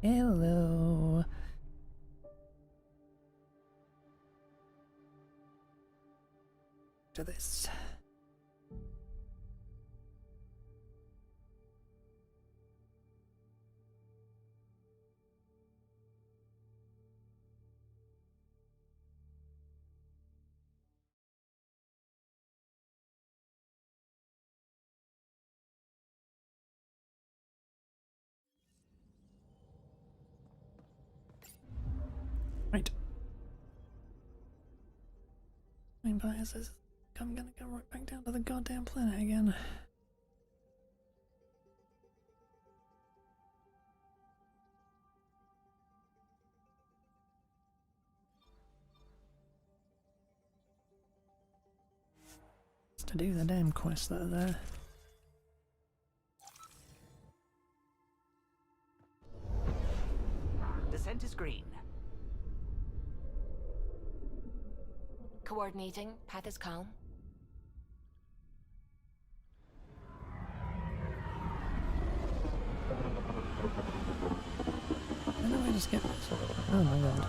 Hello. To this. Right. I'm gonna go right back down to the goddamn planet again. It's to do the damn quests that are there. Descent is green. Coordinating. Path is calm. How do I just get this? Oh my god.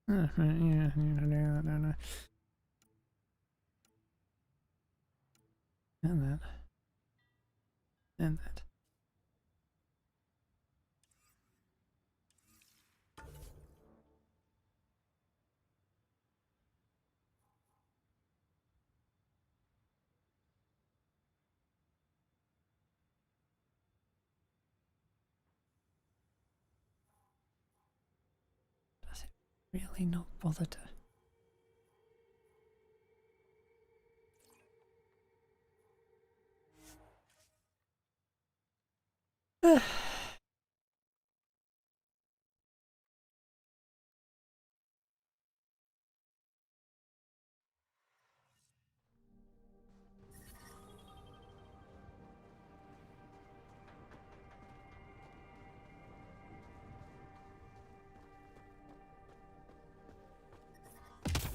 Yeah, I don't know. And that. And that. Does it really not bother to?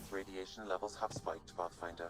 Radiation levels have spiked, Pathfinder.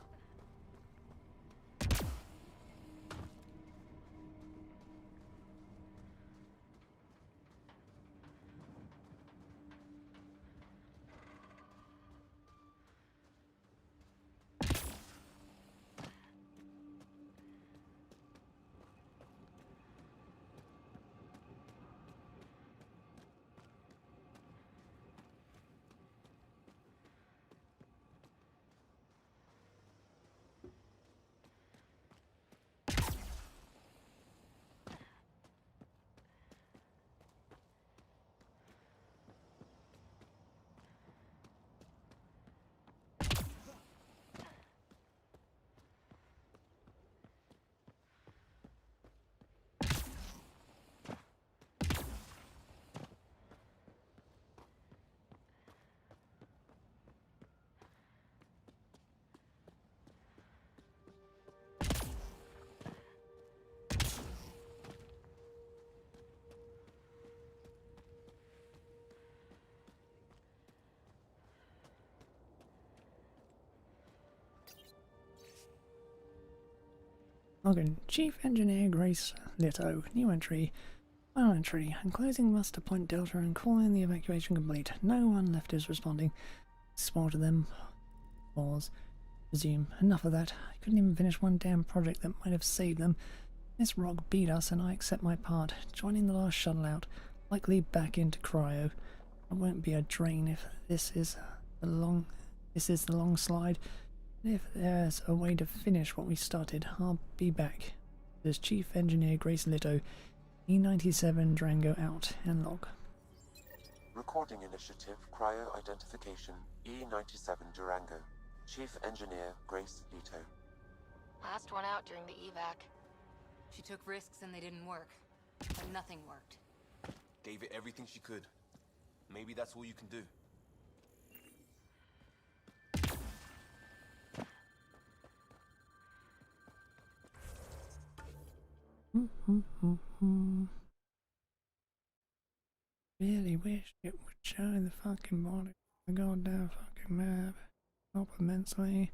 Login. Chief Engineer Grace Leto. New entry. Final entry. I'm closing muster point Delta and calling the evacuation complete. No one left is responding. Spotted them. Pause. Resume. Enough of that. I couldn't even finish one damn project that might have saved them. This rock beat us and I accept my part. Joining the last shuttle out. Likely back into cryo. It won't be a drain if this is the long slide. If there's a way to finish what we started, I'll be back. There's Chief Engineer Grace Leto, E97 Drango out, and log. Recording Initiative Cryo-Identification E97 Durango. Chief Engineer Grace Leto. Last one out during the evac. She took risks and they didn't work. But nothing worked. Gave it everything she could. Maybe that's all you can do. Really wish it would show the fucking body. The goddamn fucking map. Help immensely.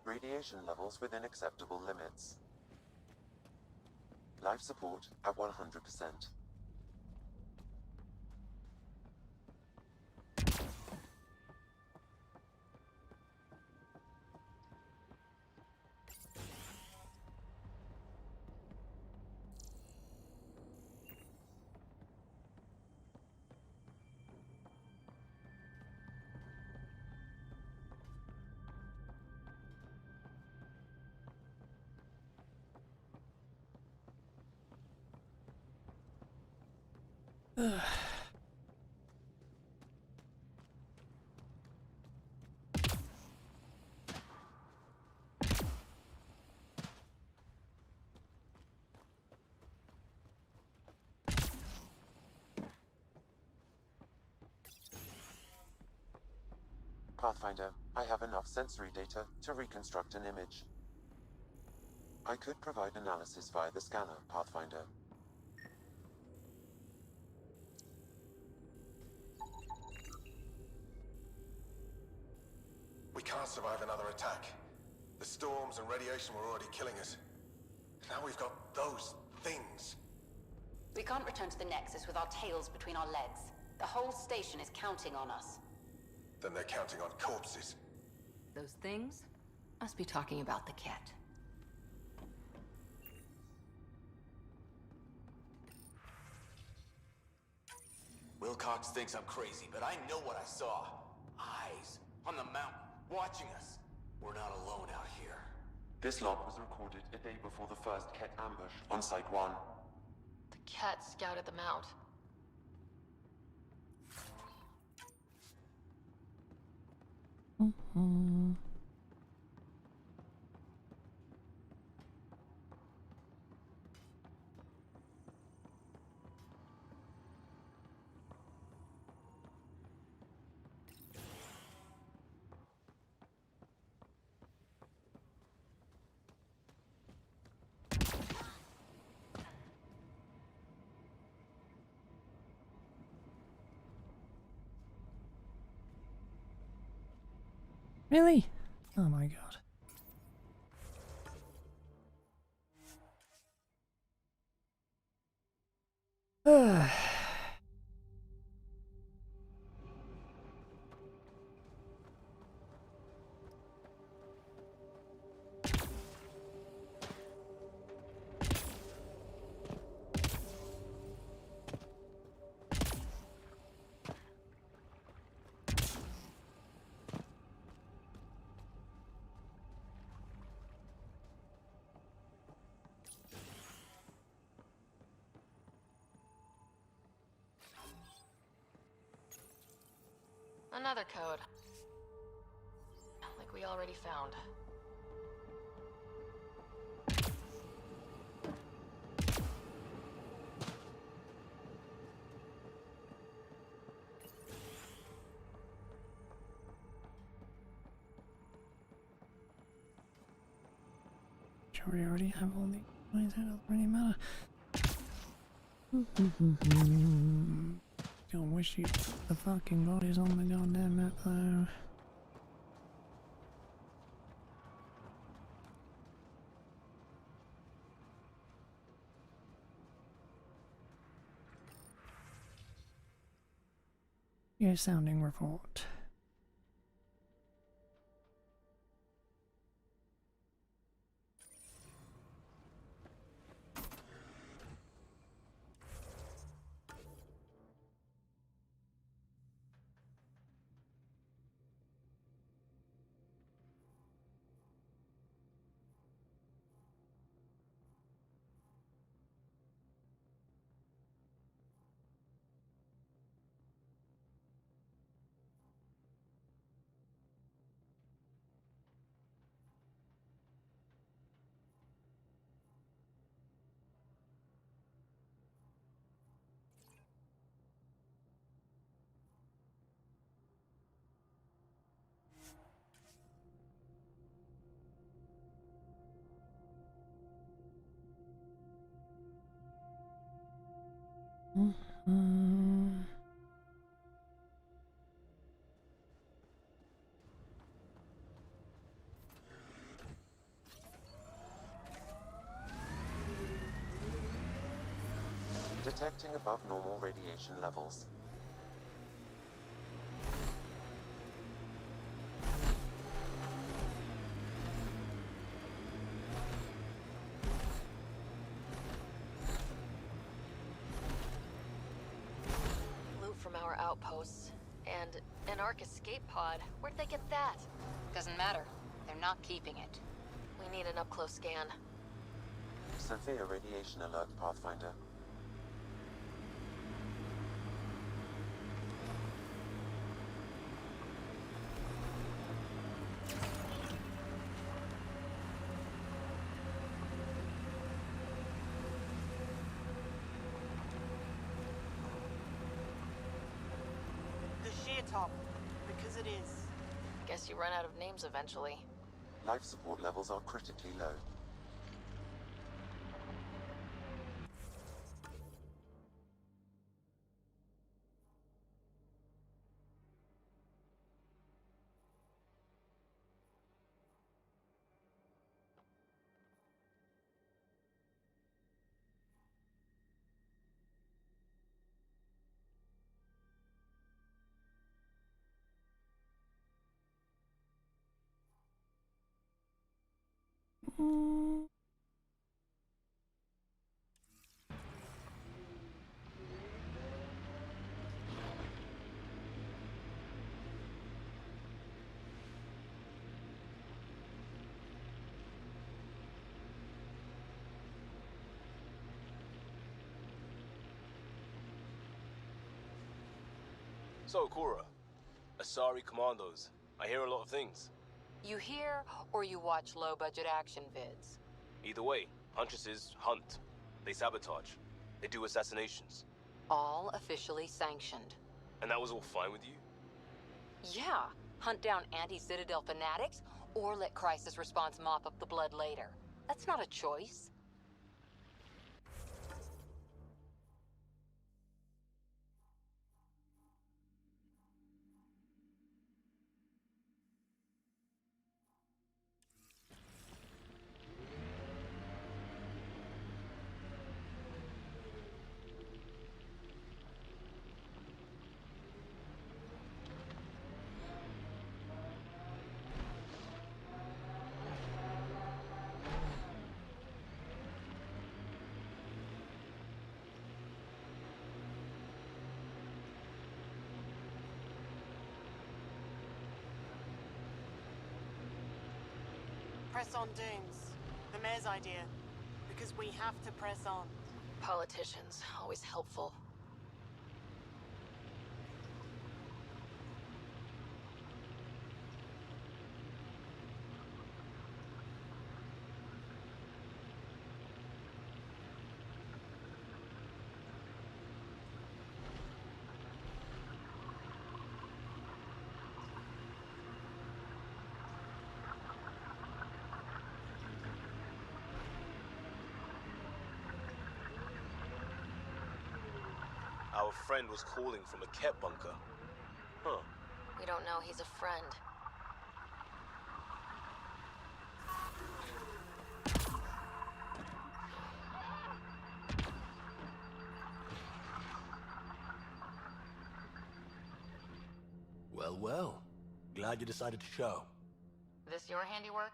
Radiation levels within acceptable limits. Life support at 100%. Pathfinder, I have enough sensory data to reconstruct an image. I could provide analysis via the scanner, Pathfinder. We can't survive another attack. The storms and radiation were already killing us. Now we've got those things. We can't return to the Nexus with our tails between our legs. The whole station is counting on us. Then they're counting on corpses. Those things must be talking about the cat. Wilcox thinks I'm crazy, but I know what I saw. Eyes on the mountain, watching us. We're not alone out here. This log was recorded a day before the first Ket ambush on Site 1. The cat scouted them out. Really? Oh my god. Another code. Like we already found. Sure, we already have all the points. It doesn't really matter. Don't wish you put the fucking bodies on the goddamn map though. Your sounding report. Detecting above normal radiation levels. Loot from our outposts. And an Ark escape pod. Where'd they get that? Doesn't matter. They're not keeping it. We need an up-close scan. Severe radiation alert, Pathfinder. The sheer top, because it is. Guess you run out of names eventually. Life support levels are critically low. So, Cora, Asari Commandos. I hear a lot of things. You hear or you watch low-budget action vids? Either way, Huntresses hunt. They sabotage. They do assassinations. All officially sanctioned. And that was all fine with you? Yeah, hunt down anti-Citadel fanatics, or let crisis response mop up the blood later. That's not a choice. Press on, Dooms. The mayor's idea. Because we have to press on. Politicians, always helpful. Our friend was calling from a Ket bunker. Huh. We don't know he's a friend. Well, well. Glad you decided to show. This your handiwork?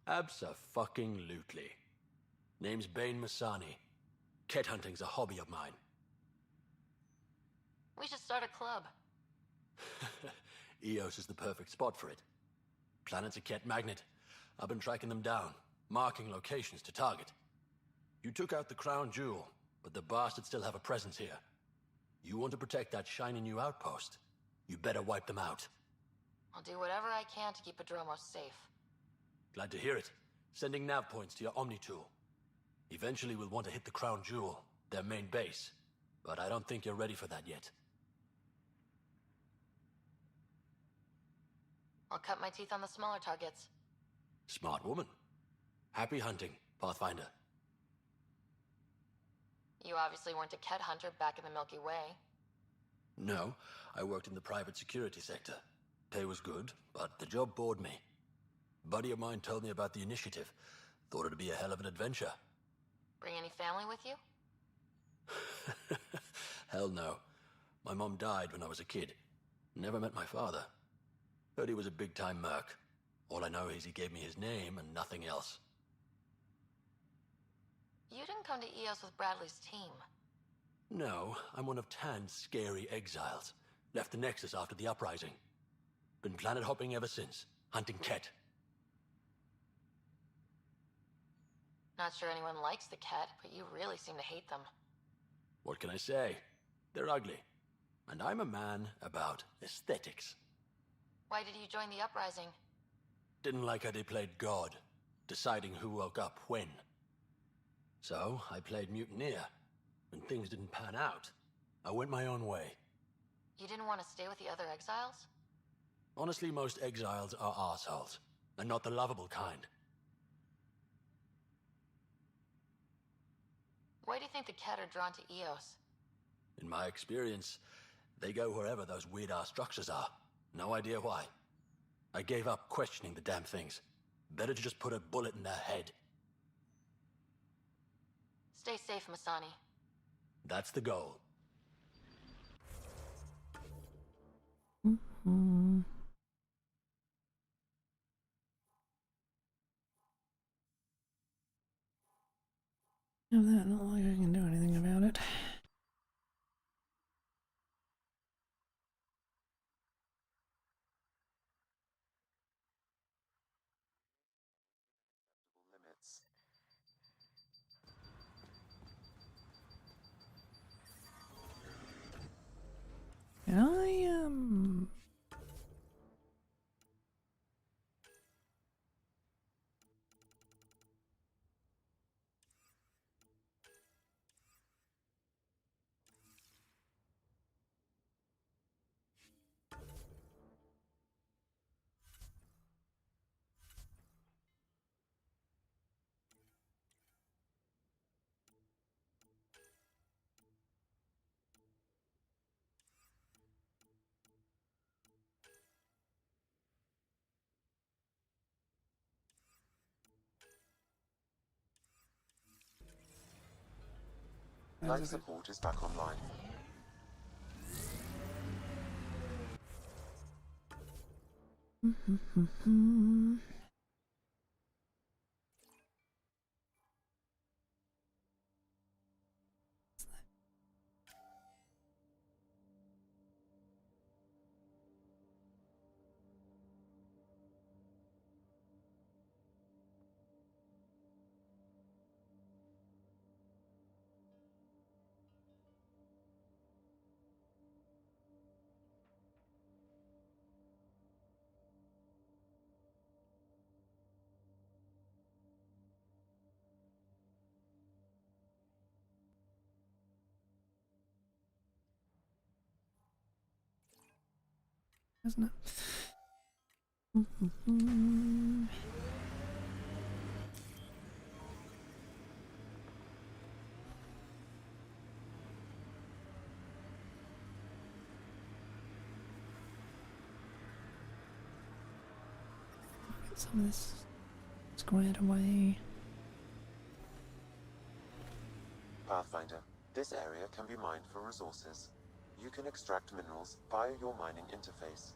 Abso-fucking-lutely. Name's Bane Masani. Ket hunting's a hobby of mine. We should start a club. Eos is the perfect spot for it. Planet's a Ket magnet. I've been tracking them down, marking locations to target. You took out the crown jewel, but the bastards still have a presence here. You want to protect that shiny new outpost? You better wipe them out. I'll do whatever I can to keep Adromos safe. Glad to hear it. Sending nav points to your Omni tool. Eventually we'll want to hit the crown jewel, their main base. But I don't think you're ready for that yet. I'll cut my teeth on the smaller targets. Smart woman. Happy hunting, Pathfinder. You obviously weren't a Ket hunter back in the Milky Way. No, I worked in the private security sector. Pay was good, but the job bored me. A buddy of mine told me about the initiative. Thought it'd be a hell of an adventure. Bring any family with you? Hell no. My mom died when I was a kid. Never met my father. Heard he was a big-time merc. All I know is he gave me his name and nothing else. You didn't come to EOS with Bradley's team. No, I'm one of Tan's scary exiles. Left the Nexus after the uprising. Been planet hopping ever since, hunting Ket. Not sure anyone likes the Ket, but you really seem to hate them. What can I say? They're ugly. And I'm a man about aesthetics. Why did you join the uprising? Didn't like how they played God, deciding who woke up when. So, I played mutineer. When things didn't pan out, I went my own way. You didn't want to stay with the other exiles? Honestly, most exiles are arseholes, and not the lovable kind. Why do you think the Ket are drawn to EOS? In my experience, they go wherever those weird-ass structures are. No idea why. I gave up questioning the damn things. Better to just put a bullet in their head. Stay safe, Masani. That's the goal. Mm-hmm. Of that, not like I can do anything about it. Limits. Can I, Life support is back online. isn't it? Get some of this squared away. Pathfinder, this area can be mined for resources. You can extract minerals via your mining interface.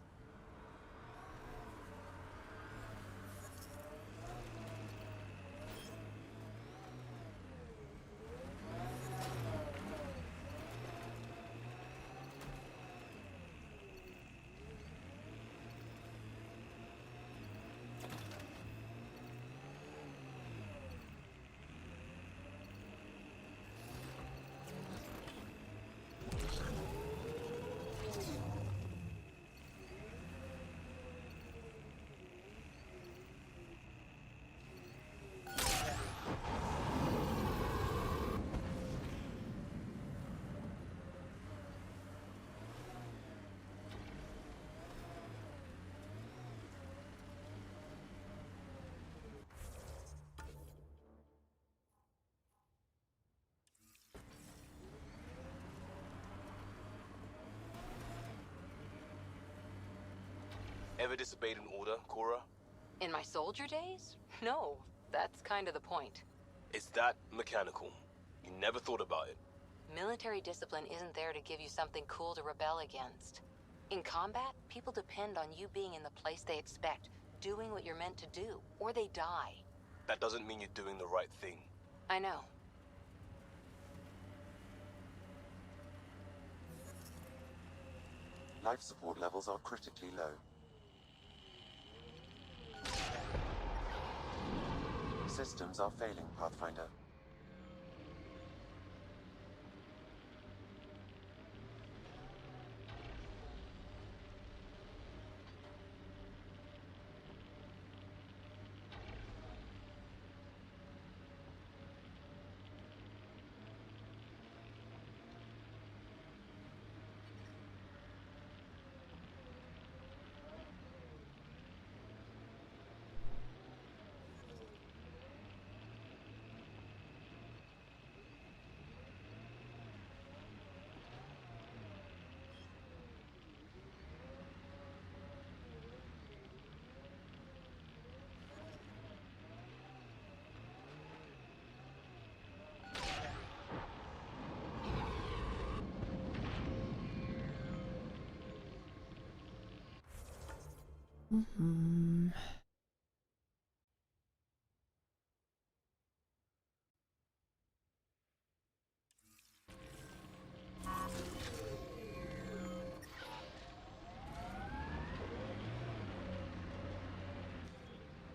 Ever disobeyed an order, Cora? In my soldier days? No, that's kind of the point. It's that mechanical. You never thought about it. Military discipline isn't there to give you something cool to rebel against. In combat, people depend on you being in the place they expect, doing what you're meant to do, or they die. That doesn't mean you're doing the right thing. I know. Life support levels are critically low. Systems are failing, Pathfinder.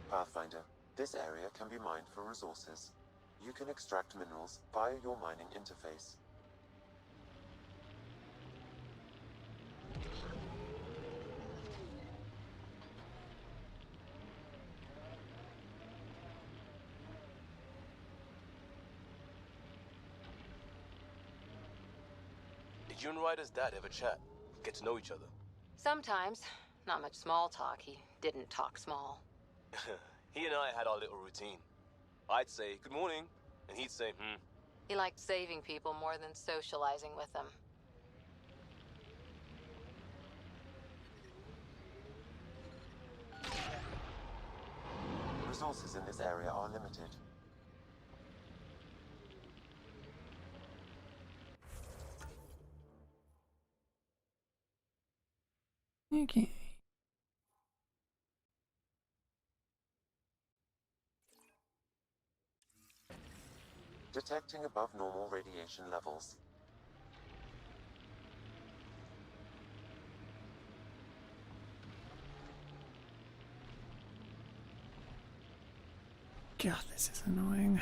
Pathfinder, this area can be mined for resources. You can extract minerals via your mining interface. Did you and Ryder's dad ever chat? Get to know each other? Sometimes. Not much small talk. He didn't talk small. He and I had our little routine. I'd say, good morning, and he'd say, hmm. He liked saving people more than socializing with them. Resources in this area are limited. Okay. Detecting above normal radiation levels. God, this is annoying.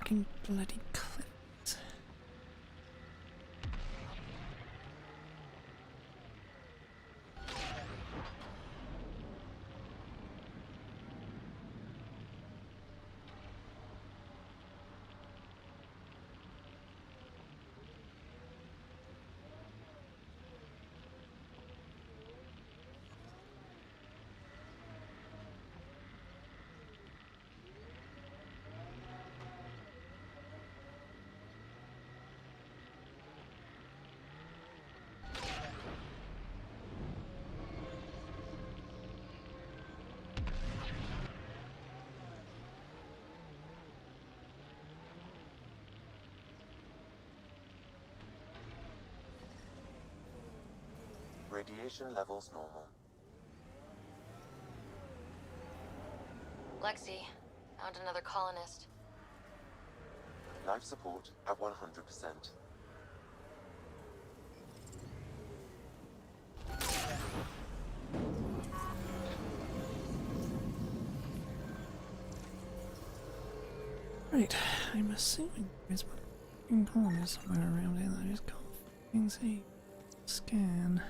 fucking bloody cliffs. Radiation levels normal. Lexi, found another colonist. Life support at 100%. Right, I'm assuming there's a fucking corner somewhere around here that I just can't fucking see. Scan.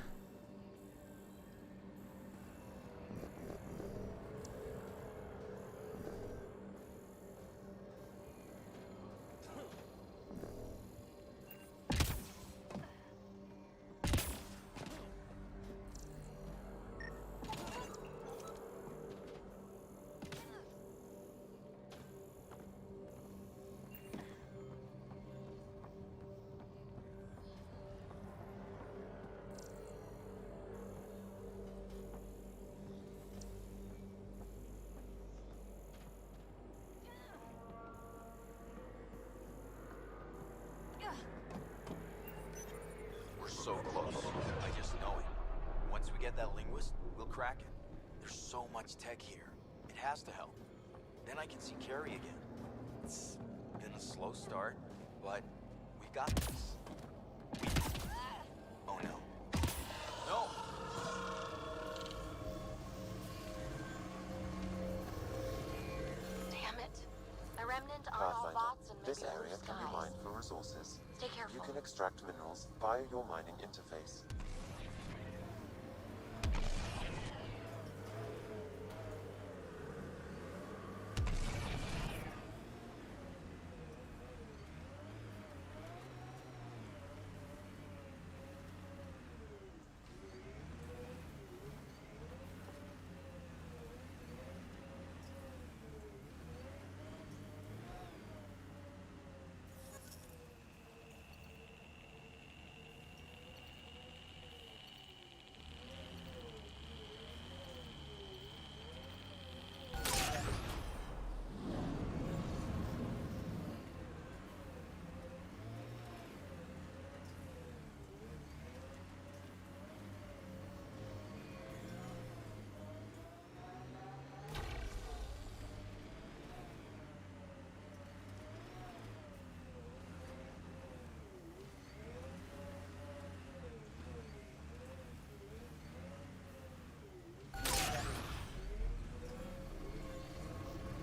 We're so close. I just know it. Once we get that linguist, we'll crack it. There's so much tech here. It has to help. Then I can see Carrie again. It's been a slow start, but we got this. Oh no. No! Damn it. A remnant on all Pathfinder, bots and maybe this blue area can be skies. mined for resources. Stay careful. You can extract minerals via your mining interface.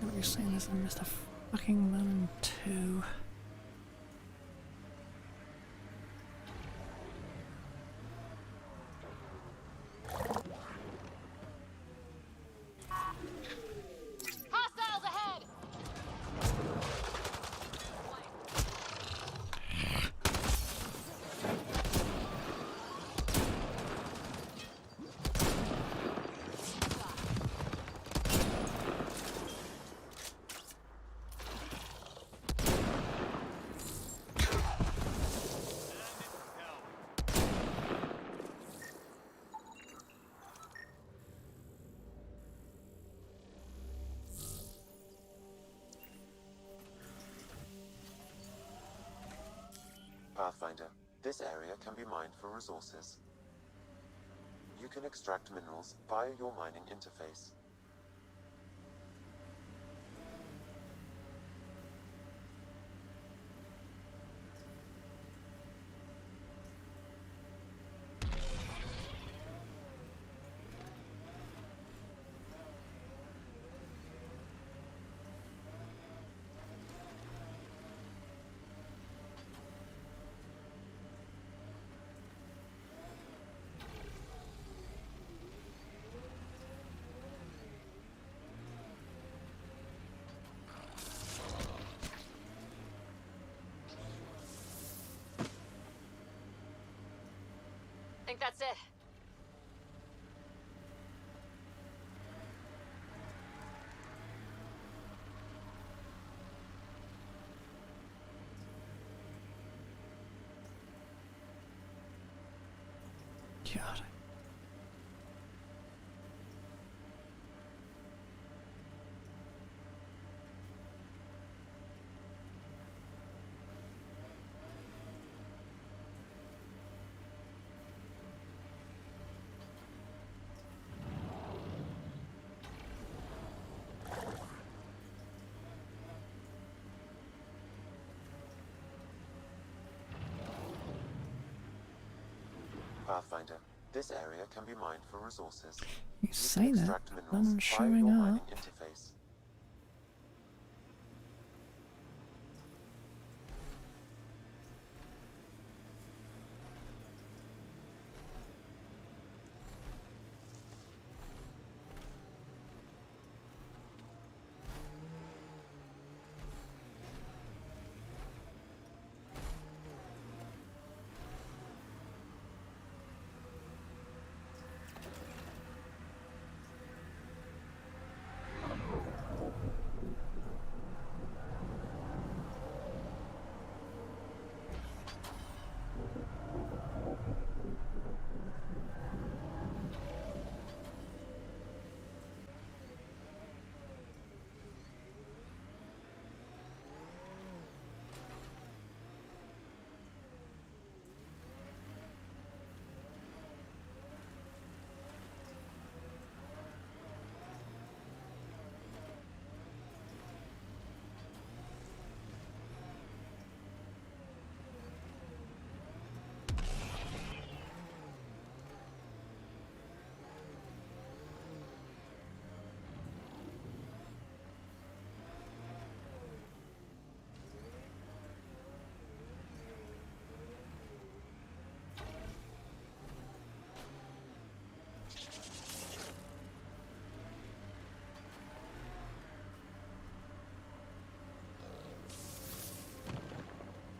I'm gonna be saying this in just a fucking moment too. Hostiles ahead! Pathfinder, this area can be mined for resources. You can extract minerals via your mining interface. think that's it. God. Pathfinder, this area can be mined for resources. You You say can that, extract none minerals of via showing your up. mining interface.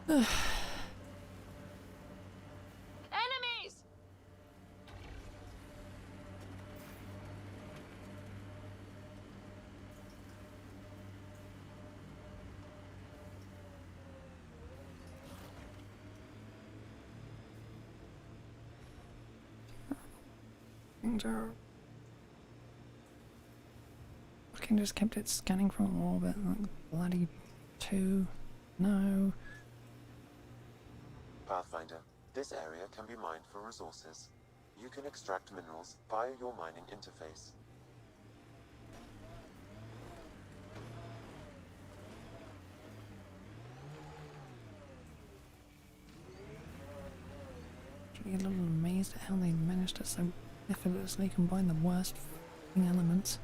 Enemies! Things are fucking just kept it scanning from orbit like bloody 2. No. Pathfinder, this area can be mined for resources. You can extract minerals via your mining interface. Actually a little amazed at how they managed to so effortlessly combine the worst fucking elements.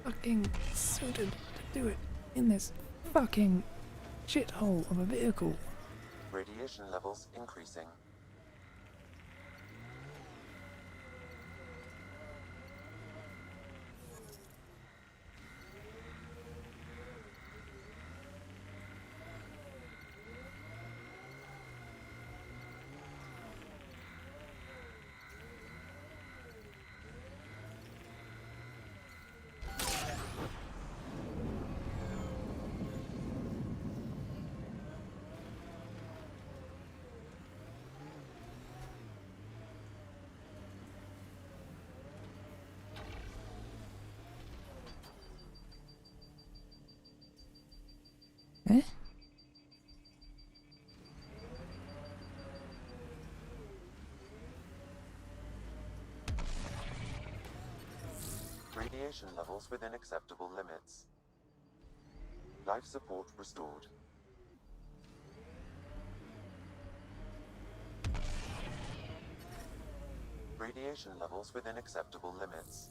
Fucking suited to do it in this fucking shithole of a vehicle. Radiation levels increasing. Eh? Radiation levels within acceptable limits. Life support restored. Radiation levels within acceptable limits.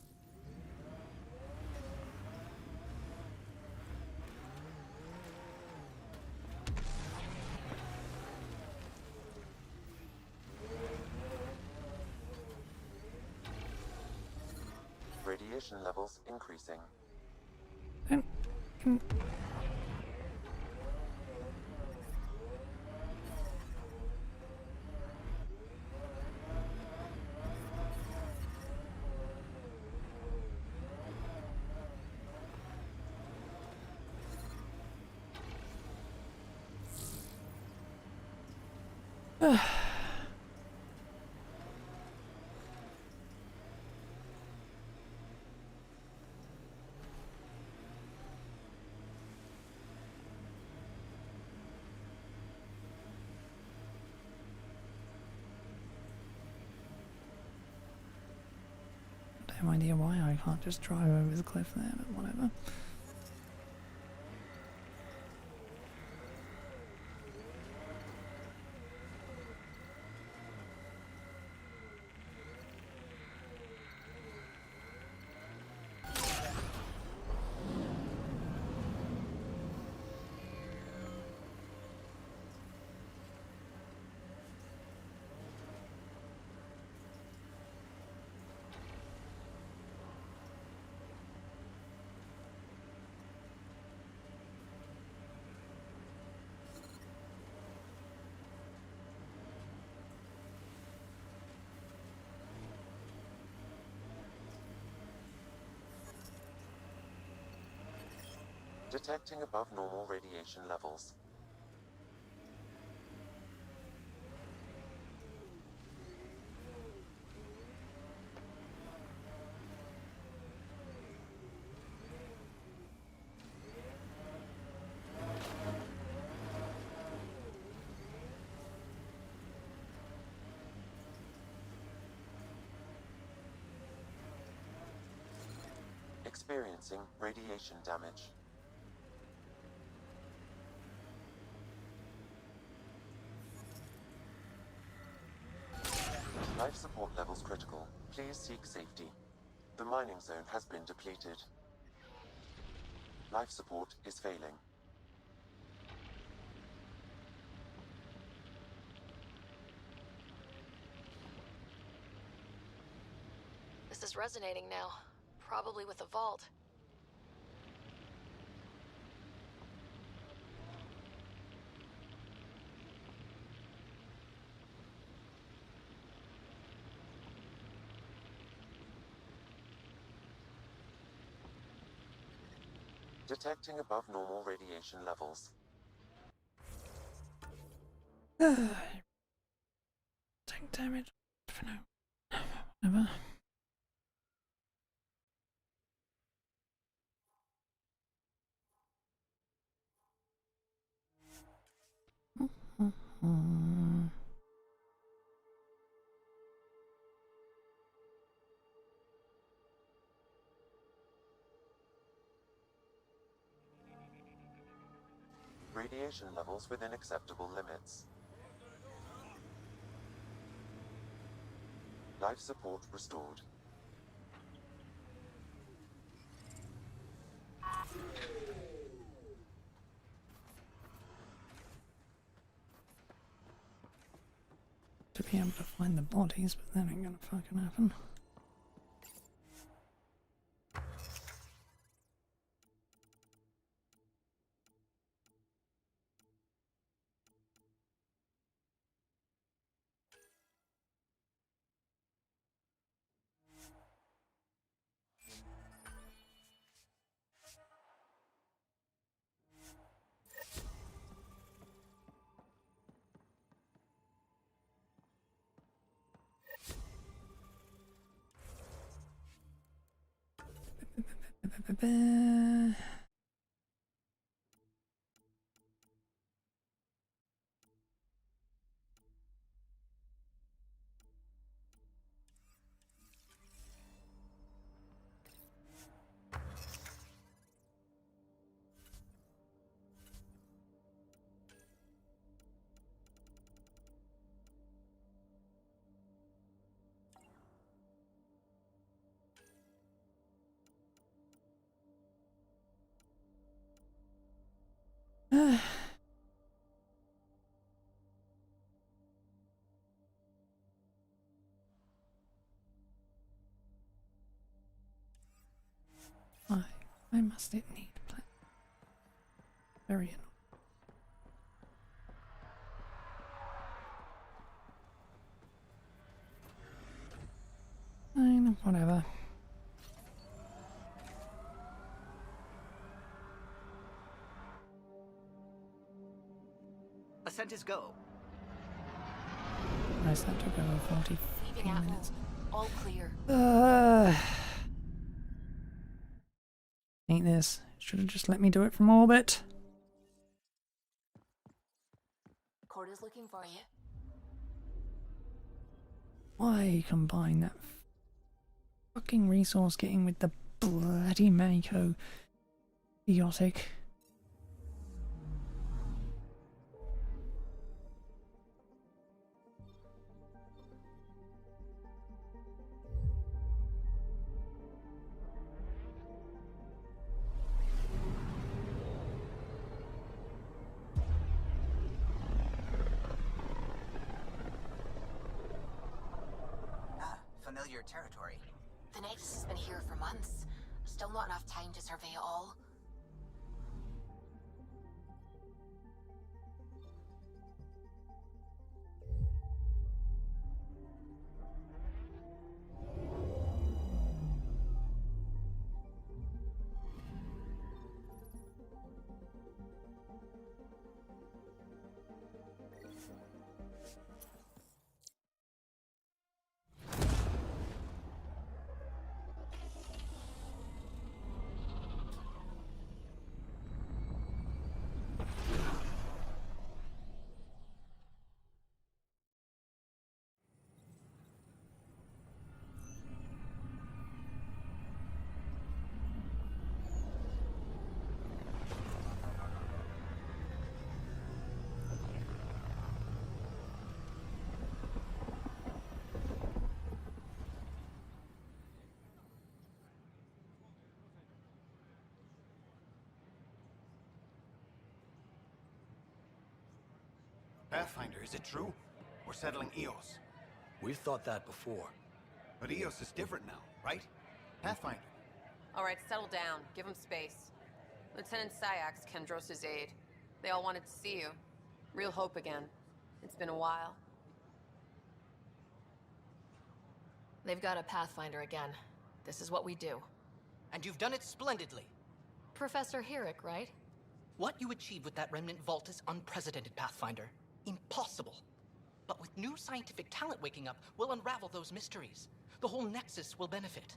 Radiation levels increasing. No idea why I can't just drive over the cliff there, but whatever. Detecting above normal radiation levels. Experiencing radiation damage. Life support levels critical. Please seek safety. The mining zone has been depleted. Life support is failing. This is resonating now. Probably with the vault. Detecting above normal radiation levels. Take damage for now. Whatever. Radiation levels within acceptable limits. Life support restored. To be able to find the bodies, but that ain't gonna fucking happen. Why must it need plan? Very annoying. Fine, whatever. Ascent is go. Nice, that took over 40 Leaving Atmo. minutes. All clear. Ain't this. Should have just let me do it from orbit. Corda's looking for you. Why combine that fucking resource getting with the bloody Mako? Idiotic. Familiar territory. The Nexus has been here for months. Still not enough time to survey it all. Pathfinder, is it true? We're settling Eos. We've thought that before. But Eos is different now, right? Pathfinder. All right, settle down. Give him space. Lieutenant Syax, Kendros' aide. They all wanted to see you. Real hope again. It's been a while. They've got a Pathfinder again. This is what we do. And you've done it splendidly. Professor Herrick, right? What you achieved with that remnant vault is unprecedented, Pathfinder. Impossible. But with new scientific talent waking up, we'll unravel those mysteries. The whole Nexus will benefit.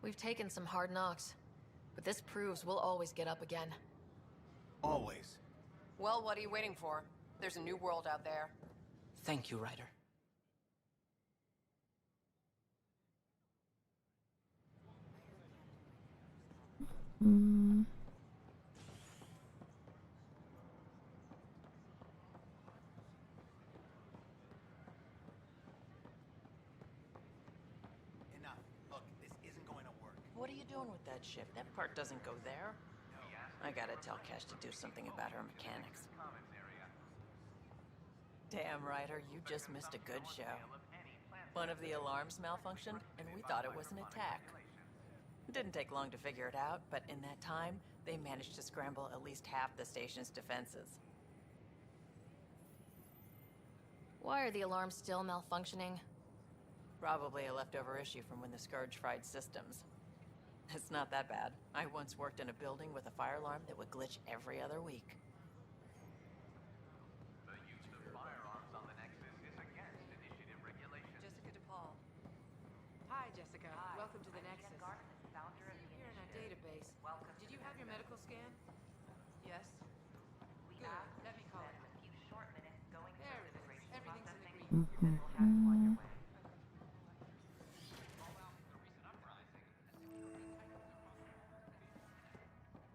We've taken some hard knocks, but this proves we'll always get up again. Always. Well, what are you waiting for? There's a new world out there. Thank you, Ryder. Enough. Look, this isn't going to work. What are you doing with that ship? That part doesn't go there. I gotta tell Cash to do something about her mechanics. Damn, Ryder, you just missed a good show. One of the alarms malfunctioned, and we thought it was an attack. It didn't take long to figure it out, but in that time, they managed to scramble at least half the station's defenses. Why are the alarms still malfunctioning? Probably a leftover issue from when the Scourge fried systems. It's not that bad. I once worked in a building with a fire alarm that would glitch every other week. The use of firearms on the Nexus is against initiative regulations. Jessica DePaul. Hi, Jessica. Hi. Welcome to the I'm Nexus. Ian Garson, founder of the You're in our initiative. database. Welcome Did to you the have your Nexus. medical scan? Yes. We Good. ask Let me you call spend it. a few short minutes going through There it is. immigration Everything's in processing. agreement. Then we'll have you on your way.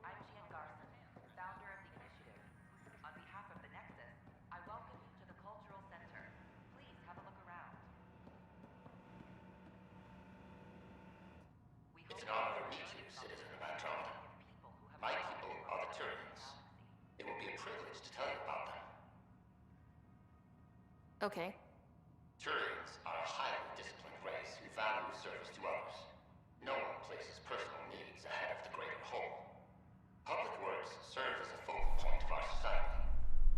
I'm Ian Garson, founder of the initiative. On behalf of the Nexus, I welcome you to the Cultural Center. Please have a look around. We hope It's an honor to meet you, citizen of Andromeda. My people Okay. Turians are a highly disciplined race who value service to others. No one places personal needs ahead of the greater whole. Public works serve as a focal point of our society.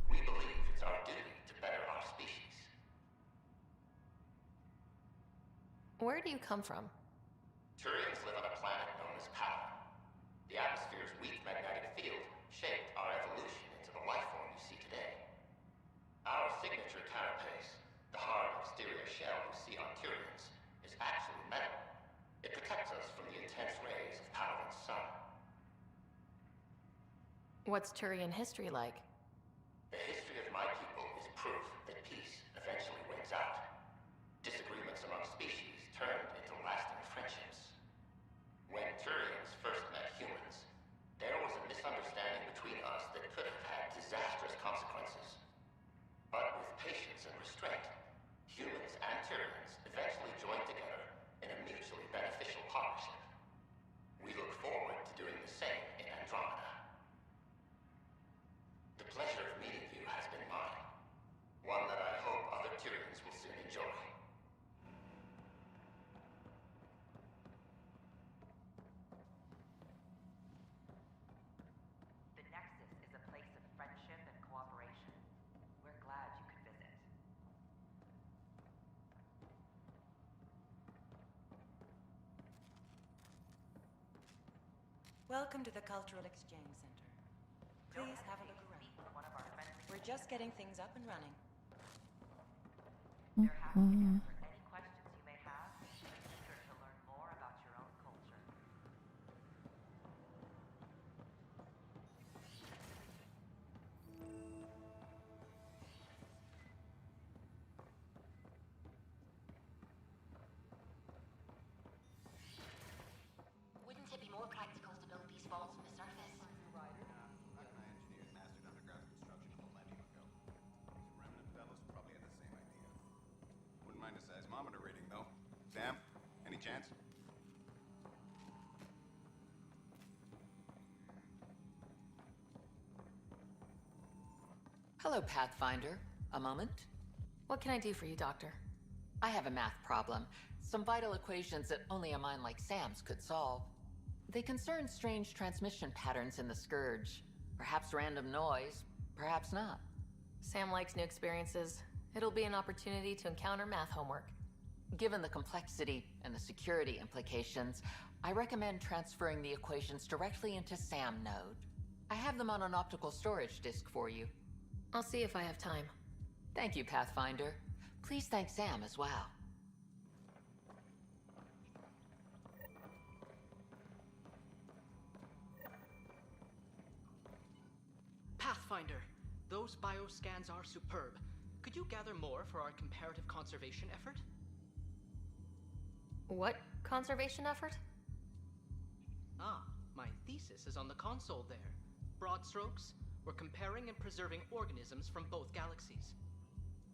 We believe it's our duty to better our species. Where do you come from? Turians live on a planet known as Power. The atmosphere's weak magnetic field shaped our evolution into the life form you see today. Our signature carapace, the hard exterior shell you see on Turians, is actually metal. It protects us from the intense rays of Power's sun. What's Turian history like? The history of my people is proof that peace eventually wins out. Disagreements among species turned into lasting friendships. When Turians first met humans, there was a misunderstanding between us that could have had disastrous consequences. But with patience and restraint, humans and Turians eventually joined together in a mutually beneficial partnership. We look forward to doing the same in Andromeda. The pleasure of meeting you has been mine. One that I hope other Turians will soon enjoy. The Nexus is a place of friendship and cooperation. We're glad you could visit. Welcome to the Cultural Exchange Center. Please have a look around. We're just getting things up and running. They're happy to answer any questions you may have. Eager to learn more about your own culture. Wouldn't it be more practical to build these vaults from the surface? Wouldn't mind a seismometer reading, though. Sam, any chance? Hello, Pathfinder. A moment? What can I do for you, Doctor? I have a math problem. Some vital equations that only a mind like Sam's could solve. They concern strange transmission patterns in the Scourge. Perhaps random noise, perhaps not. Sam likes new experiences. It'll be an opportunity to encounter math homework. Given the complexity and the security implications, I recommend transferring the equations directly into SAM node. I have them on an optical storage disk for you. I'll see if I have time. Thank you, Pathfinder. Please thank Sam as well. Pathfinder, those bioscans are superb. Could you gather more for our comparative conservation effort? What conservation effort? Ah, my thesis is on the console there. Broad strokes, we're comparing and preserving organisms from both galaxies.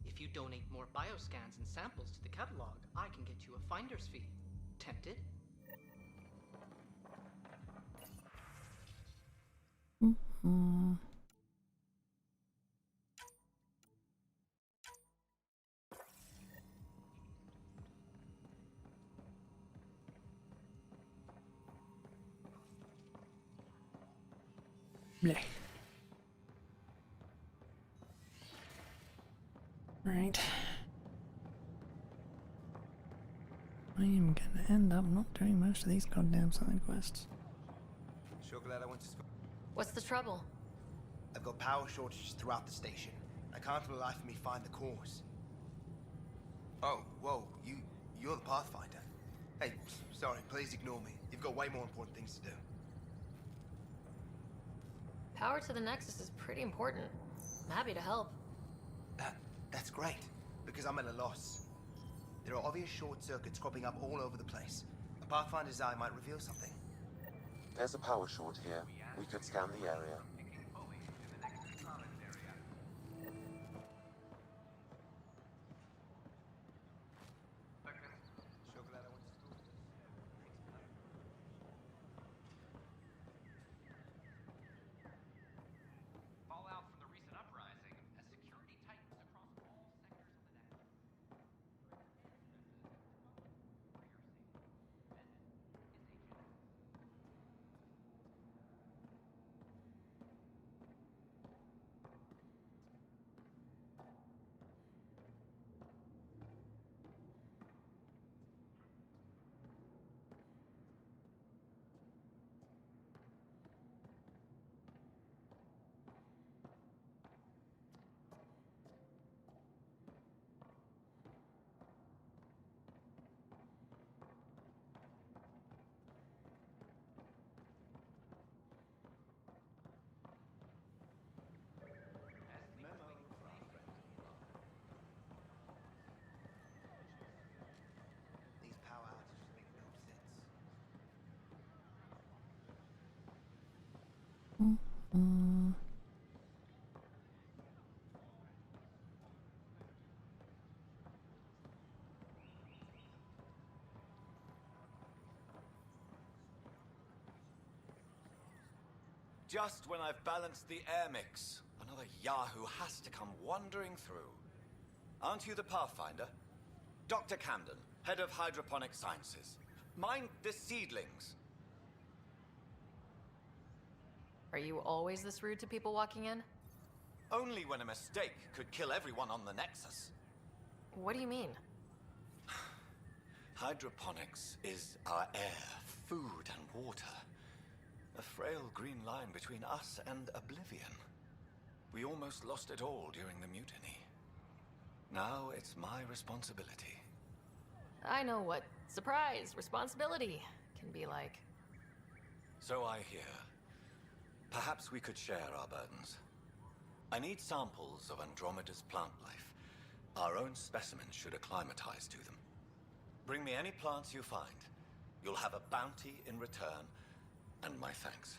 If you donate more bioscans and samples to the catalog, I can get you a finder's fee. Tempted? Blech. Right. I am gonna end up not doing most of these goddamn side quests. Sure glad I went to school. What's the trouble? I've got power shortages throughout the station. I can't for the life of me find the cause. Oh, whoa, you're the Pathfinder. Hey, sorry, please ignore me. You've got way more important things to do. Power to the Nexus is pretty important. I'm happy to help. That's great, because I'm at a loss. There are obvious short circuits cropping up all over the place. A Pathfinder's eye might reveal something. There's a power short here. We could scan the area. Fallout from the recent uprising as security tightens across all sectors of the Just when I've balanced the air mix, another Yahoo has to come wandering through. Aren't you the Pathfinder? Dr. Camden, head of hydroponic sciences. Mind the seedlings. Are you always this rude to people walking in? Only when a mistake could kill everyone on the Nexus. What do you mean? Hydroponics is our air, food, and water. A frail green line between us and oblivion. We almost lost it all during the mutiny. Now it's my responsibility. I know what surprise, responsibility can be like. So I hear. Perhaps we could share our burdens. I need samples of Andromeda's plant life. Our own specimens should acclimatize to them. Bring me any plants you find. You'll have a bounty in return, and my thanks.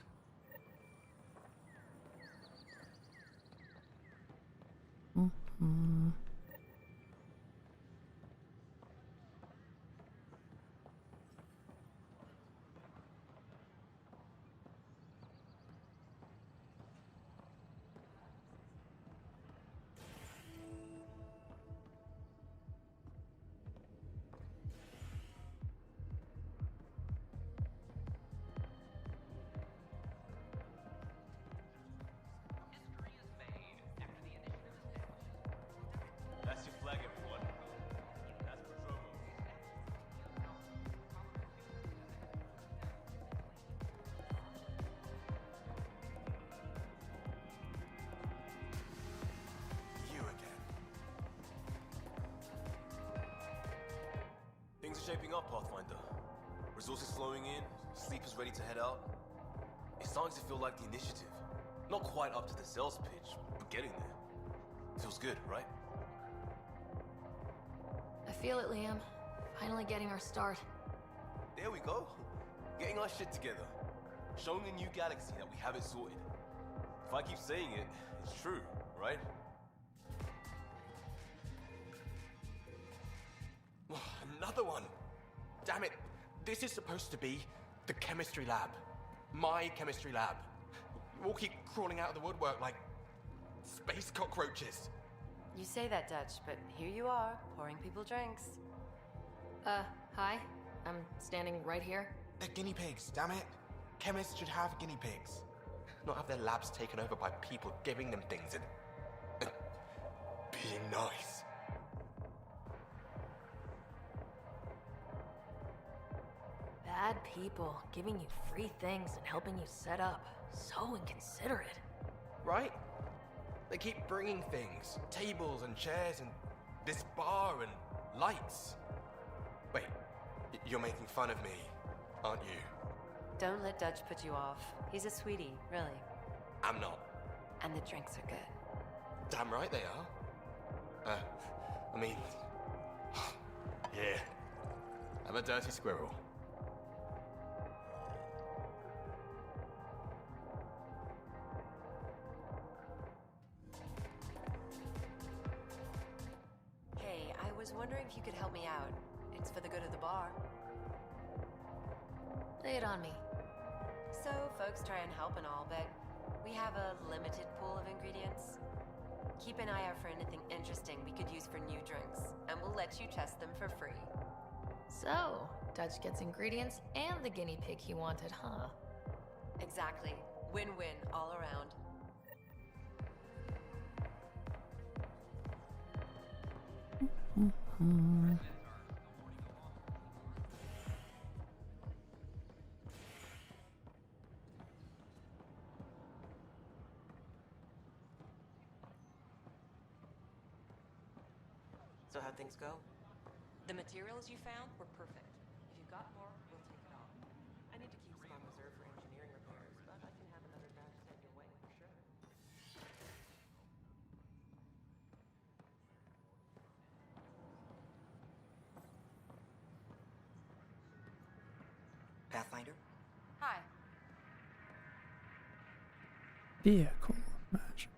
That's your flag, everyone. That's Patromo. You again. Things are shaping up, Pathfinder. Resources flowing in, sleepers ready to head out. It's starting to feel like the initiative. Not quite up to the sales pitch, but getting there. Feels good, right? I feel it, Liam. Finally getting our start. There we go. Getting our shit together. Showing a new galaxy that we have it sorted. If I keep saying it, it's true, right? Another one! Damn it! This is supposed to be the chemistry lab. My chemistry lab. You all keep crawling out of the woodwork like space cockroaches. You say that, Dutch, but here you are, pouring people drinks. Hi. I'm standing right here. They're guinea pigs, damn it. Chemists should have guinea pigs. Not have their labs taken over by people giving them things and being nice. Bad people giving you free things and helping you set up. So inconsiderate. Right? They keep bringing things. Tables and chairs and this bar and lights. Wait, you're making fun of me, aren't you? Don't let Dutch put you off. He's a sweetie, really. I'm not. And the drinks are good. Damn right they are. I mean... yeah. I'm a dirty squirrel. Hey, I was wondering if you could help me out. It's for the good of the bar. Lay it on me. So, folks try and help and all, but we have a limited pool of ingredients. Keep an eye out for anything interesting we could use for new drinks, and we'll let you test them for free. So, Dutch gets ingredients and the guinea pig he wanted, huh? Exactly. Win-win all around. So how'd things go? The materials you found were perfect. If you've got more, we'll take it all. I need to keep some on reserve for engineering repairs, but I can have another batch sent your way for sure. Pathfinder? Hi. Vehicle merchant.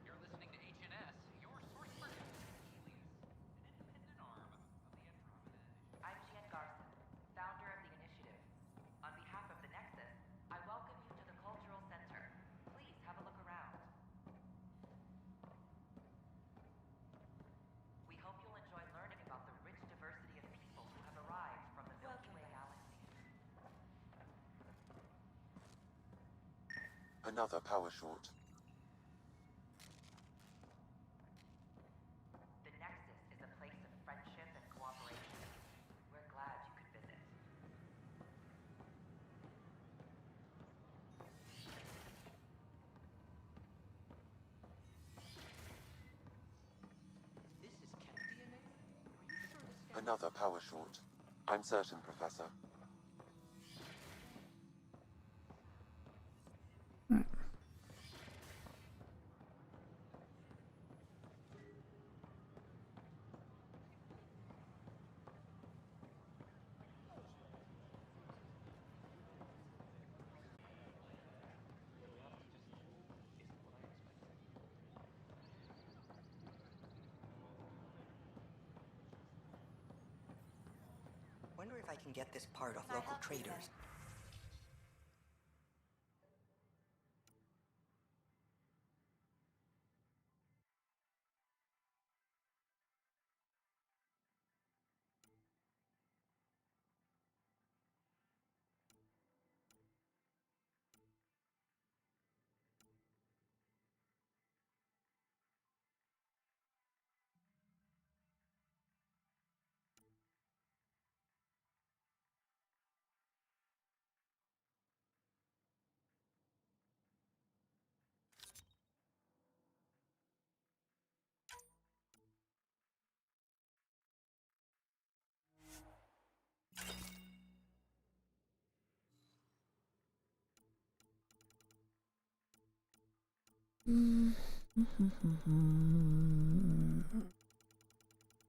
You're listening to HNS, your source for news in Helios, an independent arm of the Andromeda Initiative. I'm Jen Garson, founder of the initiative. On behalf of the Nexus, I welcome you to the Cultural Center. Please have a look around. We hope you'll enjoy learning about the rich diversity of people who have arrived from the Milky Way galaxy. Another power short. The Nexus is a place of friendship and cooperation. We're glad you could visit. This is Chem DNA? Are you sure this scan... Another power short. I'm certain, Professor. Wonder if I can get this part off local traders.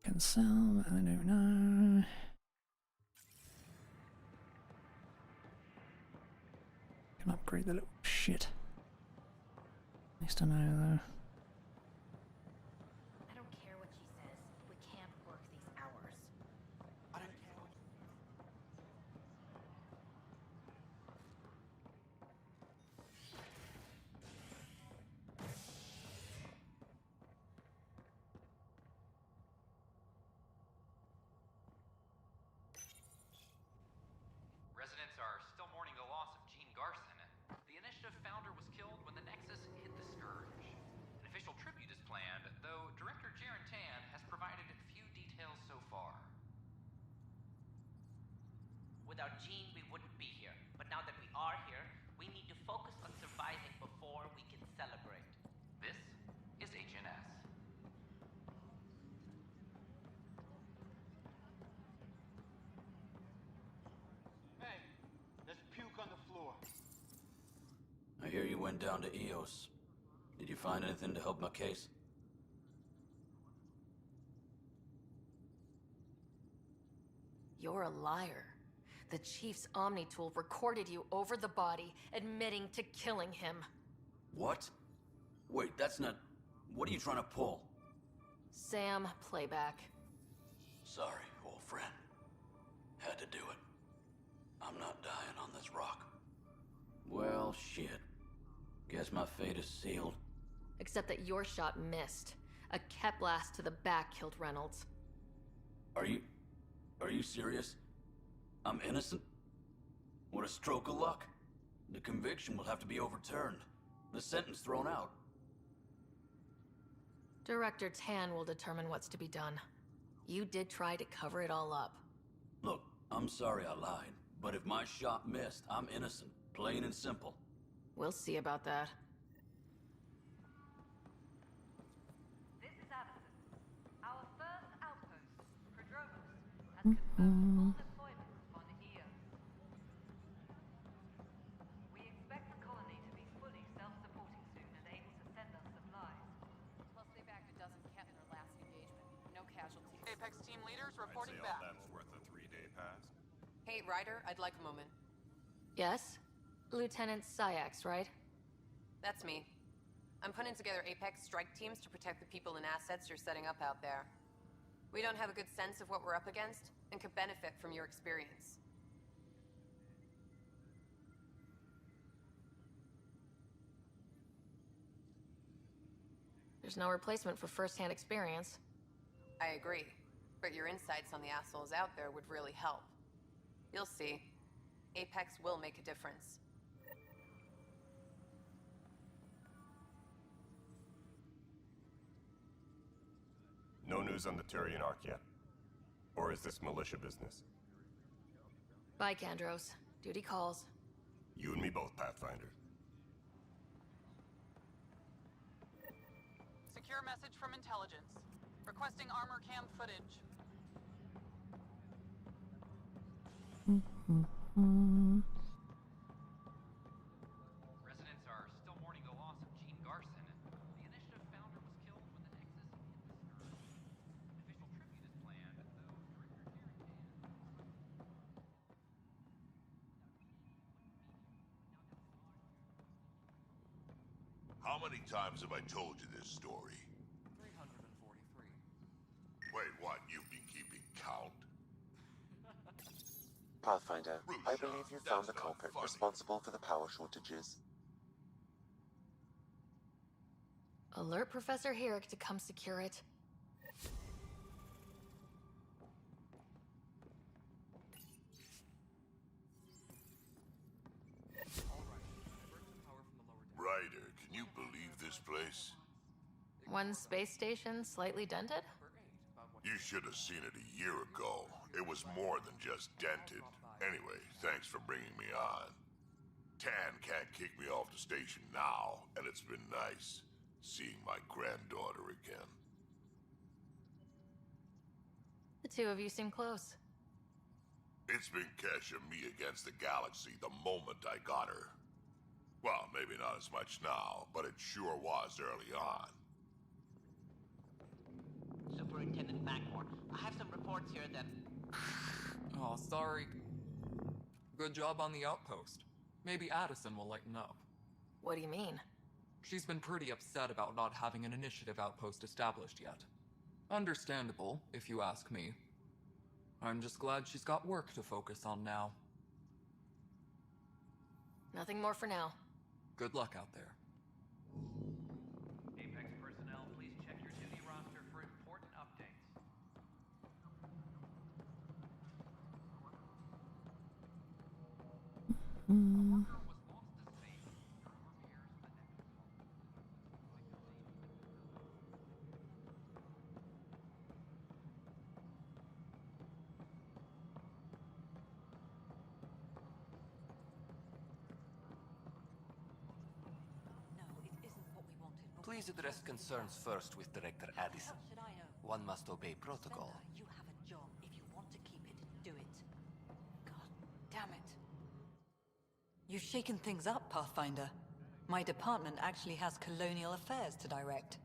Can sell, but I don't know. Can upgrade the little shit. Nice to know though. I don't care what she says. We can't work these hours. I don't care. Residents are still mourning the loss of Gene Garson. The initiative founder was killed when the Nexus hit the Scourge. An official tribute is planned, though Director Jaren Tan has provided few details so far. Without Gene, we wouldn't be here. But now that we are here, we need to focus on surviving before we can celebrate. This is HNS. Hey, there's puke on the floor. I hear you went down to EOS. Did you find anything to help my case? You're a liar. The Chief's Omni tool recorded you over the body, admitting to killing him. What? Wait, that's not... What are you trying to pull? Sam, playback. Sorry, old friend. Had to do it. I'm not dying on this rock. Well, shit. Guess my fate is sealed. Except that your shot missed. A Kep blast to the back killed Reynolds. Are you serious? I'm innocent? What a stroke of luck. The conviction will have to be overturned. The sentence thrown out. Director Tan will determine what's to be done. You did try to cover it all up. Look, I'm sorry I lied, but if my shot missed, I'm innocent. Plain and simple. We'll see about that. This is Addison. Our first outpost, Prodromos, has confirmed full deployment on EOS. We expect the colony to be fully self-supporting soon and able to send us supplies. reporting back. That's worth a 3-day pass. Hey, Ryder, I'd like a moment. Yes? Lieutenant Syax, right? That's me. I'm putting together Apex strike teams to protect the people and assets you're setting up out there. We don't have a good sense of what we're up against, and could benefit from your experience. There's no replacement for first-hand experience. I agree, but your insights on the assholes out there would really help. You'll see. Apex will make a difference. No news on the Turian Ark yet? Or is this militia business? Bye, Kandros. Duty calls. You and me both, Pathfinder. Secure message from intelligence. Requesting armor cam footage. Residents are still mourning the loss of Gene Garson. The initiative founder was killed when the Nexus hit the scourge. An official tribute is planned, though Director How many times have I told you this story? 343. Wait, what? You've been keeping count? Pathfinder, I believe you found the culprit responsible for the power shortages. Alert Professor Herrick to come secure it. Ryder, can you believe this place? One space station slightly dented? You should have seen it a year ago. It was more than just dented. Anyway, thanks for bringing me on. Tan can't kick me off the station now, and it's been nice seeing my granddaughter again. The two of you seem close. It's been Kesha me against the galaxy the moment I got her. Well, maybe not as much now, but it sure was early on. Superintendent Mackmore, I have some reports here that... Oh, sorry. Good job on the outpost. Maybe Addison will lighten up. What do you mean? She's been pretty upset about not having an initiative outpost established yet. Understandable, if you ask me. I'm just glad she's got work to focus on now. Nothing more for now. Good luck out there. Apex personnel, please check your duty roster for important updates. Please address concerns first with Director Addison. One must obey protocol. You have a job. If you want to keep it, do it. God damn it. You've shaken things up, Pathfinder. My department actually has colonial affairs to direct.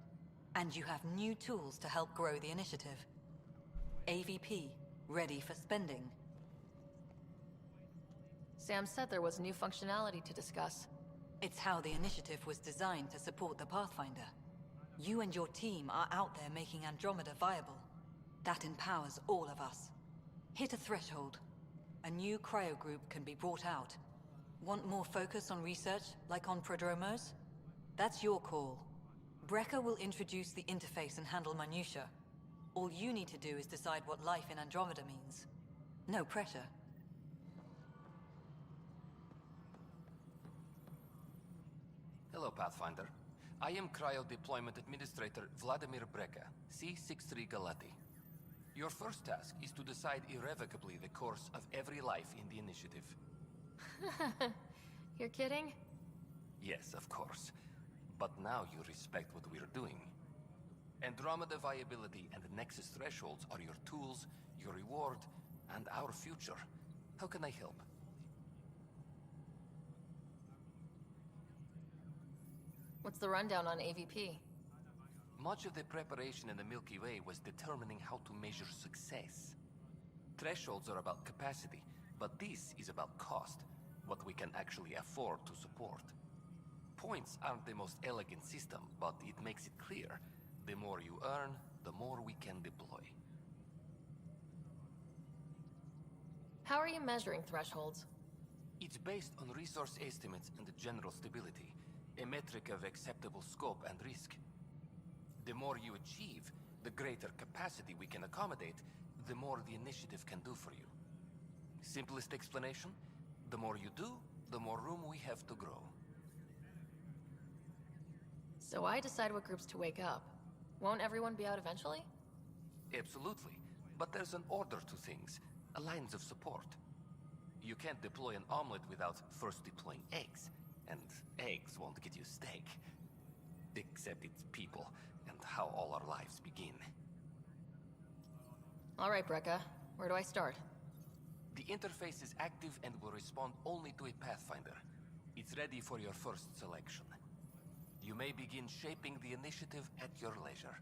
And you have new tools to help grow the initiative. AVP, ready for spending. Sam said there was new functionality to discuss. It's how the initiative was designed to support the Pathfinder. You and your team are out there making Andromeda viable. That empowers all of us. Hit a threshold. A new cryo group can be brought out. Want more focus on research, like on prodromos? That's your call. Brecker will introduce the interface and handle minutiae. All you need to do is decide what life in Andromeda means. No pressure. Hello, Pathfinder. I am Cryo Deployment Administrator Vladimir Breca, C-63 Galati. Your first task is to decide irrevocably the course of every life in the initiative. You're kidding? Yes, of course. But now you respect what we're doing. Andromeda viability and Nexus thresholds are your tools, your reward, and our future. How can I help? What's the rundown on AVP? Much of the preparation in the Milky Way was determining how to measure success. Thresholds are about capacity, but this is about cost, what we can actually afford to support. Points aren't the most elegant system, but it makes it clear. The more you earn, the more we can deploy. How are you measuring thresholds? It's based on resource estimates and general stability, a metric of acceptable scope and risk. The more you achieve, the greater capacity we can accommodate, the more the initiative can do for you. Simplest explanation, the more you do, the more room we have to grow. So I decide what groups to wake up. Won't everyone be out eventually? Absolutely, but there's an order to things, lines of support. You can't deploy an omelet without first deploying eggs, and eggs won't get you steak. Except it's people, and how all our lives begin. Alright, Brekka. Where do I start? The interface is active and will respond only to a Pathfinder. It's ready for your first selection. You may begin shaping the initiative at your leisure.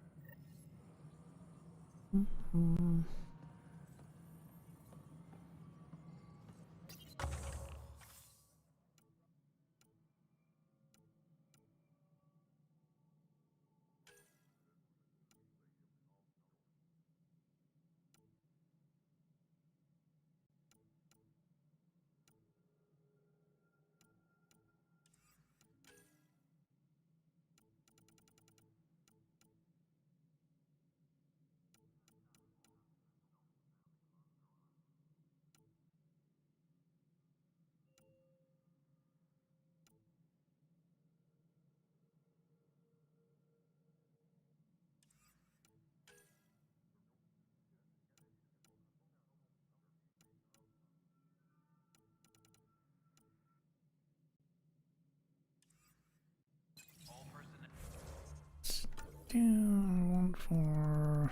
I want for...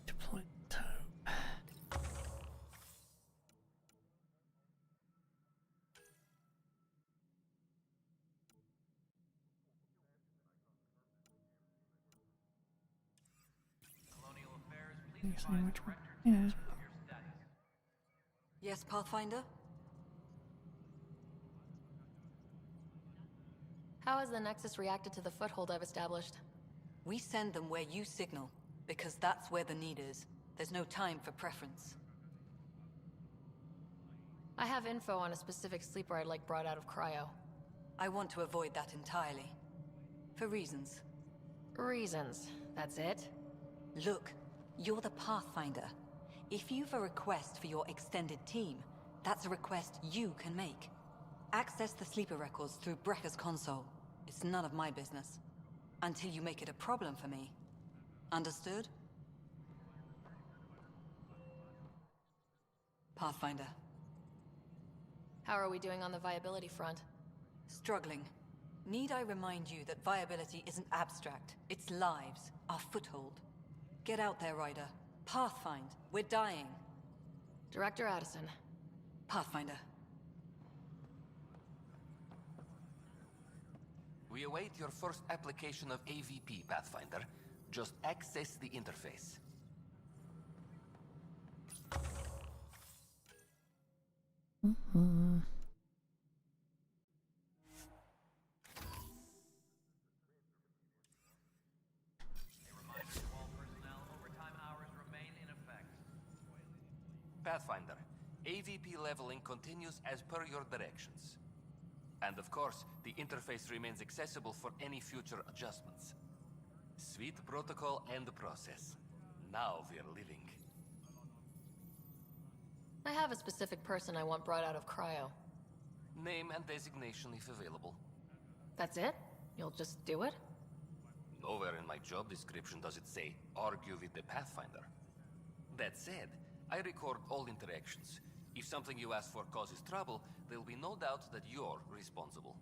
Deploy toe. Colonial Affairs, please Yes, advise which one? Director Yes. Tan of your status. Yes, Pathfinder? How has the Nexus reacted to the foothold I've established? We send them where you signal, because that's where the need is. There's no time for preference. I have info on a specific sleeper I'd like brought out of cryo. I want to avoid that entirely. For reasons. Reasons, that's it? Look, you're the Pathfinder. If you've a request for your extended team, that's a request you can make. Access the sleeper records through Brekka's console. It's none of my business. Until you make it a problem for me. Understood? Pathfinder. How are we doing on the viability front? Struggling. Need I remind you that viability isn't abstract, it's lives, our foothold. Get out there, Ryder. Pathfind, we're dying. Director Addison. Pathfinder. We await your first application of AVP, Pathfinder. Just access the interface. Pathfinder, AVP leveling continues as per your directions. And of course, the interface remains accessible for any future adjustments. Sweet protocol and process. Now we're living. I have a specific person I want brought out of cryo. Name and designation if available. That's it? You'll just do it? Nowhere in my job description does it say, argue with the Pathfinder. That said, I record all interactions. If something you ask for causes trouble, there'll be no doubt that you're responsible.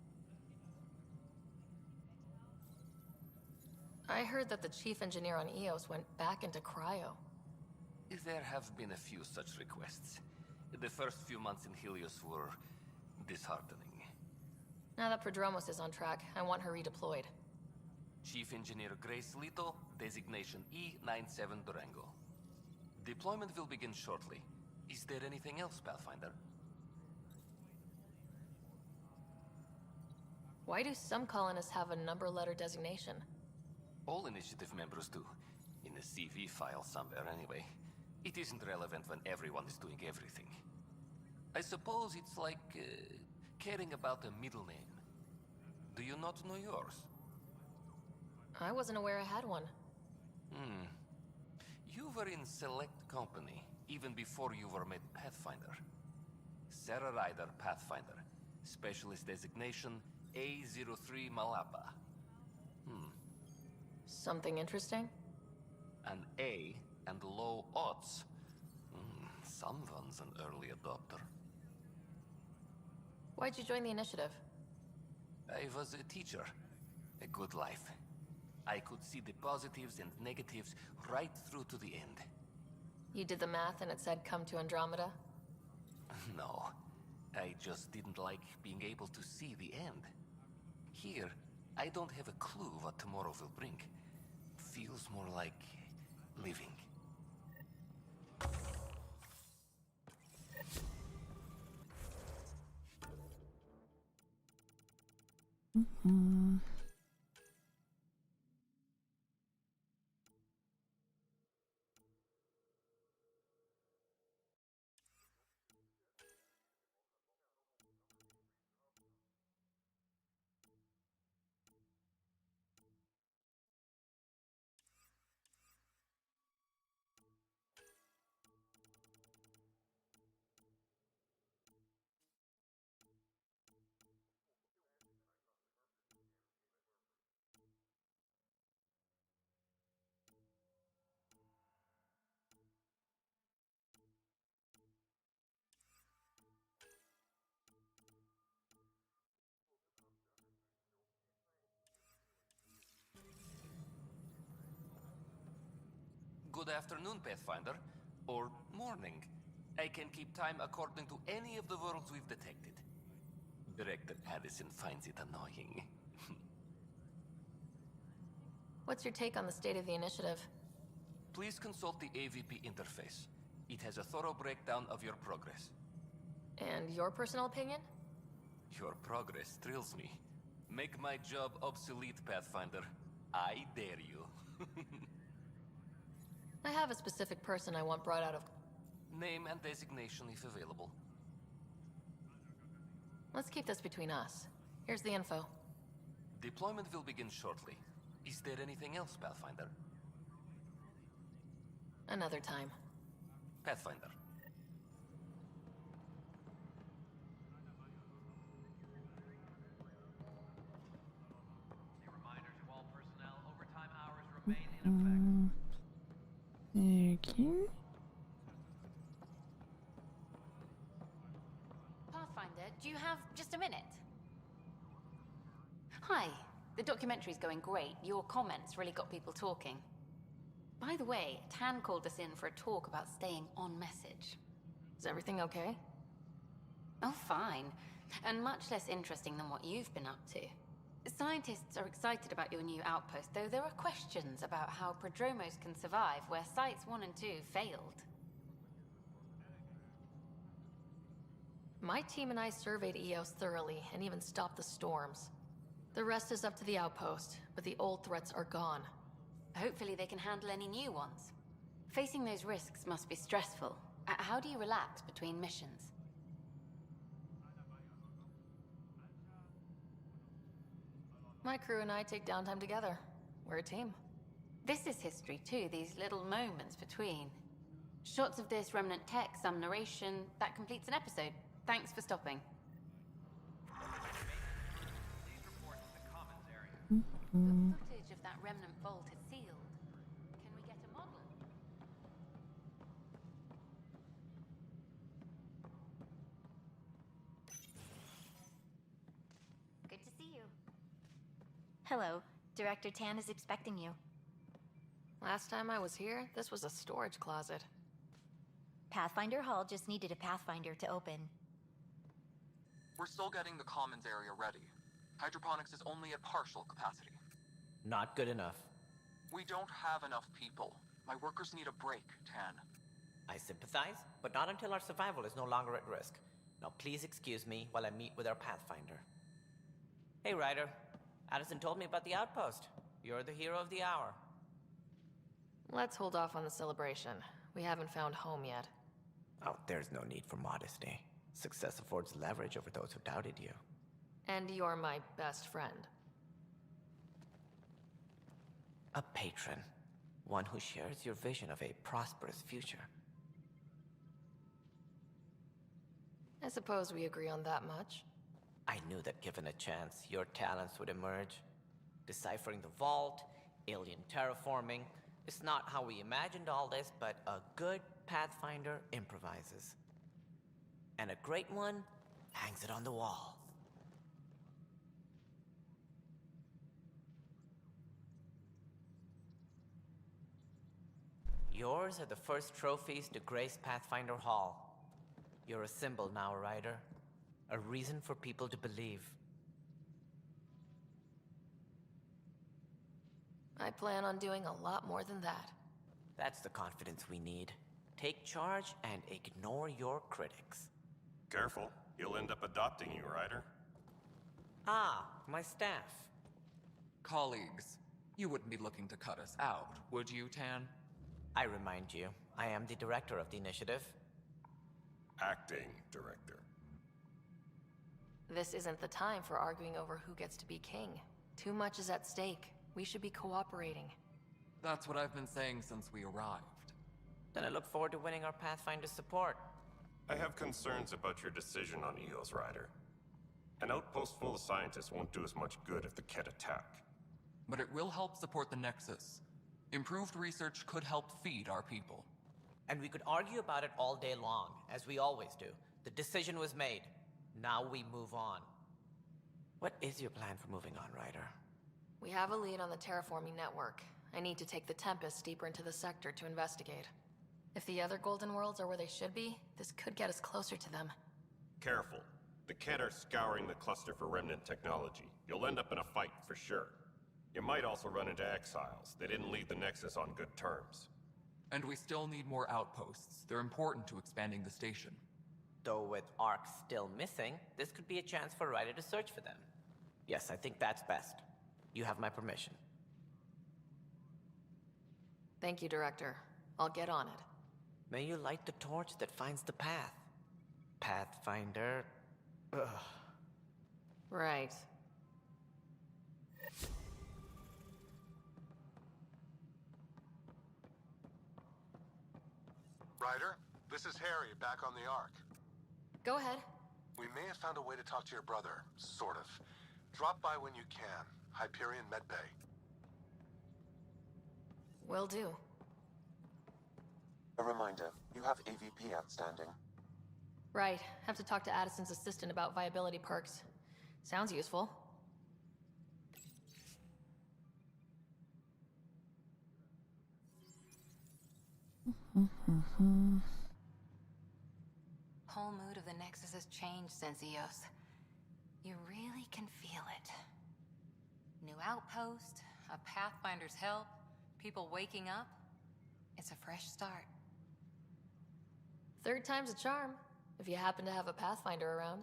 I heard that the chief engineer on EOS went back into cryo. There have been a few such requests. The first few months in Helios were disheartening. Now that Prodromos is on track, I want her redeployed. Chief Engineer Grace Lito, designation E97 Durango. Deployment will begin shortly. Is there anything else, Pathfinder? Why do some colonists have a number letter designation? All initiative members do. In a CV file somewhere, anyway. It isn't relevant when everyone is doing everything. I suppose it's like caring about a middle name. Do you not know yours? I wasn't aware I had one. You were in select company, even before you were made Pathfinder. Sarah Ryder, Pathfinder. Specialist designation A03 Malapa. Something interesting? An A and low odds. Someone's an early adopter. Why'd you join the initiative? I was a teacher. A good life. I could see the positives and negatives right through to the end. You did the math and it said come to Andromeda? No. I just didn't like being able to see the end. Here, I don't have a clue what tomorrow will bring. Feels more like living. Good afternoon, Pathfinder. Or morning. I can keep time according to any of the worlds we've detected. Director Addison finds it annoying. What's your take on the state of the initiative? Please consult the AVP interface. It has a thorough breakdown of your progress. And your personal opinion? Your progress thrills me. Make my job obsolete, Pathfinder. I dare you. I have a specific person I want brought out of... Name and designation if available. Let's keep this between us. Here's the info. Deployment will begin shortly. Is there anything else, Pathfinder? Another time. Pathfinder. A reminder to all personnel, overtime hours remain in effect. Okay. Pathfinder, do you have just a minute? Hi. The documentary's going great. Your comments really got people talking. By the way, Tan called us in for a talk about staying on message. Is everything okay? Oh, fine. And much less interesting than what you've been up to. Scientists are excited about your new outpost, though there are questions about how Prodromos can survive where Sites 1 and 2 failed. My team and I surveyed EOS thoroughly and even stopped the storms. The rest is up to the outpost, but the old threats are gone. Hopefully they can handle any new ones. Facing those risks must be stressful. How do you relax between missions? My crew and I take downtime together. We're a team. This is history too, these little moments between. Shots of this remnant tech, some narration, that completes an episode. Thanks for stopping. The footage of that remnant vault is sealed. Can we get a model? Good to see you. Hello. Director Tan is expecting you. Last time I was here, this was a storage closet. Pathfinder Hall just needed a Pathfinder to open. We're still getting the commons area ready. Hydroponics is only at partial capacity. Not good enough. We don't have enough people. My workers need a break, Tan. I sympathize, but not until our survival is no longer at risk. Now please excuse me while I meet with our Pathfinder. Hey, Ryder. Addison told me about the outpost. You're the hero of the hour. Let's hold off on the celebration. We haven't found home yet. Oh, there's no need for modesty. Success affords leverage over those who doubted you. And you're my best friend. A patron. One who shares your vision of a prosperous future. I suppose we agree on that much. I knew that given a chance, your talents would emerge. Deciphering the vault, alien terraforming. It's not how we imagined all this, but a good Pathfinder improvises. And a great one hangs it on the wall. Yours are the first trophies to grace Pathfinder Hall. You're a symbol now, Ryder. A reason for people to believe. I plan on doing a lot more than that. That's the confidence we need. Take charge and ignore your critics. Careful, he'll end up adopting you, Ryder. Ah, my staff. Colleagues, you wouldn't be looking to cut us out, would you, Tan? I remind you, I am the director of the initiative. Acting director. This isn't the time for arguing over who gets to be king. Too much is at stake. We should be cooperating. That's what I've been saying since we arrived. Then I look forward to winning our Pathfinder's support. I have concerns about your decision on Eos, Ryder. An outpost full of scientists won't do us much good if the Ket attack. But it will help support the Nexus. Improved research could help feed our people. And we could argue about it all day long, as we always do. The decision was made. Now we move on. What is your plan for moving on, Ryder? We have a lead on the terraforming network. I need to take the Tempest deeper into the sector to investigate. If the other Golden Worlds are where they should be, this could get us closer to them. Careful. The Ket are scouring the cluster for remnant technology. You'll end up in a fight, for sure. You might also run into exiles. They didn't leave the Nexus on good terms. And we still need more outposts. They're important to expanding the station. Though with Ark still missing, this could be a chance for Ryder to search for them. Yes, I think that's best. You have my permission. Thank you, Director. I'll get on it. May you light the torch that finds the path. Pathfinder. Ugh. Right. Ryder, this is Harry, back on the Ark. Go ahead. We may have found a way to talk to your brother, sort of. Drop by when you can. Hyperion Medbay. Will do. A reminder, you have AVP outstanding. Right. Have to talk to Addison's assistant about viability perks. Sounds useful. Whole mood of the Nexus has changed since Eos. You really can feel it. New outpost, a Pathfinder's help, people waking up. It's a fresh start. Third time's a charm, if you happen to have a Pathfinder around.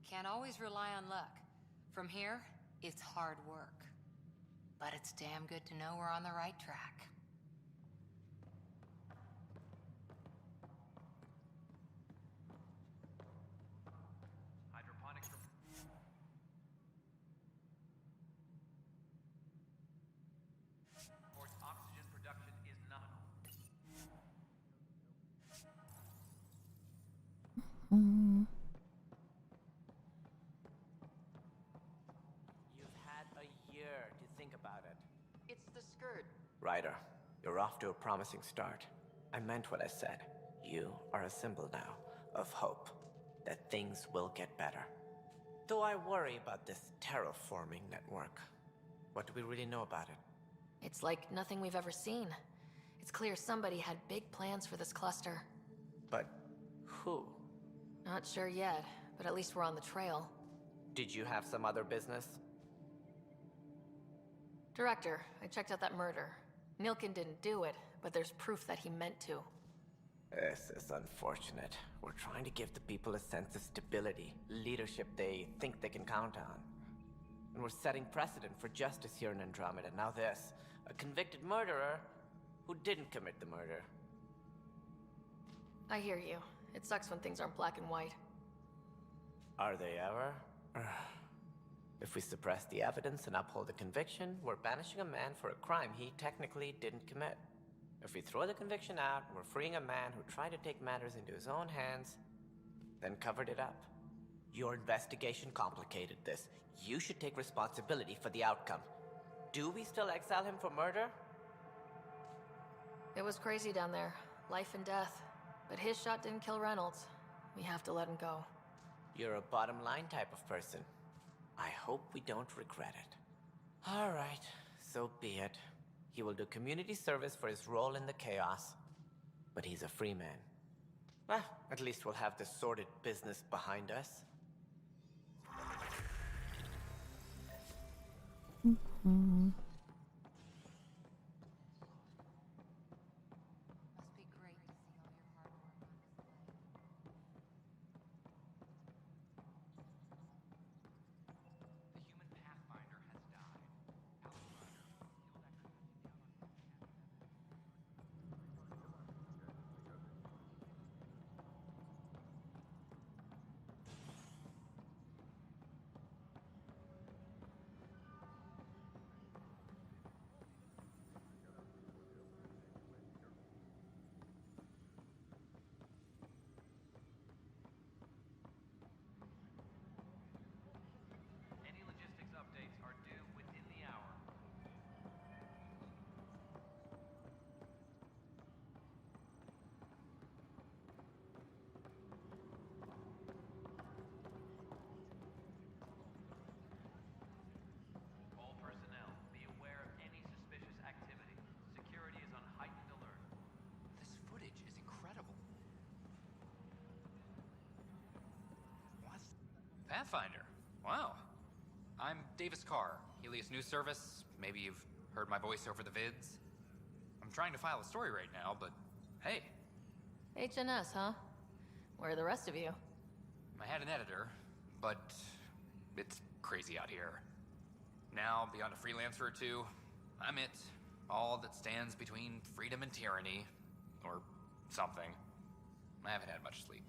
Can't always rely on luck. From here, it's hard work. But it's damn good to know we're on the right track. Hydroponics reports oxygen production is nominal. the skirt? Ryder, you're off to a promising start. I meant what I said. You are a symbol now of hope that things will get better. Though I worry about this terraforming network. What do we really know about it? It's like nothing we've ever seen. It's clear somebody had big plans for this cluster. But who? Not sure yet, but at least we're on the trail. Did you have some other business? Director, I checked out that murder. Nilkin didn't do it, but there's proof that he meant to. This is unfortunate. We're trying to give the people a sense of stability, leadership they think they can count on. And we're setting precedent for justice here in Andromeda. Now this, a convicted murderer who didn't commit the murder. I hear you. It sucks when things aren't black and white. Are they ever? If we suppress the evidence and uphold the conviction, we're banishing a man for a crime he technically didn't commit. If we throw the conviction out, we're freeing a man who tried to take matters into his own hands, then covered it up. Your investigation complicated this. You should take responsibility for the outcome. Do we still exile him for murder? It was crazy down there. Life and death. But his shot didn't kill Reynolds. We have to let him go. You're a bottom line type of person. I hope we don't regret it. All right, so be it. He will do community service for his role in the chaos. But he's a free man. Well, at least we'll have this sordid business behind us. Must be great to see all your hard work on display. The human Pathfinder has died. Any logistics updates are due within the hour. All personnel, be aware of any suspicious activity. Security is on heightened alert. This footage is incredible. What? Pathfinder. Wow. I'm Davis Carr, Helios News Service. Maybe you've heard my voice over the vids. I'm trying to file a story right now, but hey, HNS, huh? Where are the rest of you? I had an editor, but it's crazy out here. Now, beyond a freelancer or two, I'm it. All that stands between freedom and tyranny. Or something. I haven't had much sleep.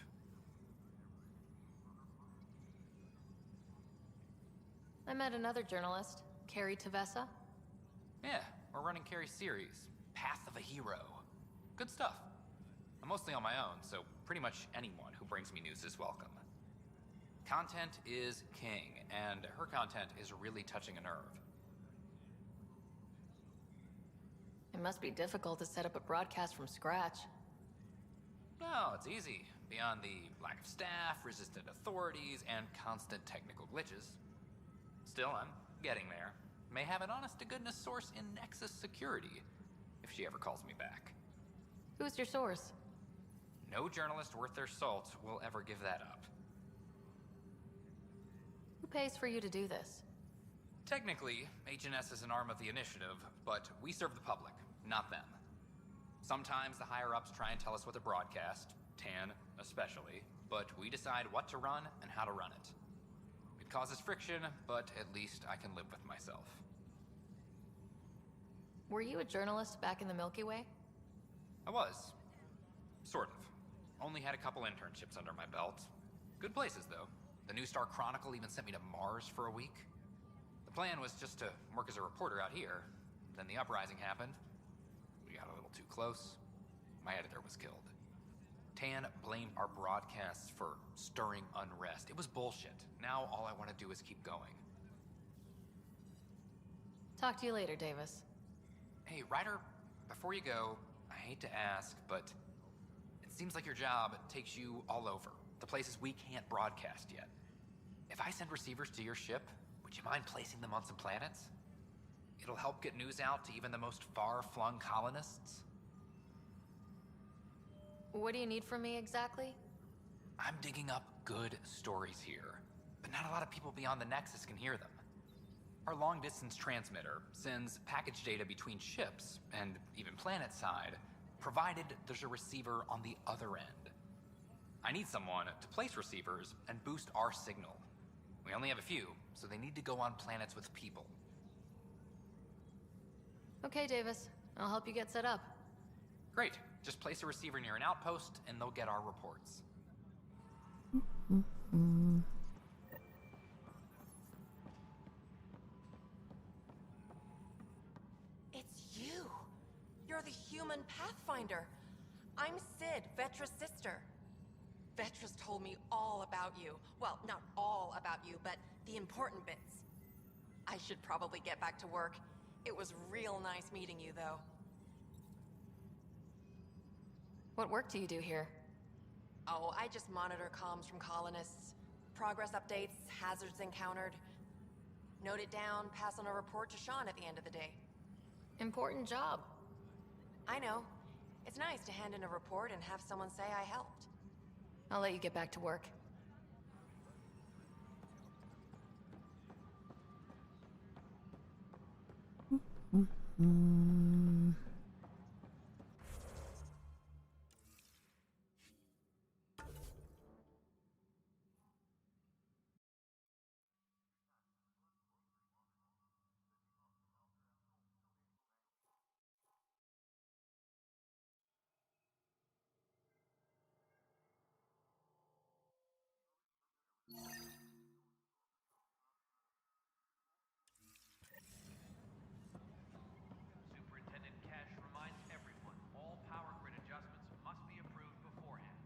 I met another journalist, Carrie Tavessa. Yeah, we're running Carrie's series, Path of a Hero. Good stuff. I'm mostly on my own, so pretty much anyone who brings me news is welcome. Content is king, and her content is really touching a nerve. It must be difficult to set up a broadcast from scratch. No, it's easy. Beyond the lack of staff, resistant authorities, and constant technical glitches. Still, I'm getting there. May have an honest-to-goodness source in Nexus Security, if she ever calls me back. Who's your source? No journalist worth their salt will ever give that up. Who pays for you to do this? Technically, HNS is an arm of the initiative, but we serve the public, not them. Sometimes the higher-ups try and tell us what to broadcast, Tan especially, but we decide what to run and how to run it. It causes friction, but at least I can live with myself. Were you a journalist back in the Milky Way? I was. Sort of. Only had a couple internships under my belt. Good places, though. The New Star Chronicle even sent me to Mars for a week. The plan was just to work as a reporter out here. Then the uprising happened. We got a little too close. My editor was killed. Tan blamed our broadcasts for stirring unrest. It was bullshit. Now all I want to do is keep going. Talk to you later, Davis. Hey, Ryder, before you go, I hate to ask, but it seems like your job takes you all over, the places we can't broadcast yet. If I send receivers to your ship, would you mind placing them on some planets? It'll help get news out to even the most far-flung colonists. What do you need from me exactly? I'm digging up good stories here, but not a lot of people beyond the Nexus can hear them. Our long-distance transmitter sends package data between ships, and even planet-side, provided there's a receiver on the other end. I need someone to place receivers and boost our signal. We only have a few, so they need to go on planets with people. Okay, Davis. I'll help you get set up. Great. Just place a receiver near an outpost, and they'll get our reports. It's you! You're the human Pathfinder. I'm Sid, Vetra's sister. Vetra's told me all about you. Well, not all about you, but the important bits. I should probably get back to work. It was real nice meeting you, though. What work do you do here? Oh, I just monitor comms from colonists. Progress updates, hazards encountered. Note it down, pass on a report to Sean at the end of the day. Important job. I know. It's nice to hand in a report and have someone say I helped. I'll let you get back to work. Superintendent Cash reminds everyone, all power grid adjustments must be approved beforehand.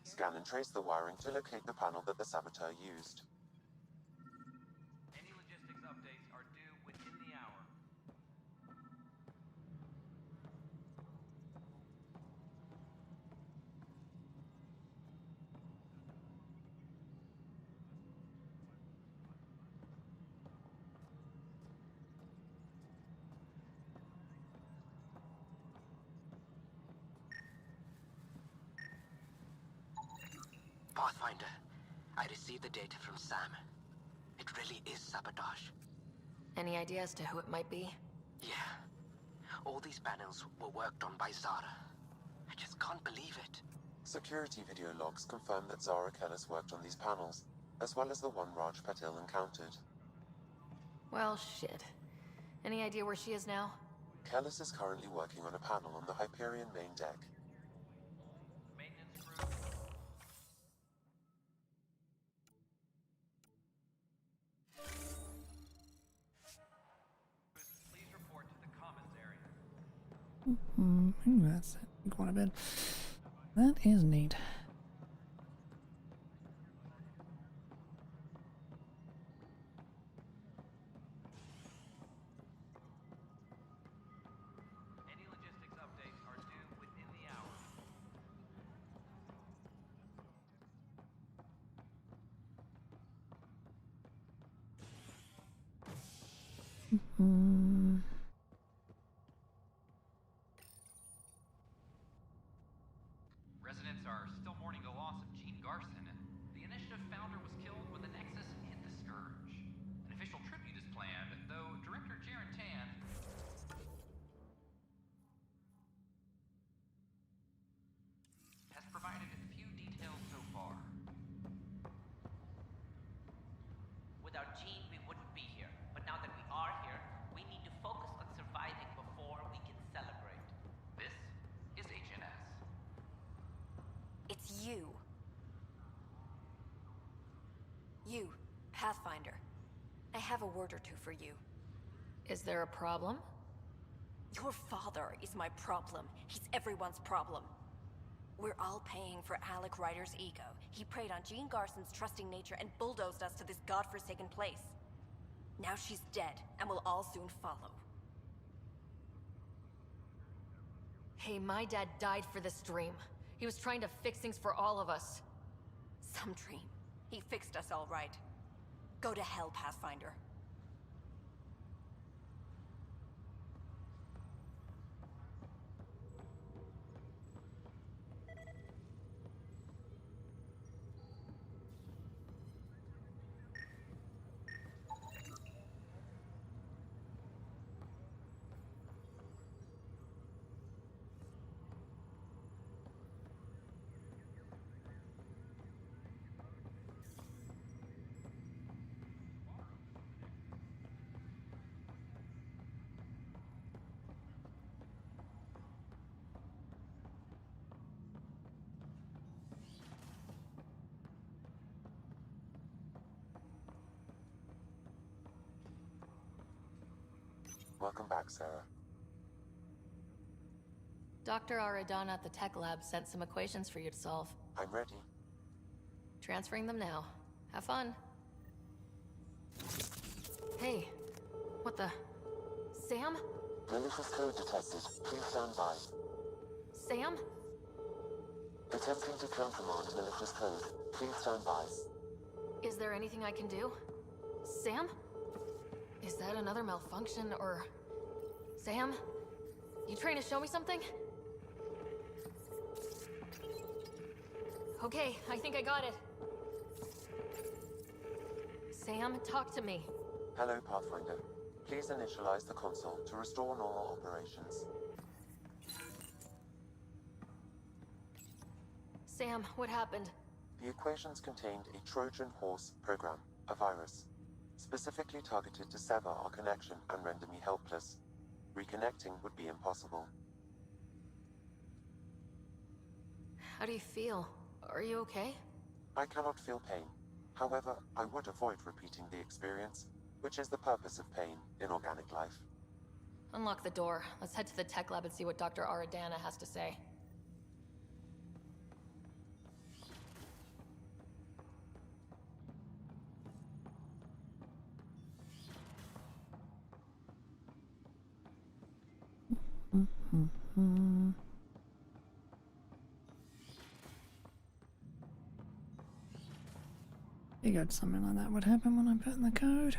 Scan and trace the wiring to locate the panel that the saboteur used. Any logistics updates are due within the hour. Pathfinder, I received the data from Sam. It really is sabotage. Any idea as to who it might be? Yeah. All these panels were worked on by Zara. I just can't believe it. Security video logs confirm that Zara Kellis worked on these panels, as well as the one Raj Patil encountered. Well, shit. Any idea where she is now? Kellis is currently working on a panel on the Hyperion main deck. Please report to the commons area. That's quite a bit. That is neat. Any logistics updates are due within the hour. Residents are still mourning the loss of Gene Garson. The Initiative founder was killed when the Nexus hit the Scourge. An official tribute is planned, though Director Jaren Tan has provided few details so far. Without Gene, we wouldn't be here. But now that we are here, we need to focus on surviving before we can celebrate. This is HNS. It's you. You, Pathfinder. I have a word or two for you. Is there a problem? Your father is my problem. He's everyone's problem. We're all paying for Alec Ryder's ego. He preyed on Jean Garson's trusting nature and bulldozed us to this godforsaken place. Now she's dead, and we'll all soon follow. Hey, my dad died for this dream. He was trying to fix things for all of us. Some dream. He fixed us all right. Go to hell, Pathfinder. Welcome back, Sarah. Dr. Aradana at the tech lab sent some equations for you to solve. I'm ready. Transferring them now. Have fun. Hey, what the... Sam? Malicious code detected. Please stand by. Sam? Attempting to countermand malicious code. Please stand by. Is there anything I can do? Sam? Is that another malfunction, or... Sam? You trying to show me something? Okay, I think I got it. Sam, talk to me. Hello, Pathfinder. Please initialize the console to restore normal operations. Sam, what happened? The equations contained a Trojan horse program, a virus, specifically targeted to sever our connection and render me helpless. Reconnecting would be impossible. How do you feel? Are you okay? I cannot feel pain. However, I would avoid repeating the experience, which is the purpose of pain in organic life. Unlock the door. Let's head to the tech lab and see what Dr. Aradana has to say. Figured something like that would happen when I put in the code.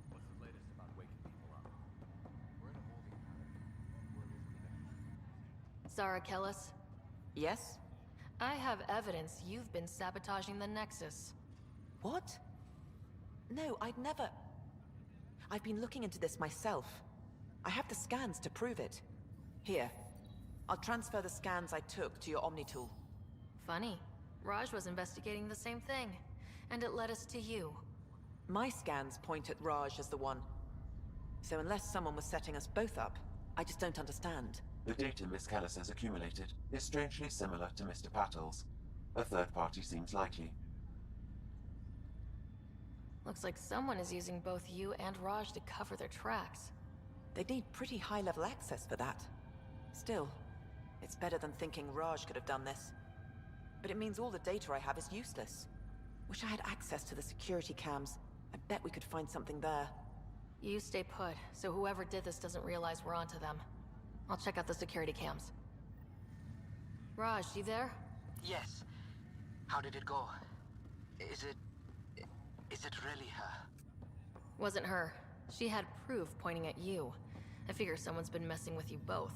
What's the latest about waking people up? We're in a holding pattern. Zara Kellis? Yes? I have evidence you've been sabotaging the Nexus. What? No, I'd never... I've been looking into this myself. I have the scans to prove it. Here. I'll transfer the scans I took to your Omni tool. Funny. Raj was investigating the same thing, and it led us to you. My scans point at Raj as the one. So unless someone was setting us both up, I just don't understand. The data Miss Kellis has accumulated is strangely similar to Mr. Patel's. A third party seems likely. Looks like someone is using both you and Raj to cover their tracks. They'd need pretty high-level access for that. Still, it's better than thinking Raj could have done this. But it means all the data I have is useless. Wish I had access to the security cams. I bet we could find something there. You stay put, so whoever did this doesn't realize we're onto them. I'll check out the security cams. Raj, you there? Yes. How did it go? Is it really her? Wasn't her. She had proof pointing at you. I figure someone's been messing with you both.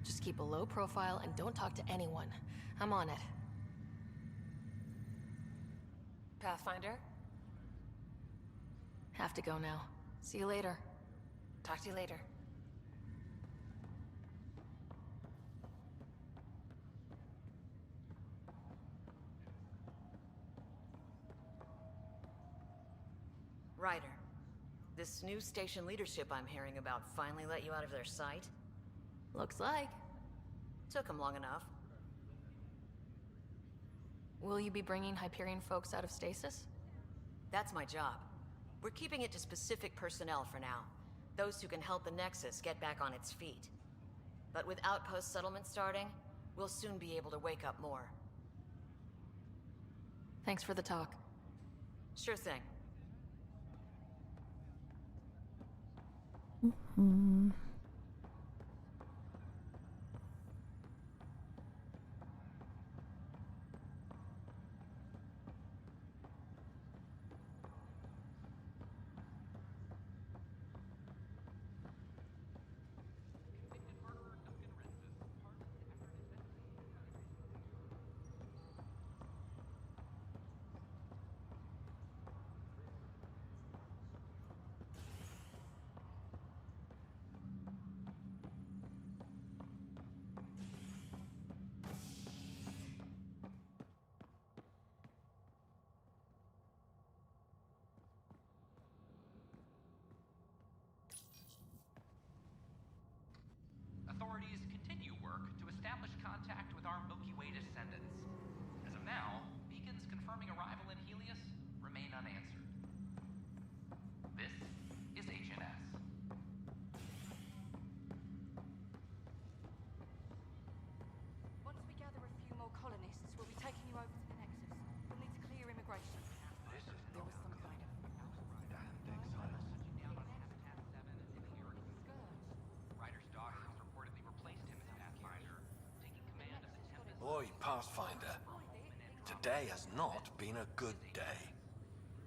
Just keep a low profile and don't talk to anyone. I'm on it. Pathfinder? Have to go now. See you later. Talk to you later. Ryder, this new station leadership I'm hearing about finally let you out of their sight? Looks like. Took them long enough. Will you be bringing Hyperion folks out of stasis? That's my job. We're keeping it to specific personnel for now. Those who can help the Nexus get back on its feet. But with outpost settlement starting, we'll soon be able to wake up more. Thanks for the talk. Sure thing. Authorities continue work to establish contact with our Milky Way descendants. As of now, beacons confirming arrival in Helios remain unanswered. This is HNS. Once we gather a few more colonists, we'll be taking you over to the Nexus. We'll need to clear immigration. There was some kind of... Ryder's doctors reportedly replaced him as Pathfinder, taking command of the Tempest. Boy, Pathfinder. Today has not been a good day.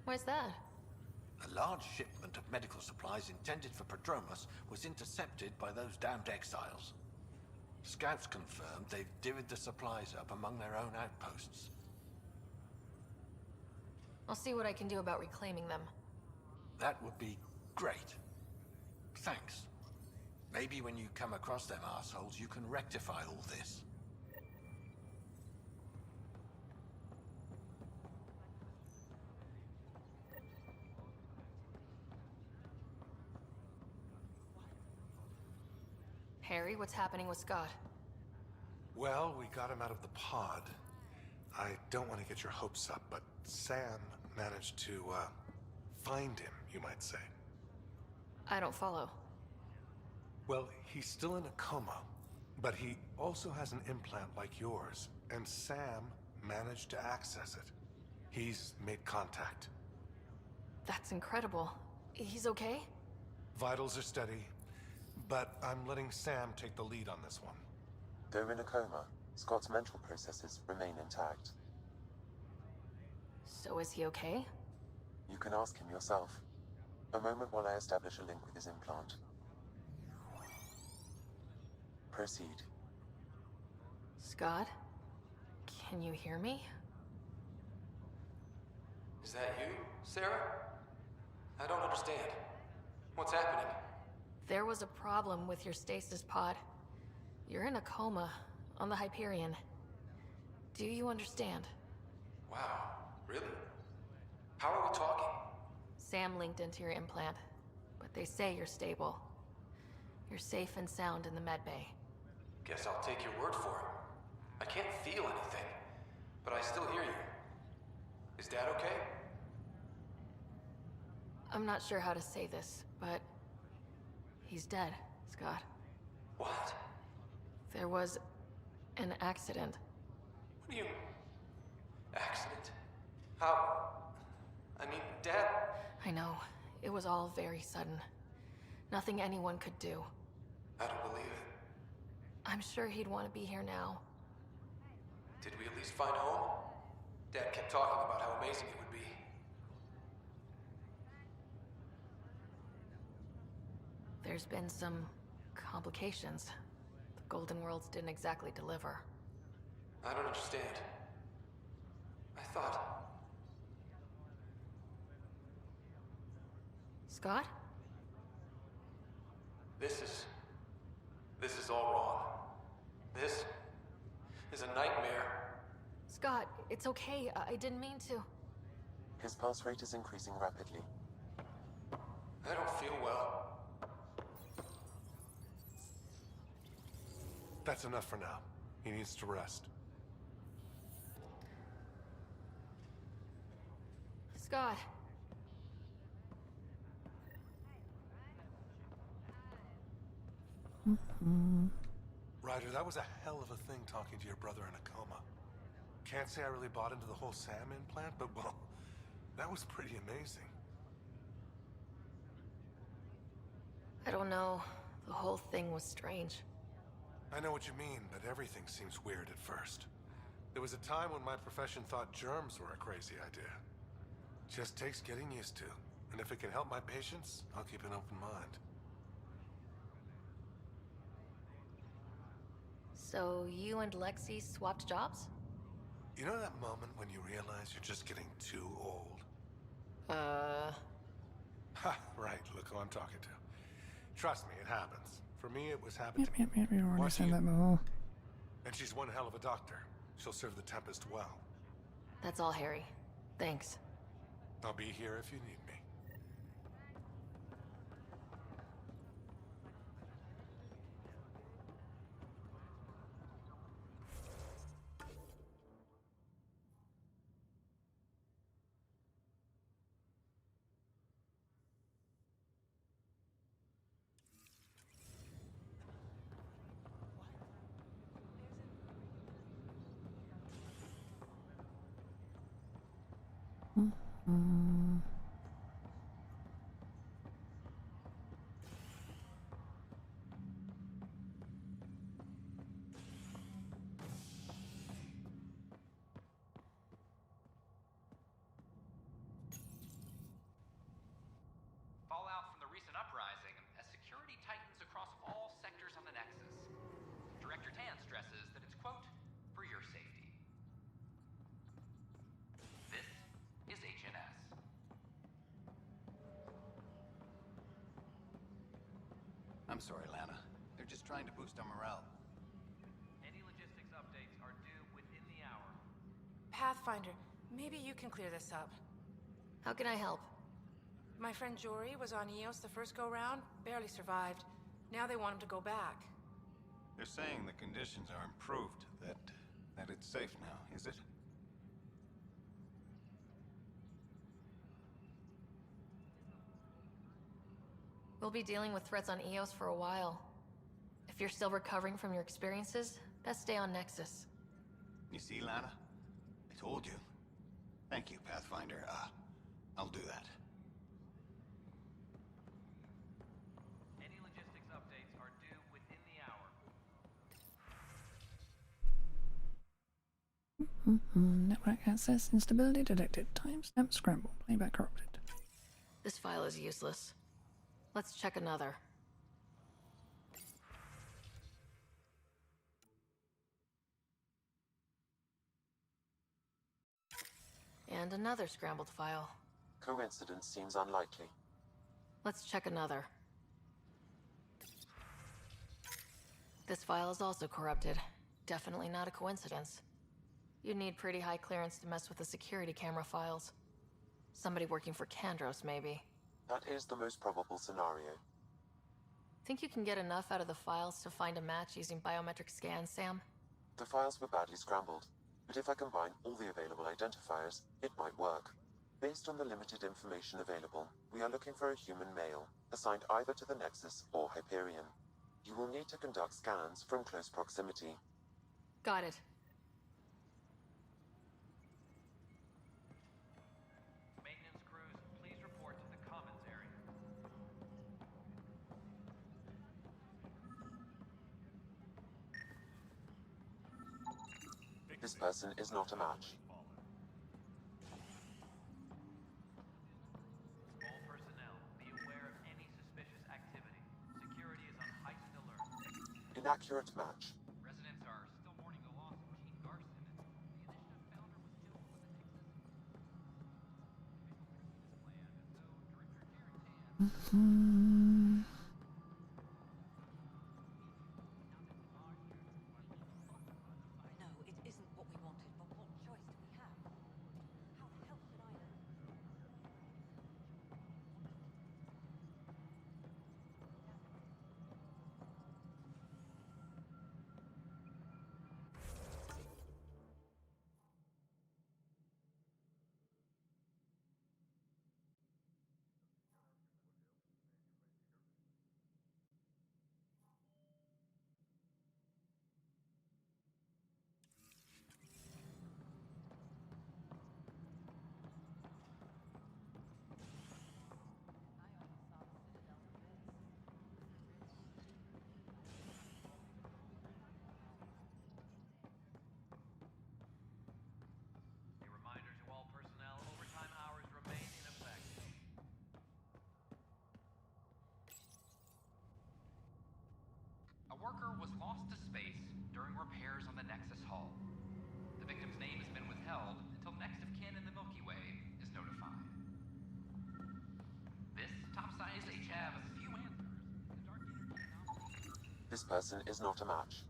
Why's that? A large shipment of medical supplies intended for Prodromos was intercepted by those damned exiles. Scouts confirmed they've divvied the supplies up among their own outposts. I'll see what I can do about reclaiming them. That would be great. Thanks. Maybe when you come across them assholes, you can rectify all this. Harry, what's happening with Scott? Well, we got him out of the pod. I don't want to get your hopes up, but Sam managed to, find him, you might say. I don't follow. Well, he's still in a coma, but he also has an implant like yours, and Sam managed to access it. He's made contact. That's incredible. He's okay? Vitals are steady, but I'm letting Sam take the lead on this one. Though in a coma, Scott's mental processes remain intact. So is he okay? You can ask him yourself. A moment while I establish a link with his implant. Proceed. Scott? Can you hear me? Is that you, Sarah? I don't understand. What's happening? There was a problem with your stasis pod. You're in a coma on the Hyperion. Do you understand? Wow, really? How are we talking? Sam linked into your implant, but they say you're stable. You're safe and sound in the medbay. Guess I'll take your word for it. I can't feel anything, but I still hear you. Is Dad okay? I'm not sure how to say this, but he's dead, Scott. What? There was an accident. What do you... Accident? How... I mean, Dad... I know. It was all very sudden. Nothing anyone could do. I don't believe it. I'm sure he'd want to be here now. Did we at least find home? Dad kept talking about how amazing it would be. There's been some complications. The Golden Worlds didn't exactly deliver. I don't understand. I thought... Scott? This is all wrong. This is a nightmare. Scott, it's okay. I didn't mean to. His pulse rate is increasing rapidly. I don't feel well. That's enough for now. He needs to rest. Scott. Ryder, that was a hell of a thing talking to your brother in a coma. Can't say I really bought into the whole Sam implant, but well, that was pretty amazing. I don't know. The whole thing was strange. I know what you mean, but everything seems weird at first. There was a time when my profession thought germs were a crazy idea. Just takes getting used to. And if it can help my patients, I'll keep an open mind. So you and Lexi swapped jobs? You know that moment when you realize you're just getting too old? Ha, right, look who I'm talking to. Trust me, it happens. For me, it was happening. Yep, you already said that before. And she's one hell of a doctor. She'll serve the Tempest well. That's all, Harry. Thanks. I'll be here if you need me. Fallout from the recent uprising as security tightens across all sectors on the Nexus. Director Tan stresses that it's, quote, for your safety. This is HNS. I'm sorry, Lana. They're just trying to boost our morale. Any logistics updates are due within the hour. Pathfinder, maybe you can clear this up. How can I help? My friend Jory was on Eos the first go-round, barely survived. Now they want him to go back. They're saying the conditions are improved, that it's safe now, is it? We'll be dealing with threats on Eos for a while. If you're still recovering from your experiences, best stay on Nexus. You see, Lana? I told you. Thank you, Pathfinder. I'll do that. Any logistics updates are due within the hour. Network access instability detected. Timestamp scramble. Playback corrupted. This file is useless. Let's check another. And another scrambled file. Coincidence seems unlikely. Let's check another. This file is also corrupted. Definitely not a coincidence. You'd need pretty high clearance to mess with the security camera files. Somebody working for Kandros, maybe. That is the most probable scenario. Think you can get enough out of the files to find a match using biometric scans, Sam? The files were badly scrambled, but if I combine all the available identifiers, it might work. Based on the limited information available, we are looking for a human male, assigned either to the Nexus or Hyperion. You will need to conduct scans from close proximity. Got it. Maintenance crews, please report to the commons area. This person is not a match. All personnel, be aware of any suspicious activity. Security is on heightened alert. Inaccurate match. Residents are still mourning the loss of Gene Garson. The initiative founder was killed when the Nexus planned, though Director Jarrett Tan... No, it isn't what we wanted, but what choice do we have? How the hell should I know? A worker was lost to space during repairs on the Nexus hull. The victim's name has been withheld until next of kin in the Milky Way is notified. This top-sized HAV has a few answers. This person is not a match.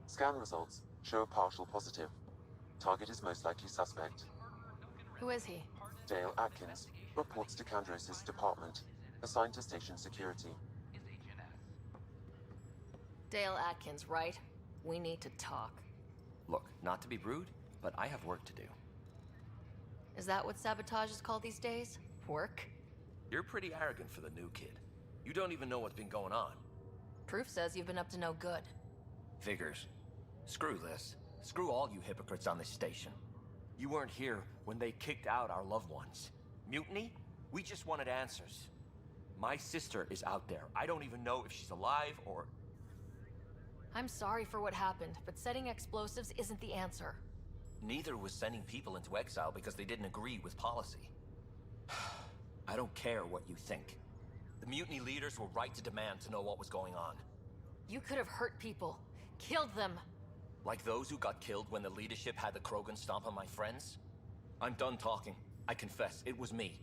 Scan results show a partial positive. Target is most likely suspect. Who is he? Dale Atkins, reports to Kandros' department, assigned to station security. Dale Atkins, right? We need to talk. Look, not to be rude, but I have work to do. Is that what sabotage is called these days? Work? You're pretty arrogant for the new kid. You don't even know what's been going on. Proof says you've been up to no good. Figures. Screw this. Screw all you hypocrites on this station. You weren't here when they kicked out our loved ones. Mutiny? We just wanted answers. My sister is out there. I don't even know if she's alive or... I'm sorry for what happened, but setting explosives isn't the answer. Neither was sending people into exile because they didn't agree with policy. I don't care what you think. The mutiny leaders were right to demand to know what was going on. You could have hurt people. Killed them. Like those who got killed when the leadership had the Krogan stomp on my friends? I'm done talking. I confess, it was me.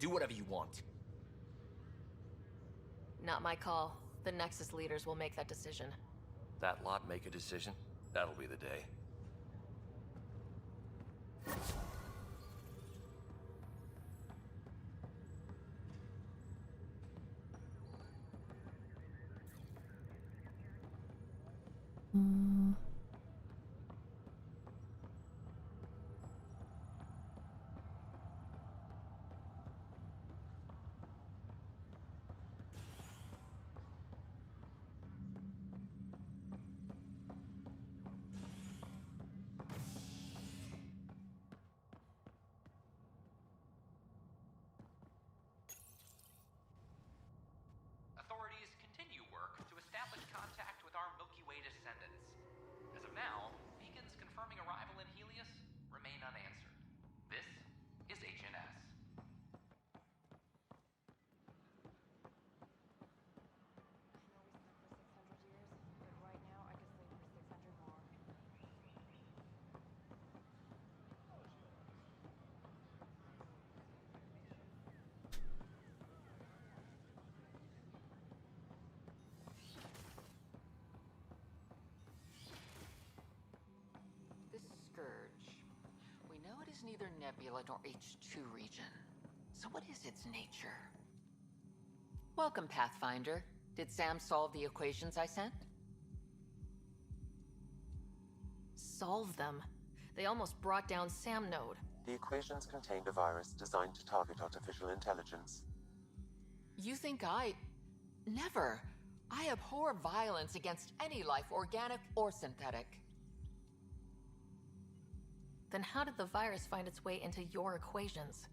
Do whatever you want. Not my call. The Nexus leaders will make that decision. That lot make a decision? That'll be the day. Authorities continue work to establish contact with our Milky Way descendants. As of now, beacons confirming arrival in Helios remain unanswered. This is HNS. This scourge. We know it is neither nebula nor H2 region. So what is its nature? Welcome, Pathfinder. Did Sam solve the equations I sent? Solve them? They almost brought down Sam Node. The equations contained a virus designed to target artificial intelligence. You think Never. I abhor violence against any life, organic or synthetic. Then how did the virus find its way into your equations?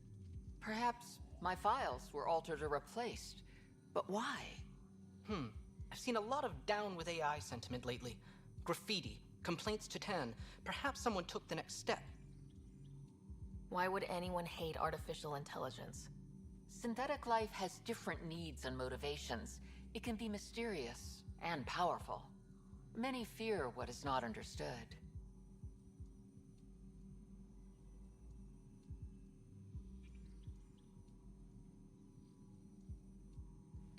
Perhaps my files were altered or replaced. But why? I've seen a lot of down with AI sentiment lately. Graffiti, complaints to 10. Perhaps someone took the next step. Why would anyone hate artificial intelligence? Synthetic life has different needs and motivations. It can be mysterious and powerful. Many fear what is not understood.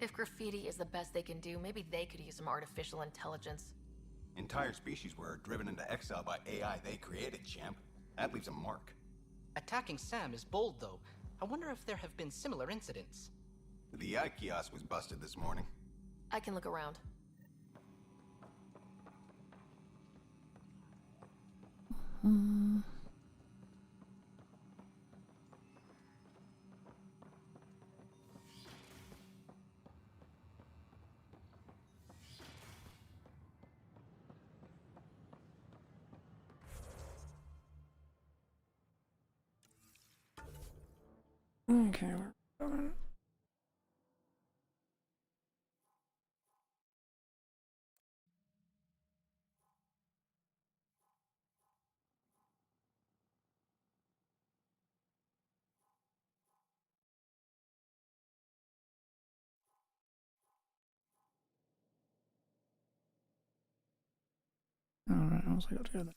If graffiti is the best they can do, maybe they could use some artificial intelligence. Entire species were driven into exile by AI they created, champ. That leaves a mark. Attacking Sam is bold, though. I wonder if there have been similar incidents. The AI kiosk was busted this morning. I can look around. Okay, we're going. else I got to go there.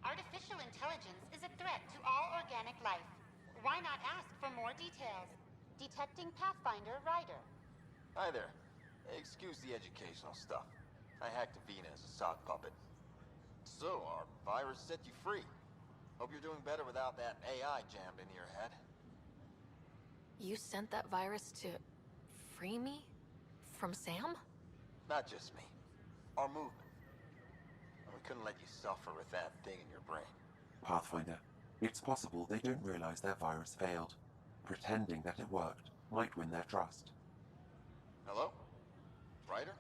Artificial intelligence is a threat to all organic life. Why not ask for more details? Detecting Pathfinder Ryder. Hi there. Excuse the educational stuff. I hacked Avina as a sock puppet. So, our virus set you free. Hope you're doing better without that AI jammed into your head. You sent that virus to free me? From Sam? Not just me. Our movement. We couldn't let you suffer with that thing in your brain. Pathfinder, it's possible they don't realize their virus failed. Pretending that it worked might win their trust. Hello? Ryder?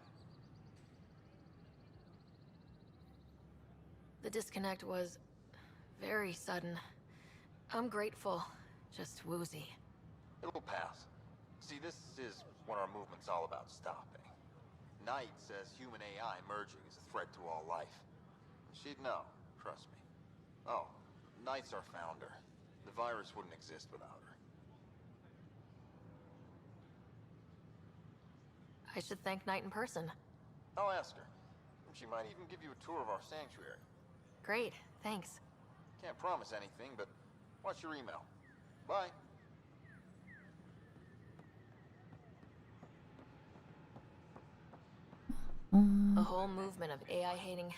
The disconnect was very sudden. I'm grateful, just woozy. It'll pass. See, this is what our movement's all about stopping. Knight says human AI merging is a threat to all life. She'd know, trust me. Oh, Knight's our founder. The virus wouldn't exist without her. I should thank Knight in person. I'll ask her. She might even give you a tour of our sanctuary. Great, thanks. Can't promise anything, but watch your email. Bye. A whole movement of AI-hating...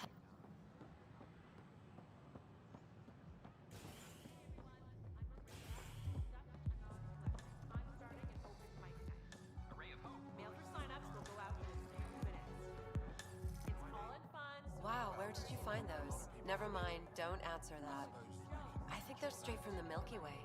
Wow, where did you find those? Never mind, don't answer that. I think they're straight from the Milky Way.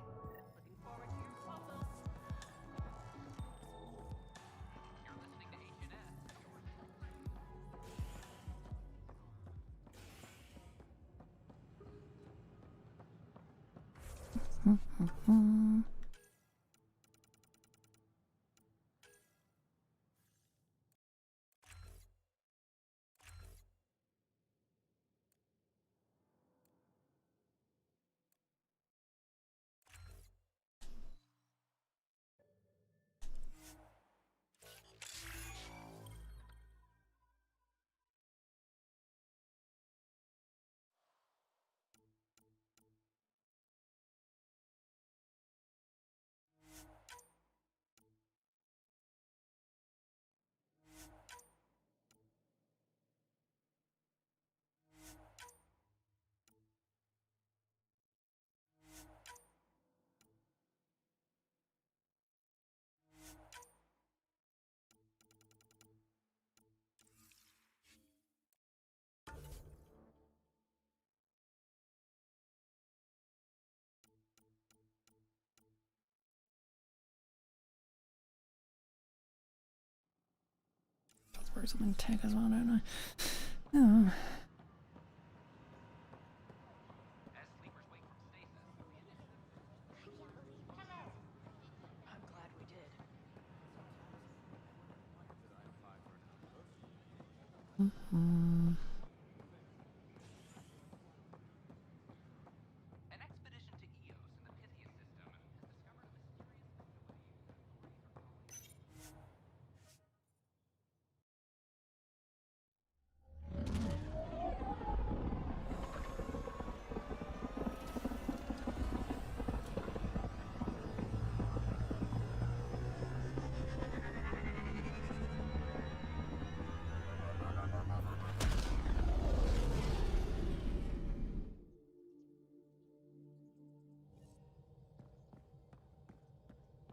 Or something tech as well, don't I? Oh. I'm glad we did. Mm-hmm. An expedition to Eos in the Pythia system has discovered a mysterious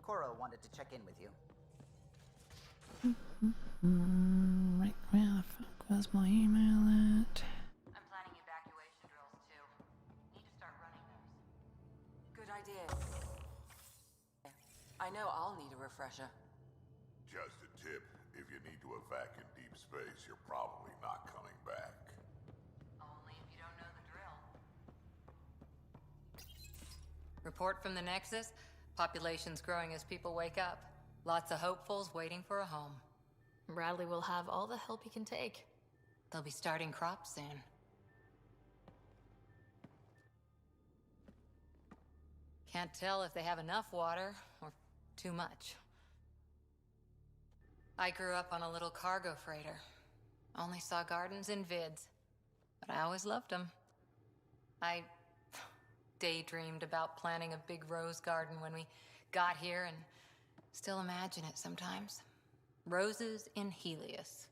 Cora wanted to check in with you. Right, where the fuck was my email at? I'm planning evacuation drills too. Need to start running those. Good idea. I know I'll need a refresher. Just a tip, if you need to evac in deep space, you're probably not coming back. Only if you don't know the drill. Report from the Nexus. Population's growing as people wake up. Lots of hopefuls waiting for a home. Bradley will have all the help he can take. They'll be starting crops soon. Can't tell if they have enough water or too much. I grew up on a little cargo freighter. Only saw gardens in vids, but I always loved them. I daydreamed about planting a big rose garden when we got here and still imagine it sometimes. Roses in Helios.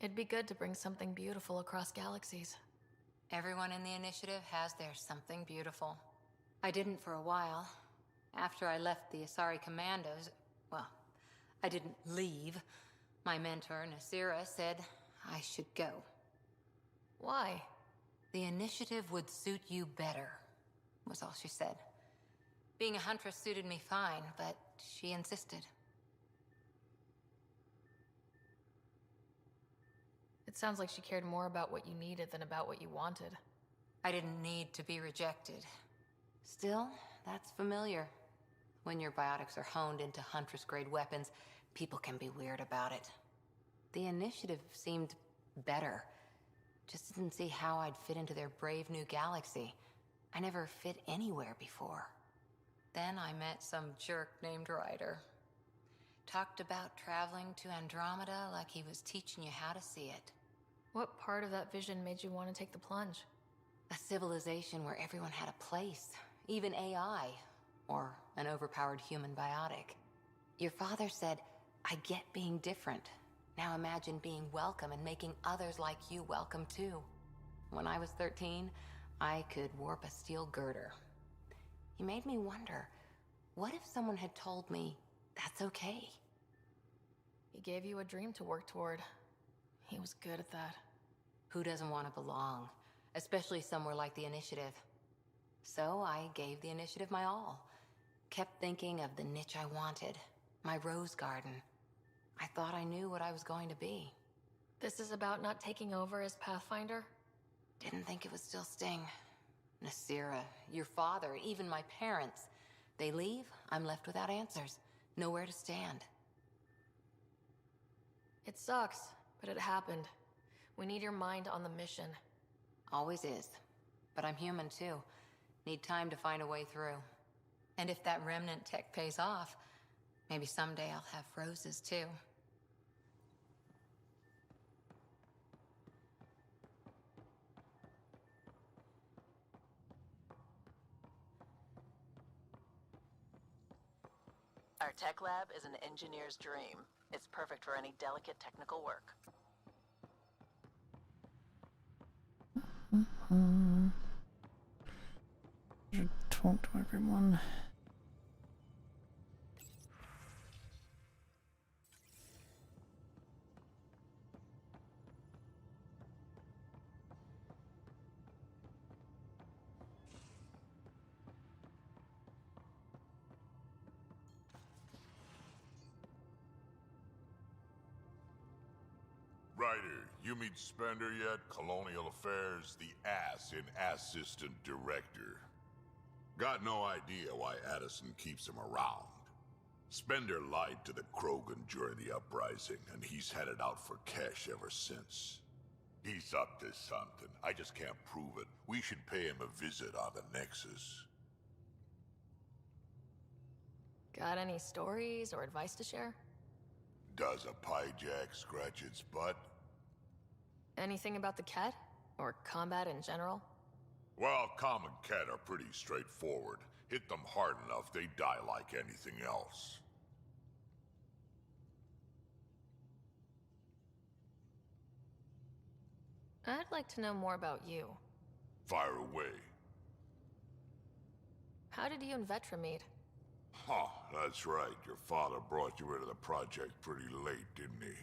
It'd be good to bring something beautiful across galaxies. Everyone in the initiative has their something beautiful. I didn't for a while. After I left the Asari Commandos, well, I didn't leave. My mentor, Nasira, said I should go. Why? The initiative would suit you better, was all she said. Being a huntress suited me fine, but she insisted. It sounds like she cared more about what you needed than about what you wanted. I didn't need to be rejected. Still, that's familiar. When your biotics are honed into Huntress-grade weapons, people can be weird about it. The initiative seemed better. Just didn't see how I'd fit into their brave new galaxy. I never fit anywhere before. Then I met some jerk named Ryder. Talked about traveling to Andromeda like he was teaching you how to see it. What part of that vision made you want to take the plunge? A civilization where everyone had a place, even AI, or an overpowered human biotic. Your father said, I get being different. Now imagine being welcome and making others like you welcome too. When I was 13, I could warp a steel girder. He made me wonder, what if someone had told me that's okay? He gave you a dream to work toward. He was good at that. Who doesn't want to belong? Especially somewhere like the Initiative. So I gave the Initiative my all. Kept thinking of the niche I wanted. My rose garden. I thought I knew what I was going to be. This is about not taking over as Pathfinder? Didn't think it would still sting. Nasira, your father, even my parents. They leave, I'm left without answers. Nowhere to stand. It sucks, but it happened. We need your mind on the mission. Always is. But I'm human too. Need time to find a way through. And if that remnant tech pays off, maybe someday I'll have roses too. Our tech lab is an engineer's dream. It's perfect for any delicate technical work. Should talk to everyone. Ryder, you meet Spender yet? Colonial Affairs, the ass in Assistant Director. Got no idea why Addison keeps him around. Spender lied to the Krogan during the uprising, and he's headed out for cash ever since. He's up to something. I just can't prove it. We should pay him a visit on the Nexus. Got any stories or advice to share? Does a piejack scratch its butt? Anything about the Ket? Or combat in general? Well, common Ket are pretty straightforward. Hit them hard enough, they die like anything else. I'd like to know more about you. Fire away. How did you and Vetra meet? Huh, that's right. Your father brought you into the project pretty late, didn't he?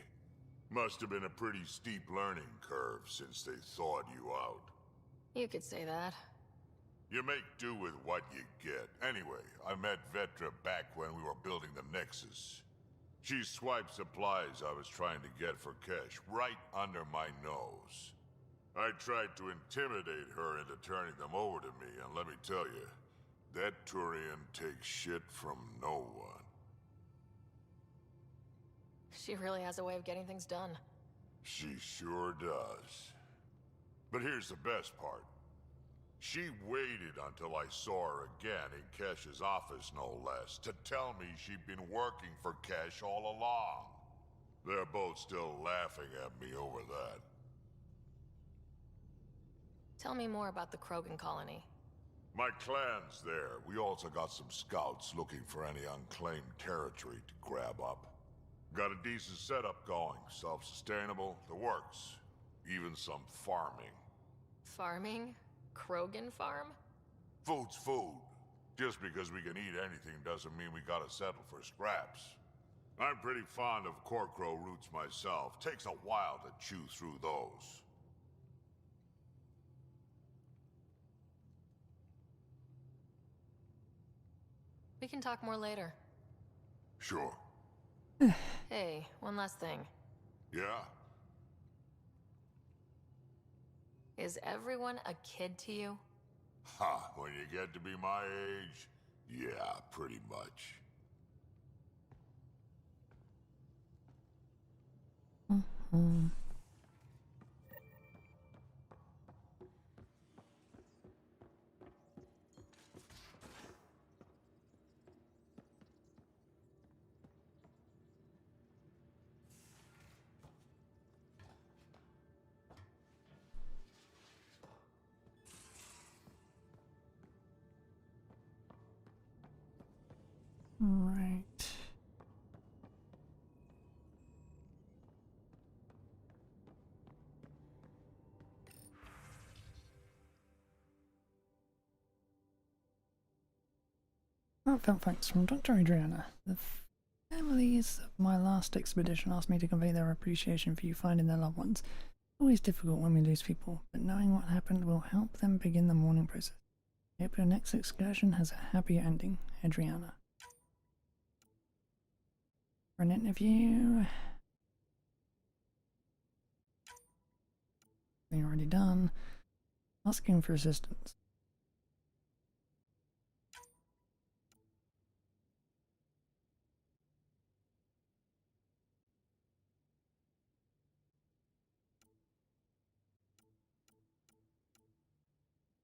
Must have been a pretty steep learning curve since they thawed you out. You could say that. You make do with what you get. Anyway, I met Vetra back when we were building the Nexus. She swiped supplies I was trying to get for cash right under my nose. I tried to intimidate her into turning them over to me, and let me tell you, that Turian takes shit from no one. She really has a way of getting things done. She sure does. But here's the best part. She waited until I saw her again in Kesh's office, no less, to tell me she'd been working for Kesh all along. They're both still laughing at me over that. Tell me more about the Krogan colony. My clan's there. We also got some scouts looking for any unclaimed territory to grab up. Got a decent setup going, self-sustainable, the works. Even some farming. Farming? Krogan farm? Food's food. Just because we can eat anything doesn't mean we gotta settle for scraps. I'm pretty fond of Corcrow roots myself. Takes a while to chew through those. We can talk more later. Sure. Hey, one last thing. Yeah? Is everyone a kid to you? Ha, when you get to be my age, yeah, pretty much. Right. Heartfelt thanks from Dr. Adriana. The families of my last expedition asked me to convey their appreciation for you finding their loved ones. Always difficult when we lose people, but knowing what happened will help them begin the mourning process. I hope your next excursion has a happy ending, Adriana. For an interview. Thing already done. Asking for assistance.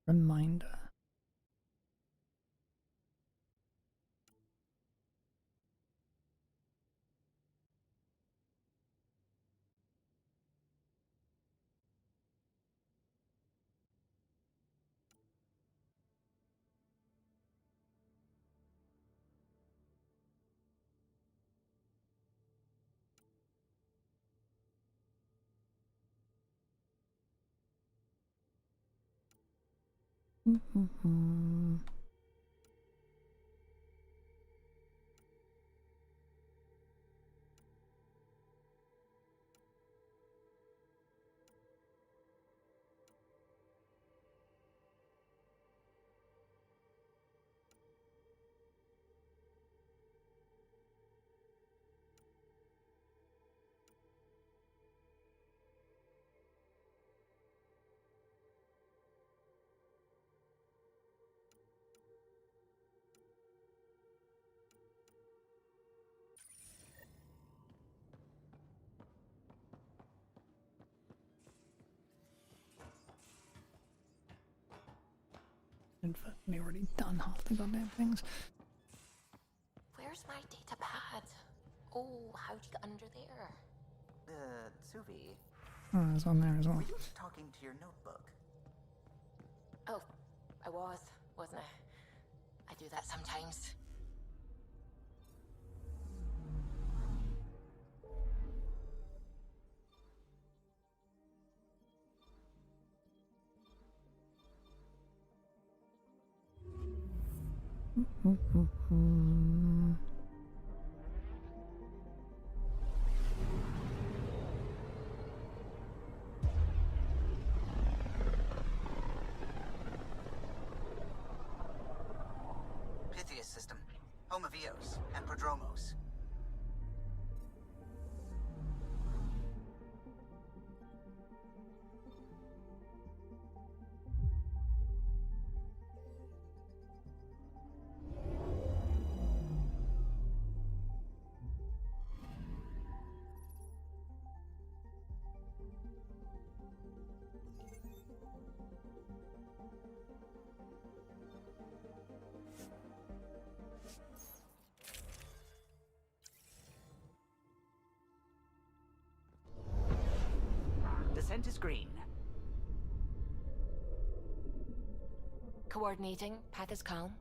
Reminder. In fact, we already done half the goddamn things. Where's my data pad? Oh, how'd you get under there? Suvi. Oh, there's one there as well. Were you talking to your notebook? Oh, I wasn't I? I do that sometimes. Pythias system, home of Eos and Prodromos. screen. Coordinating. Path is calm.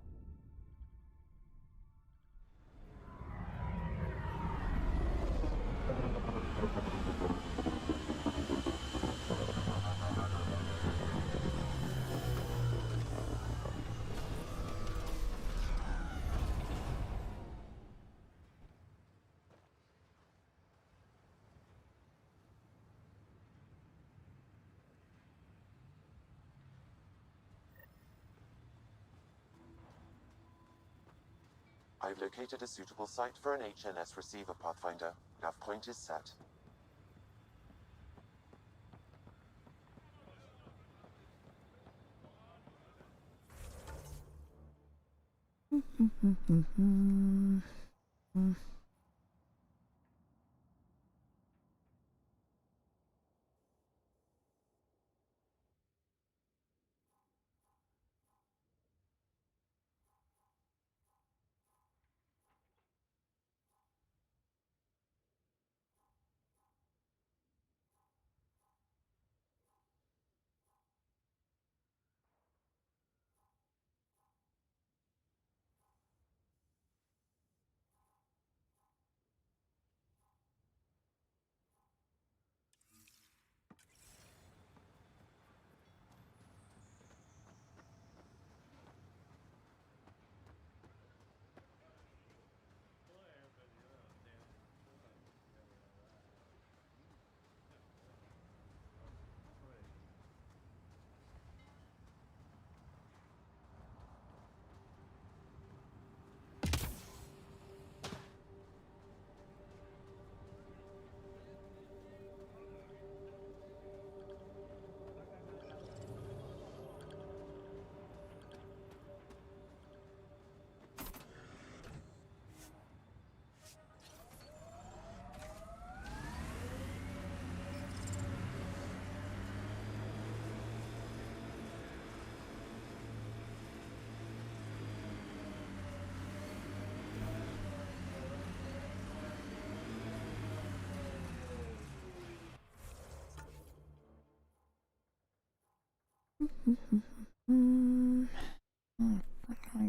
I've located a suitable site for an HNS receiver, Pathfinder. Nav point is set.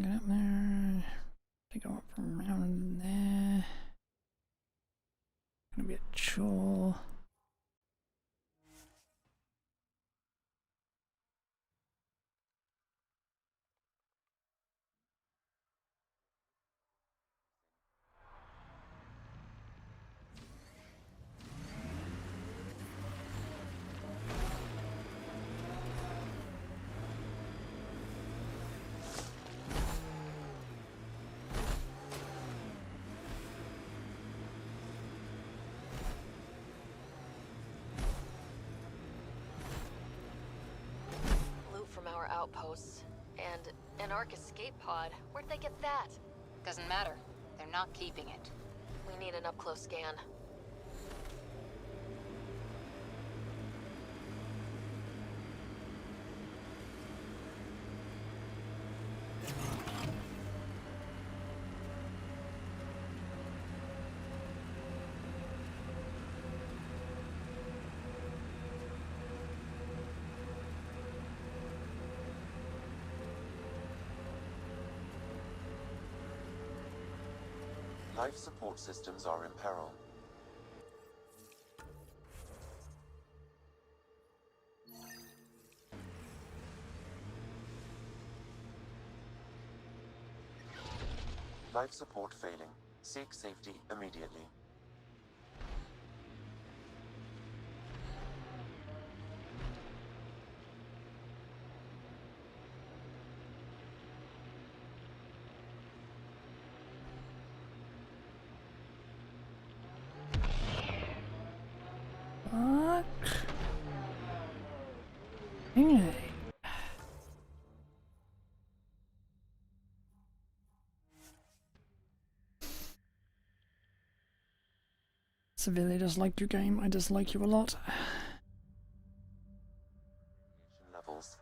Get up there. To go up from around there. Gonna be a chore. From our outposts. And an Ark escape pod. Where'd they get that? Doesn't matter. They're not keeping it. We need an up-close scan. Life support systems are in peril. Life support failing. Seek safety immediately. Fuck. Dang it. Severely dislike your game. I dislike you a lot. Levels.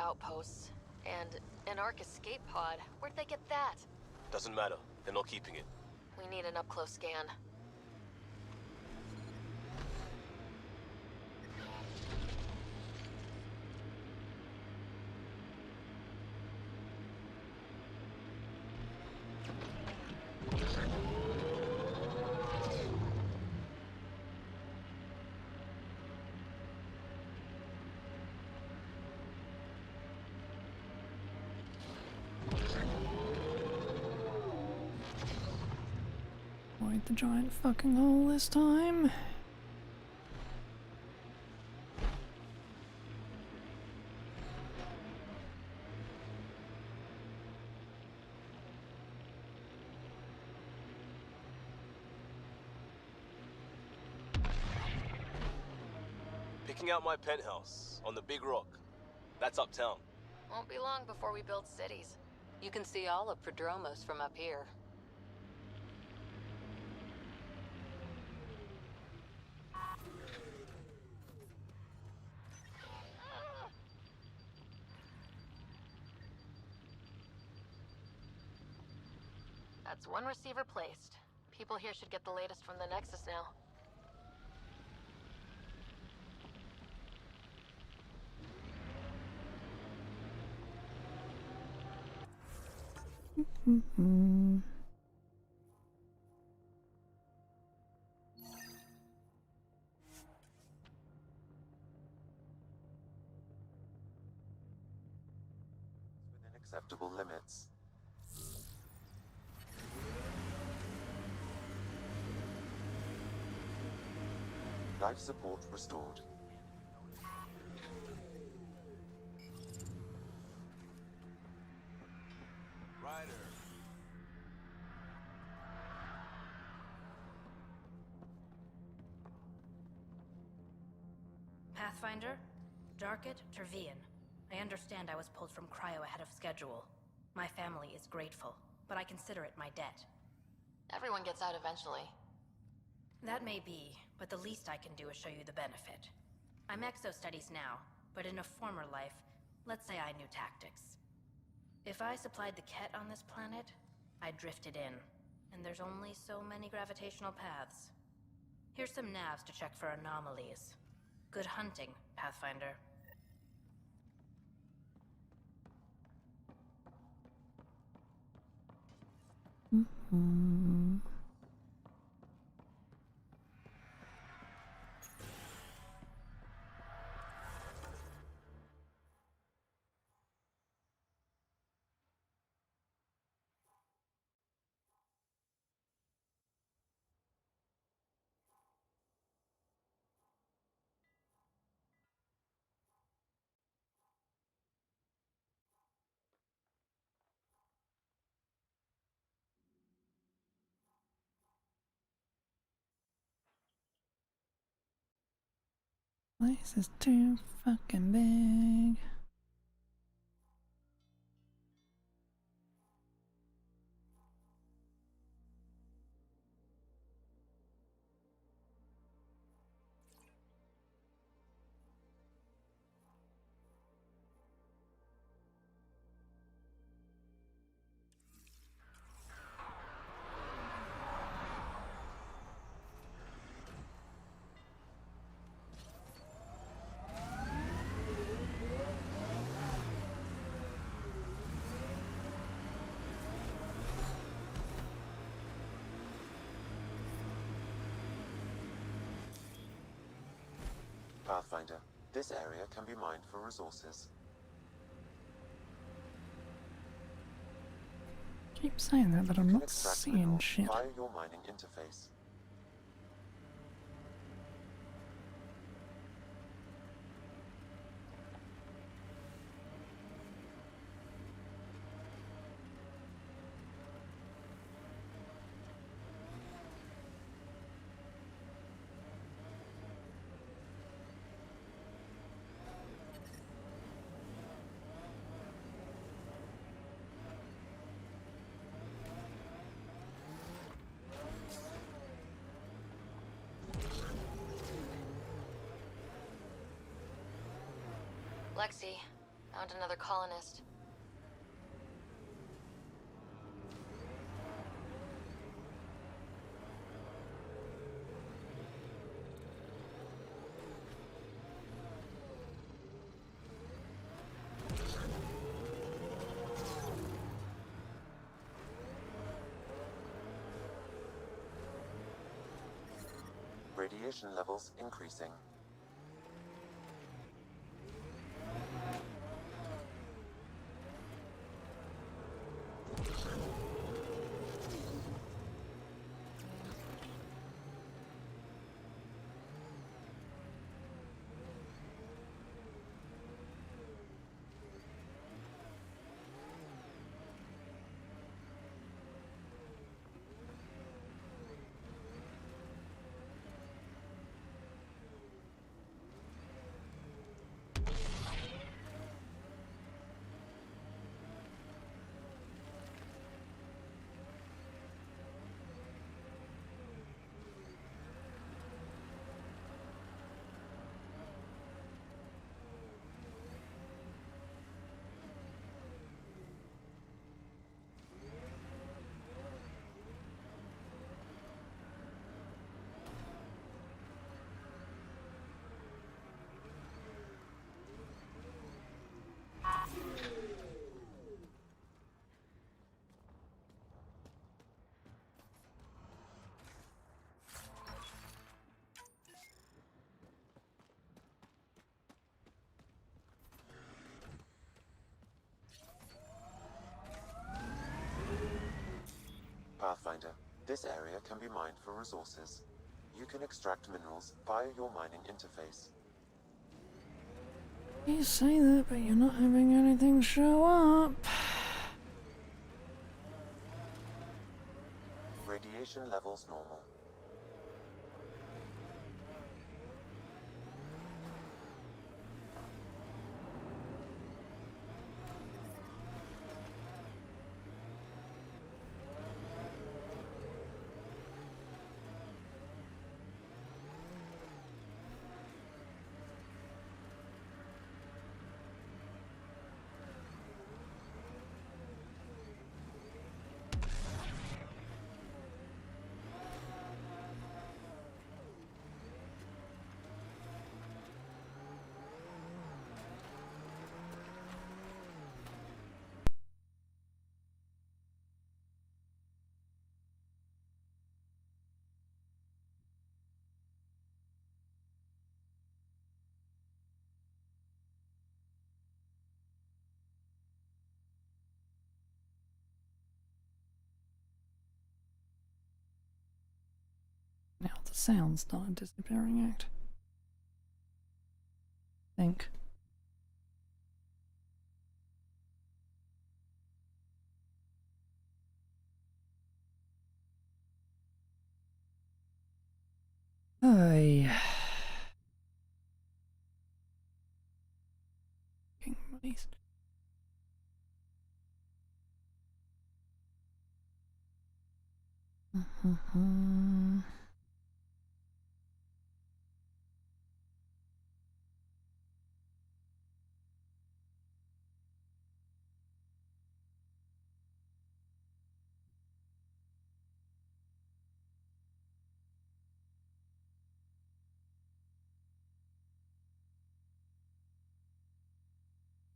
outposts. And an Ark escape pod. Where'd they get that? Doesn't matter. They're not keeping it. We need an up-close scan. Avoid the giant fucking hole this time. Picking out my penthouse on the big rock. That's uptown. Won't be long before we build cities. You can see all of Prodromos from up here. That's one receiver placed. People here should get the latest from the Nexus now. Within acceptable limits. Life support restored. Ryder. Pathfinder, Darket, Tervian. I understand I was pulled from Cryo ahead of schedule. My family is grateful, but I consider it my debt. Everyone gets out eventually. That may be, but the least I can do is show you the benefit. I'm exo-studies now, but in a former life, let's say I knew tactics. If I supplied the Ket on this planet, I drifted in, and there's only so many gravitational paths. Here's some navs to check for anomalies. Good hunting, Pathfinder. This is too fucking big. Pathfinder, this area can be mined for resources. Keep saying that, but I'm not seeing shit. Via your mining interface. Lexi, Found another colonist. Radiation levels increasing. Pathfinder, this area can be mined for resources. You can extract minerals via your mining interface. You say that, but you're not having anything show up. Radiation levels normal. Now the sounds start disappearing out. Think. Hey. Monies.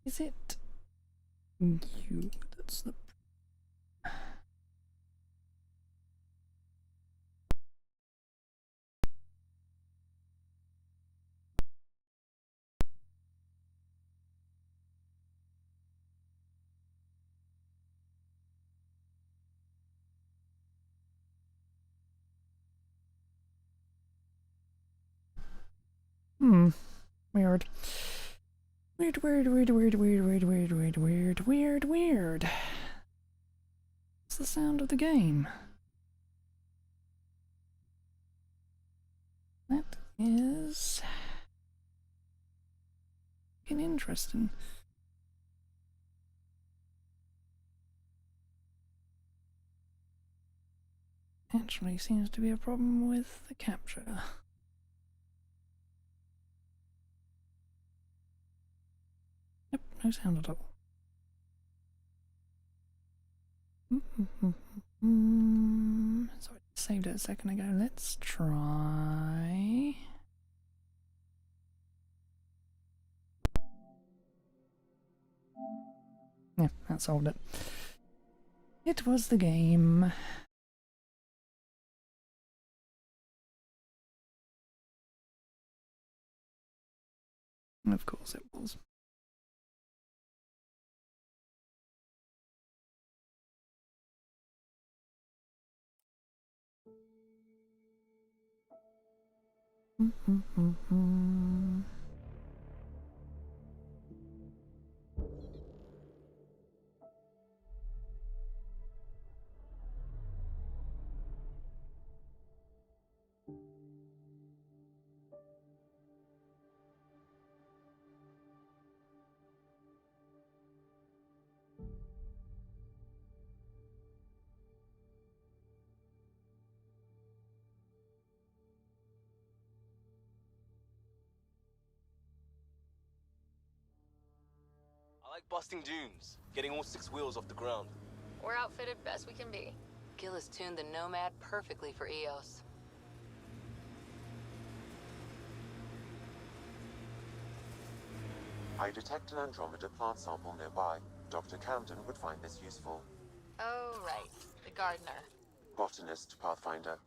Is it you that's the... Weird. Weird. It's the sound of the game. That is... interesting. Actually seems to be a problem with the capture. No sound at all. So I saved it a second ago. Let's try. Yeah, that solved it. It was the game. Of course it was. I like busting dunes, getting all 6 wheels off the ground. We're outfitted best we can be. Gil has tuned the Nomad perfectly for EOS. I detect an Andromeda plant sample nearby. Dr. Camden would find this useful. Oh, right. The gardener. Botanist, Pathfinder.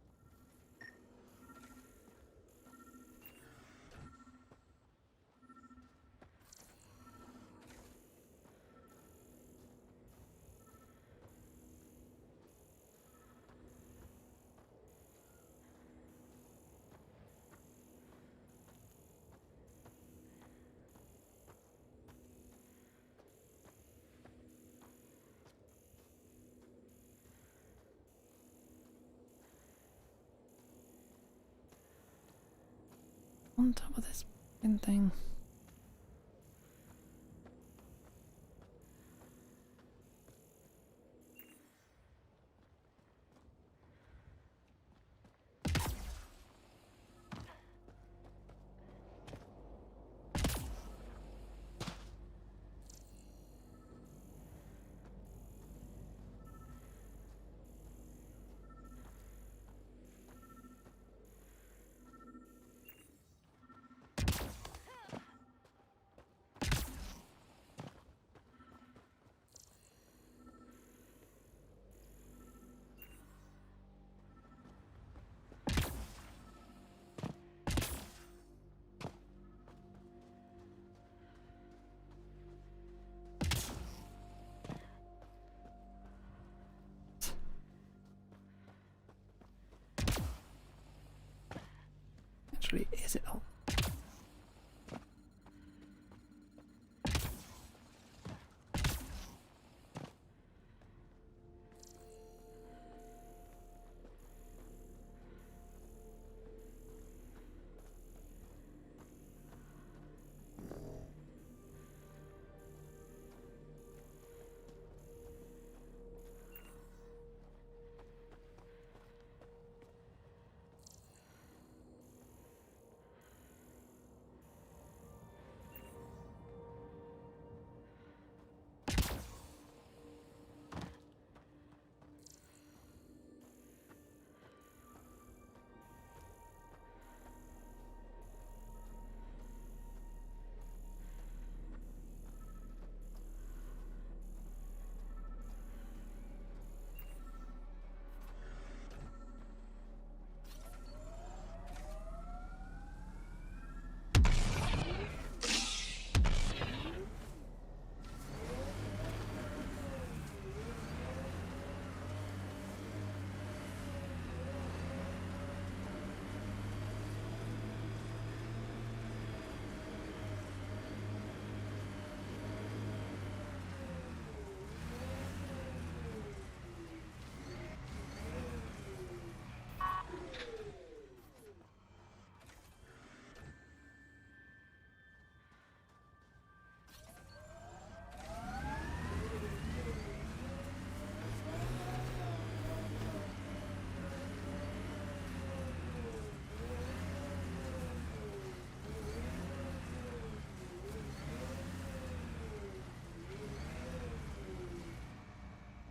On top of this thing. Actually, is it on?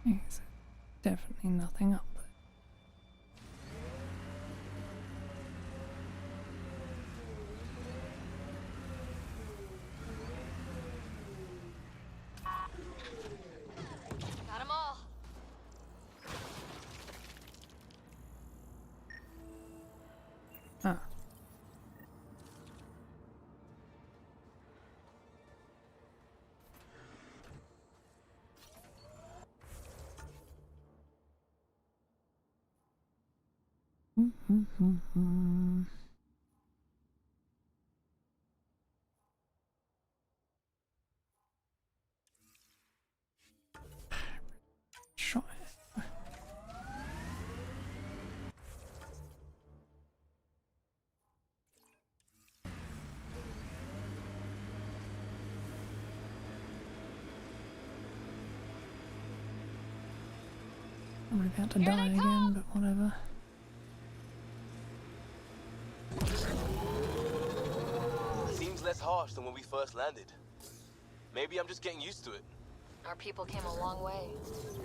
There's definitely nothing up there. Got 'em all. Ah. Shot it. I'm about to die again, but whatever. Seems less harsh than when we first landed. Maybe I'm just getting used to it. Our people came a long way.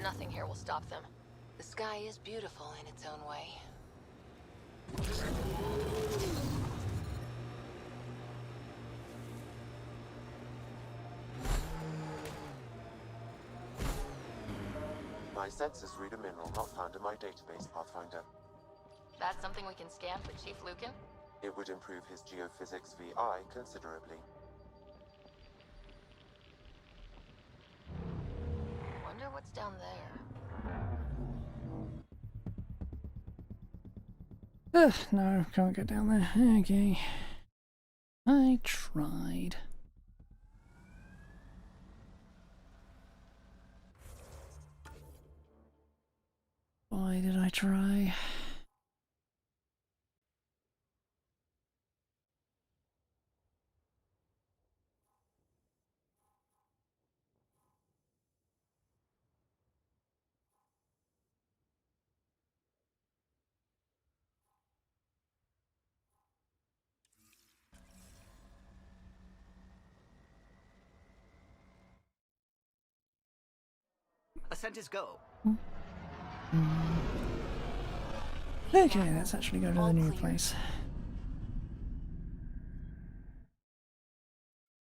Nothing here will stop them. The sky is beautiful in its own way. My sensors read a mineral not found in my database, Pathfinder. That's something we can scan for Chief Lucan? It would improve his geophysics VI considerably. Wonder what's down there. Ugh, no, can't get down there. Okay. I tried. Why did I try? Ascent is go. Okay, let's actually go to the new place.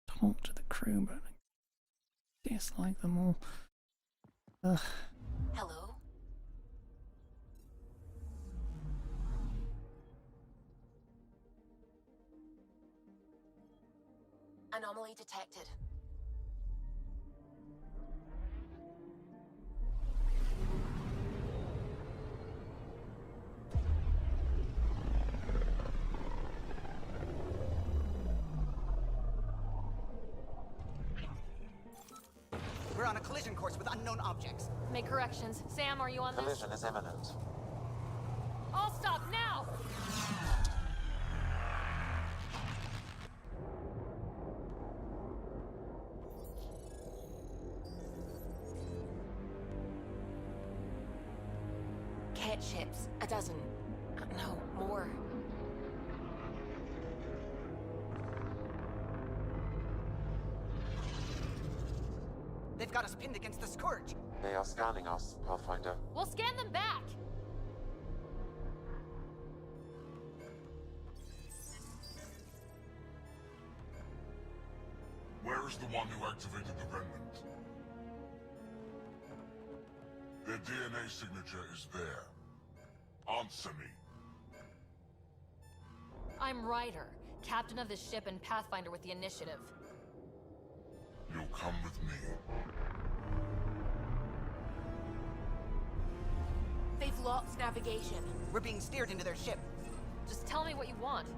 Talk to the crew, but I dislike them all. Ugh. Hello? Anomaly detected. We're on a collision course with unknown objects. Make corrections. Sam, are you on this? Collision is imminent. All stop now! Cat ships. A dozen. No, more. They've got us pinned against the Scourge. They are scanning us, Pathfinder. We'll scan them back! Where is the one who activated the remnant? Their DNA signature is there. Answer me. I'm Ryder, captain of this ship and Pathfinder with the Initiative. You'll come with me. They've lost navigation. We're being steered into their ship. Just tell me what you want.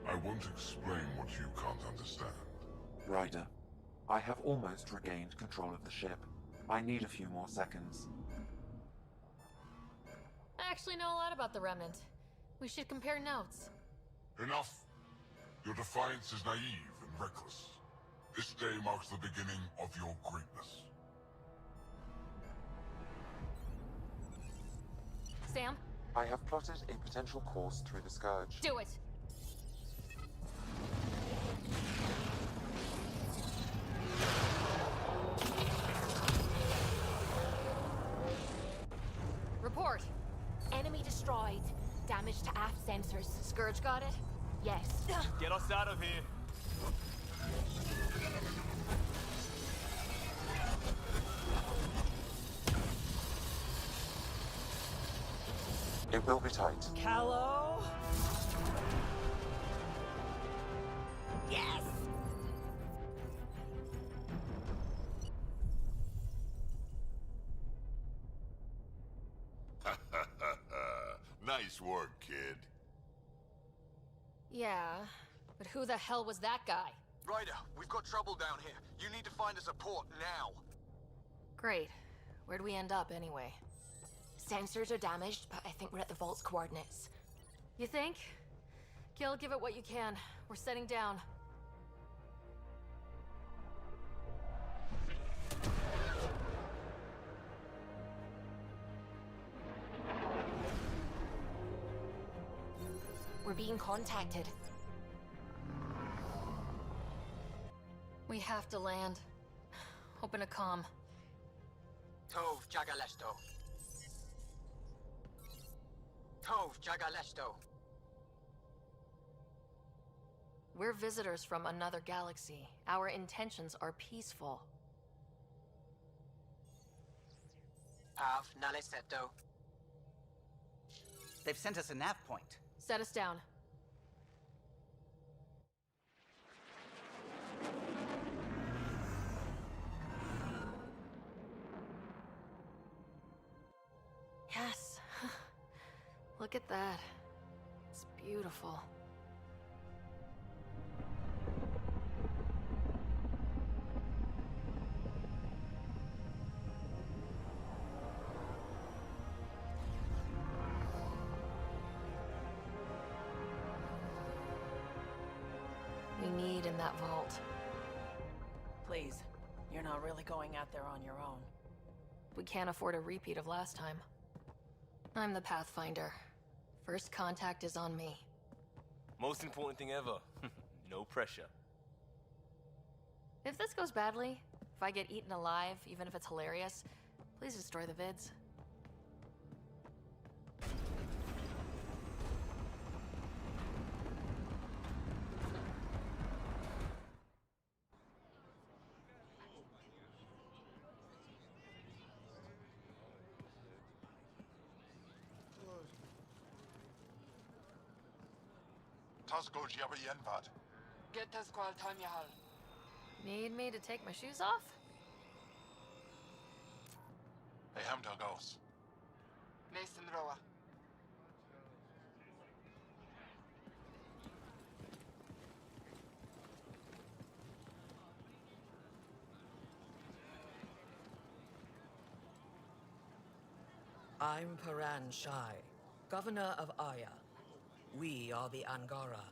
I won't explain what you can't understand. Ryder, I have almost regained control of the ship. I need a few more seconds. I actually know a lot about the Remnant. We should compare notes. Enough! Your defiance is naive and reckless. This day marks the beginning of your greatness. Sam? I have plotted a potential course through the Scourge. Do it! destroyed. Damage to aft sensors. Scourge got it? Yes. Get us out of here. It will be tight. Callow? Yes! Nice work, kid. Yeah, but who the hell was that guy? Ryder, we've got trouble down here. You need to find us a port now. Great. Where'd we end up anyway? Sensors are damaged, but I think we're at the vault's coordinates. You think? Gil, give it what you can. We're setting down. We're being contacted. We have to land. Open a comm. Tov Jagalesto. Tov Jagalesto. We're visitors from another galaxy. Our intentions are peaceful. Av Naleseto. They've sent us a nav point. Set us down. Yes. Look at that. It's beautiful. We need in that vault. Please, you're not really going out there on your own. We can't afford a repeat of last time. I'm the Pathfinder. First contact is on me. Most important thing ever. No pressure. If this goes badly, if I get eaten alive, even if it's hilarious, please destroy the vids. Tasco Jabayenvat. Get Tasqual Tamyahal. Need me to take my shoes off? They hamta ghosts. Mason Roa. I'm Paran Shai, Governor of Aya. We are the Angara.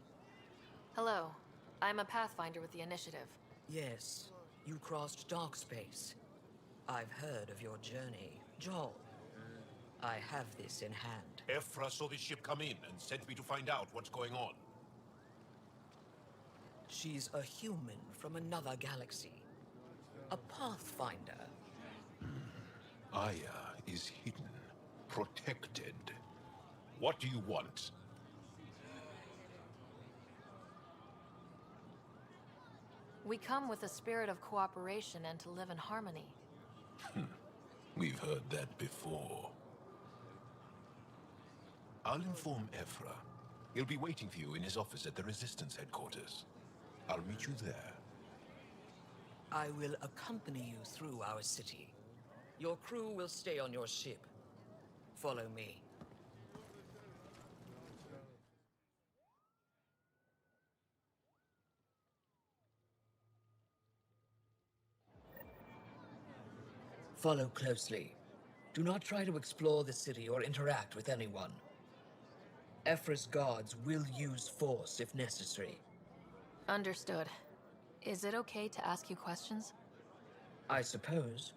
Hello. I'm a Pathfinder with the Initiative. Yes, you crossed dark space. I've heard of your journey, Joel. I have this in hand. Ephra saw this ship come in and sent me to find out what's going on. She's a human from another galaxy. A Pathfinder. Aya is hidden, protected. What do you want? We come with a spirit of cooperation and to live in harmony. We've heard that before. I'll inform Ephra. He'll be waiting for you in his office at the Resistance headquarters. I'll meet you there. I will accompany you through our city. Your crew will stay on your ship. Follow me. Follow closely. Do not try to explore the city or interact with anyone. Ephra's guards will use force if necessary. Understood. Is it okay to ask you questions? I suppose.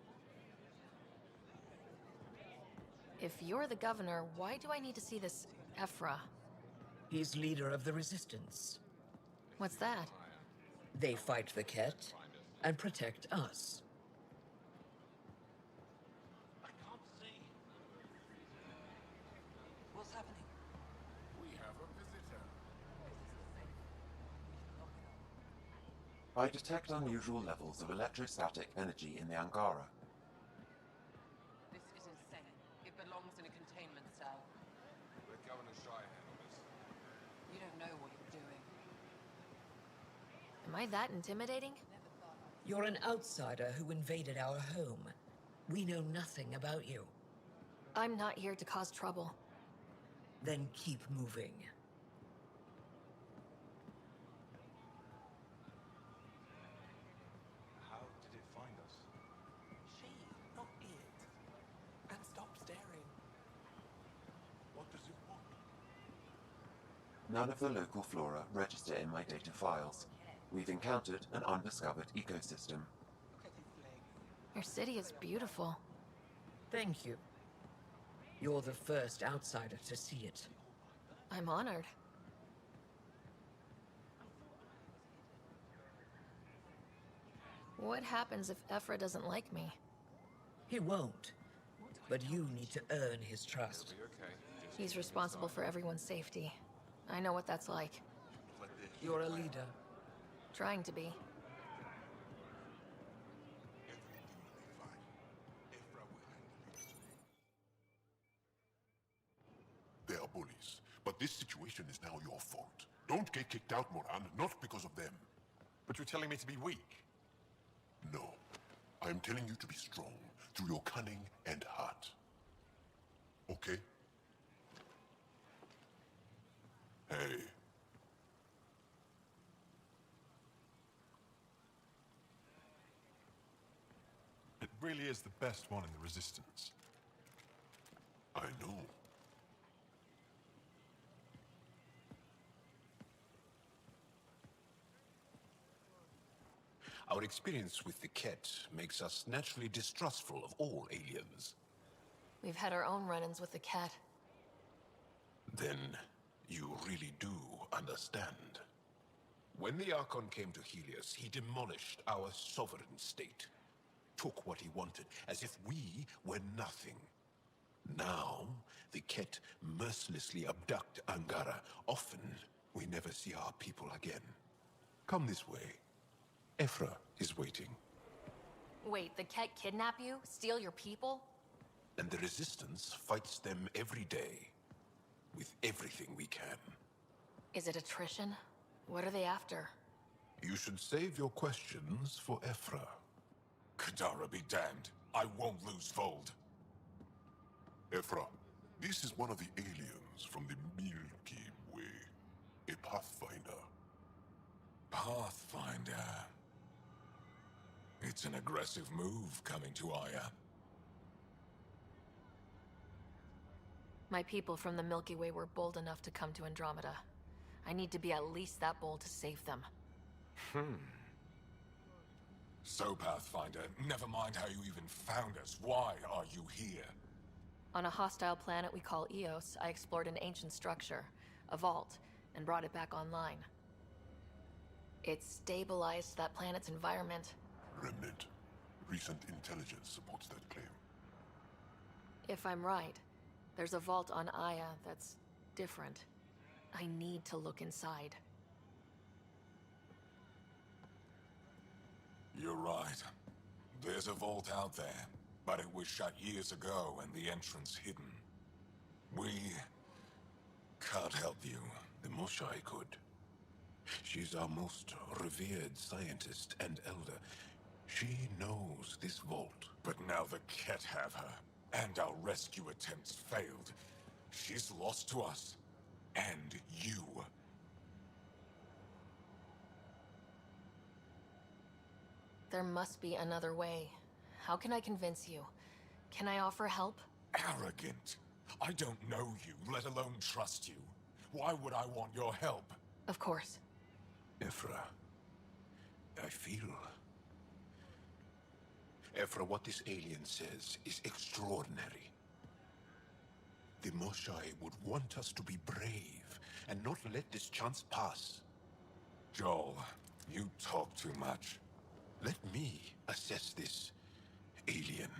If you're the governor, why do I need to see this Ephra? He's leader of the Resistance. What's that? They fight the Ket and protect us. What's happening? I detect unusual levels of electrostatic energy in the Angara. This is insane. It belongs in a containment cell. Let Governor Shy handle this. You don't know what you're doing. Am I that intimidating? You're an outsider who invaded our home. We know nothing about you. I'm not here to cause trouble. Then keep moving. How did it find us? She, not it. And stop staring. What does it want? None of the local flora register in my data files. We've encountered an undiscovered ecosystem. Your city is beautiful. Thank you. You're the first outsider to see it. I'm honored. What happens if Ephra doesn't like me? He won't. But you need to earn his trust. He's responsible for everyone's safety. I know what that's like. You're a leader. Trying to be. They are bullies, but this situation is now your fault. Don't get kicked out, Moran, not because of them. But you're telling me to be weak? No. I am telling you to be strong through your cunning and heart. Okay? Hey. It really is the best one in the Resistance. I know. Our experience with the Ket makes us naturally distrustful of all aliens. We've had our own run-ins with the cat. Then you really do understand. When the Archon came to Helios, he demolished our sovereign state. Took what he wanted, as if we were nothing. Now, the Ket mercilessly abduct Angara. Often, we never see our people again. Come this way. Ephra is waiting. Wait, the cat kidnap you? Steal your people? And the Resistance fights them every day. With everything we can. Is it attrition? What are they after? You should save your questions for Ephra. Kadara be damned. I won't lose Fold. Ephra, this is one of the aliens from the Milky Way. A Pathfinder. Pathfinder. It's an aggressive move coming to Aya. My people from the Milky Way were bold enough to come to Andromeda. I need to be at least that bold to save them. So, Pathfinder, never mind how you even found us. Why are you here? On a hostile planet we call Eos, I explored an ancient structure, a vault, and brought it back online. It stabilized that planet's environment. Remnant. Recent intelligence supports that claim. If I'm right, there's a vault on Aya that's different. I need to look inside. You're right. There's a vault out there, but it was shut years ago and the entrance hidden. We can't help you. The Moshai could. She's our most revered scientist and elder. She knows this vault. But now the Ket have her, and our rescue attempts failed. She's lost to us. And you. There must be another way. How can I convince you? Can I offer help? Arrogant. I don't know you, let alone trust you. Why would I want your help? Of course. Ephra, I feel... Ephra, what this alien says is extraordinary. The Moshai would want us to be brave and not let this chance pass. Joel, you talk too much. Let me assess this, alien.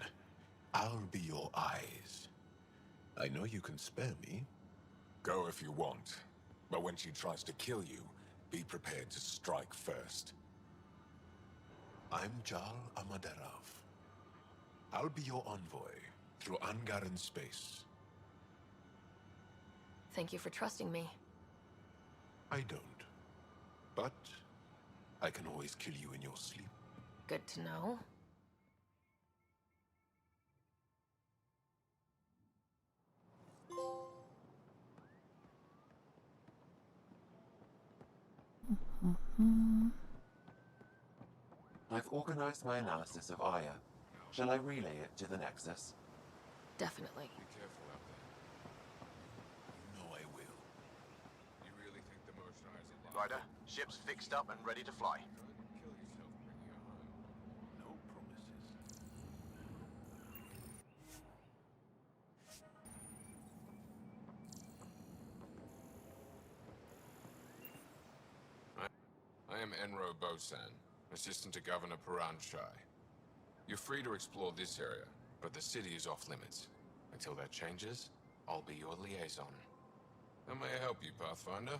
I'll be your eyes. I know you can spare me. Go if you want. But when she tries to kill you, be prepared to strike first. I'm Jal Amaderov. I'll be your envoy through Angaran space. Thank you for trusting me. I don't. But I can always kill you in your sleep. Good to know. I've organized my analysis of Aya. Shall I relay it to the Nexus? Definitely. Be careful out there. You know I will. You really think the motionizing Ryder, ship's fixed up and ready to fly. kill yourself bringing her home? No promises. I am Enro Bosan, assistant to Governor Paran Shai. You're free to explore this area, but the city is off limits. Until that changes, I'll be your liaison. How may I help you, Pathfinder?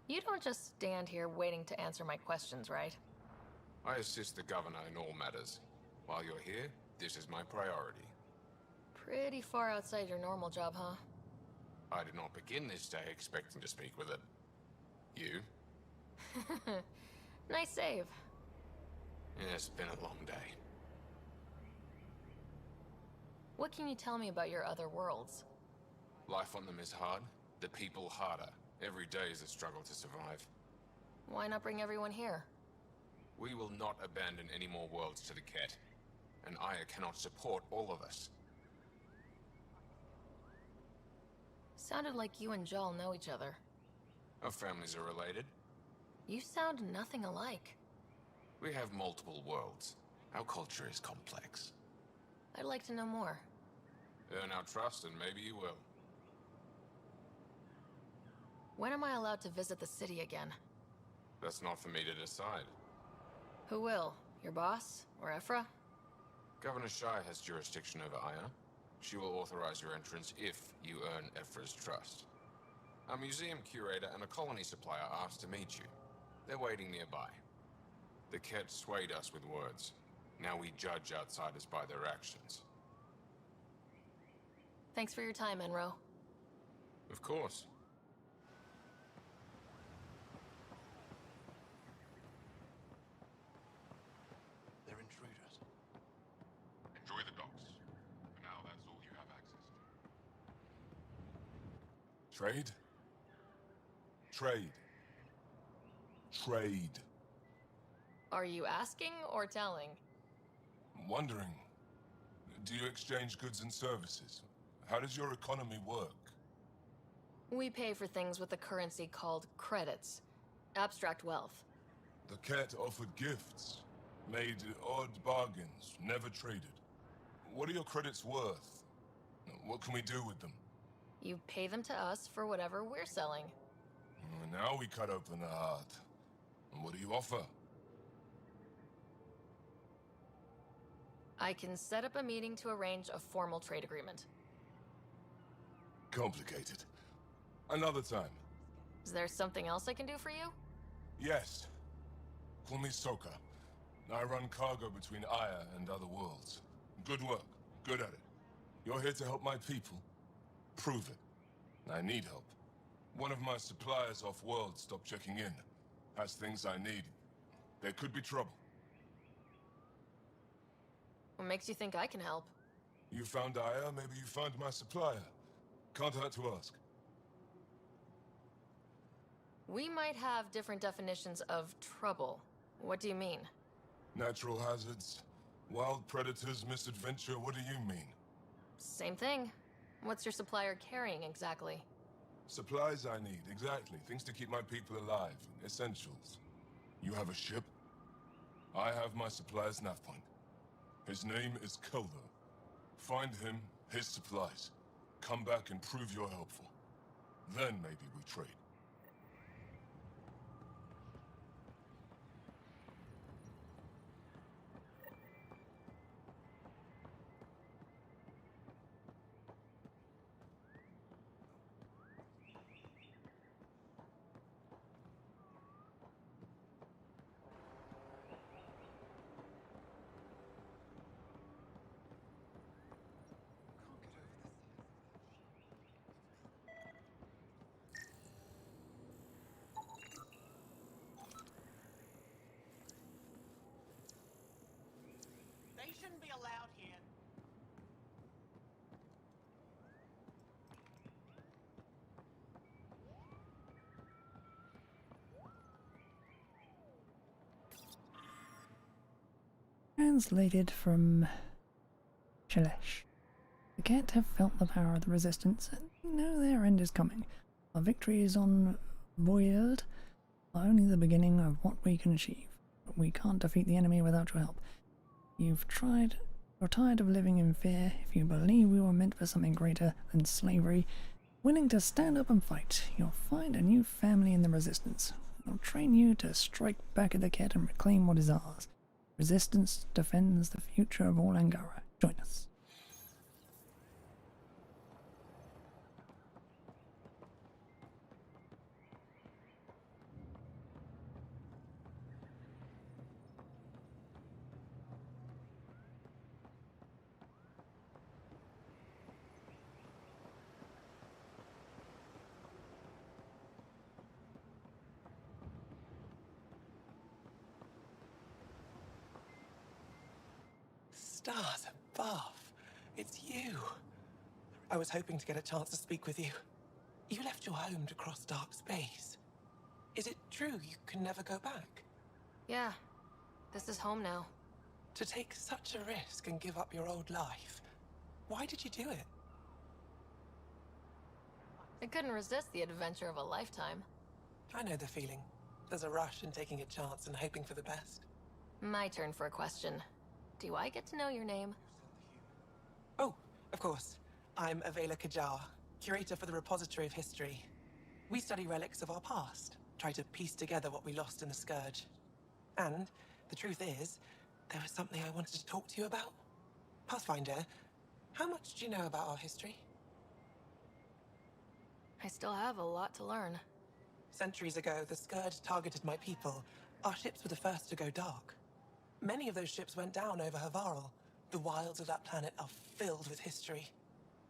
You don't just stand here waiting to answer my questions, right? I assist the Governor in all matters. While you're here, this is my priority. Pretty far outside your normal job, huh? I did not begin this day expecting to speak with it. You? Nice save. It's been a long day. What can you tell me about your other worlds? Life on them is hard, the people harder. Every day is a struggle to survive. Why not bring everyone here? We will not abandon any more worlds to the Ket, and Aya cannot support all of us. Sounded like you and Jal know each other. Our families are related. You sound nothing alike. We have multiple worlds. Our culture is complex. I'd like to know more. Earn our trust and maybe you will. When am I allowed to visit the city again? That's not for me to decide. Who will? Your boss? Or Ephra? Governor Shai has jurisdiction over Aya. She will authorize your entrance if you earn Ephra's trust. A museum curator and a colony supplier asked to meet you. They're waiting nearby. The Ket swayed us with words. Now we judge outsiders by their actions. Thanks for your time, Enro. Of course. They're intruders. Enjoy the docks. For now, that's all you have access to. Trade? Trade. Trade. Are you asking or telling? Wondering, do you exchange goods and services? How does your economy work? We pay for things with a currency called credits. Abstract wealth. The Ket offered gifts, made odd bargains, never traded. What are your credits worth? What can we do with them? You pay them to us for whatever we're selling. Now we cut open the heart. What do you offer? I can set up a meeting to arrange a formal trade agreement. Complicated. Another time. Is there something else I can do for you? Yes. Call me Soka. I run cargo between Aya and other worlds. Good work. Good at it. You're here to help my people. Prove it. I need help. One of my suppliers off-world stopped checking in. Has things I need. There could be trouble. What makes you think I can help? You found Aya, maybe you found my supplier. Can't hurt to ask. We might have different definitions of trouble. What do you mean? Natural hazards, wild predators, misadventure, what do you mean? Same thing. What's your supplier carrying exactly? Supplies I need, exactly. Things to keep my people alive. Essentials. You have a ship? I have my supplier's nav point. His name is Keldo. Find him, his supplies. Come back and prove you're helpful. Then maybe we trade. Translated from Shalesh. The Ket have felt the power of the Resistance and know their end is coming. Our victories on Void are only the beginning of what we can achieve. But we can't defeat the enemy without your help. You're tired of living in fear. If you believe we were meant for something greater than slavery, willing to stand up and fight, you'll find a new family in the Resistance. We'll train you to strike back at the Ket and reclaim what is ours. Resistance defends the future of all Angara. Join us. Stars above. It's you. I was hoping to get a chance to speak with you. You left your home to cross dark space. Is it true you can never go back? Yeah. This is home now. To take such a risk and give up your old life, why did you do it? I couldn't resist the adventure of a lifetime. I know the feeling. There's a rush in taking a chance and hoping for the best. My turn for a question. Do I get to know your name? Oh, of course. I'm Avela Kajar, curator for the Repository of History. We study relics of our past, try to piece together what we lost in the Scourge. And the truth is, there was something I wanted to talk to you about. Pathfinder, how much do you know about our history? I still have a lot to learn. Centuries ago, the Scourge targeted my people. Our ships were the first to go dark. Many of those ships went down over Havarl. The wilds of that planet are filled with history.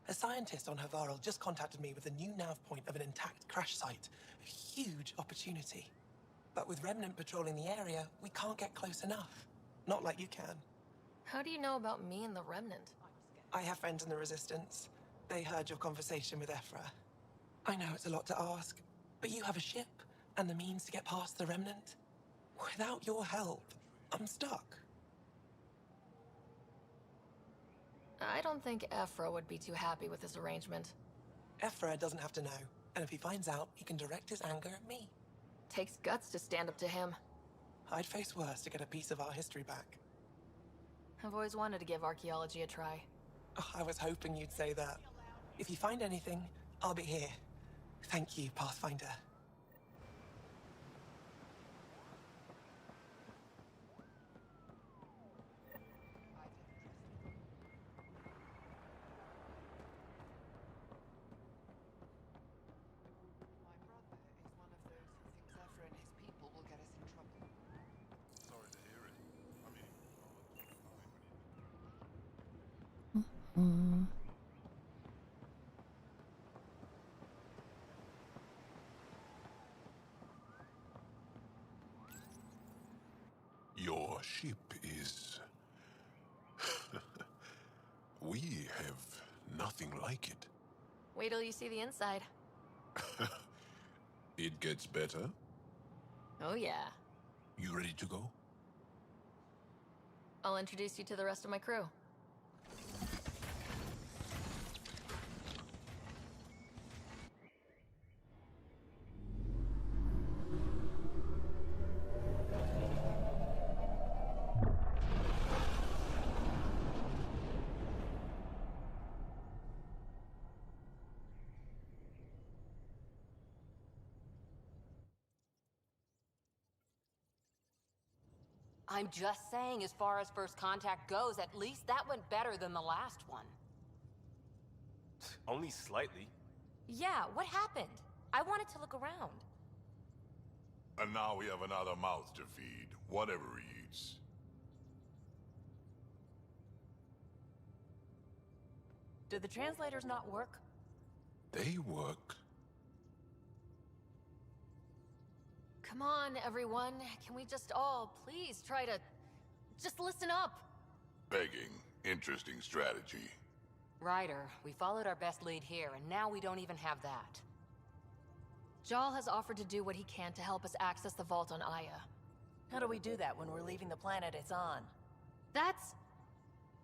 A scientist on Havarl just contacted me with a new nav point of an intact crash site. A huge opportunity. But with Remnant patrolling the area, we can't get close enough. Not like you can. How do you know about me and the Remnant? I have friends in the Resistance. They heard your conversation with Ephra. I know it's a lot to ask, but you have a ship and the means to get past the Remnant. Without your help, I'm stuck. I don't think Ephra would be too happy with this arrangement. Ephra doesn't have to know, and if he finds out, he can direct his anger at me. Takes guts to stand up to him. I'd face worse to get a piece of our history back. I've always wanted to give archaeology a try. Oh, I was hoping you'd say that. If you find anything, I'll be here. Thank you, Pathfinder. Your ship is... We have nothing like it. Wait till you see the inside. It gets better? Oh yeah. You ready to go? I'll introduce you to the rest of my crew. I'm just saying, as far as first contact goes, at least that went better than the last one. Only slightly. Yeah, what happened? I wanted to look around. And now we have another mouth to feed, whatever he eats. Did the translators not work? They work. Come on, everyone. Can we just all please try to... just listen up? Begging. Interesting strategy. Ryder, we followed our best lead here, and now we don't even have that. Jal has offered to do what he can to help us access the vault on Aya. How do we do that when we're leaving the planet it's on? That's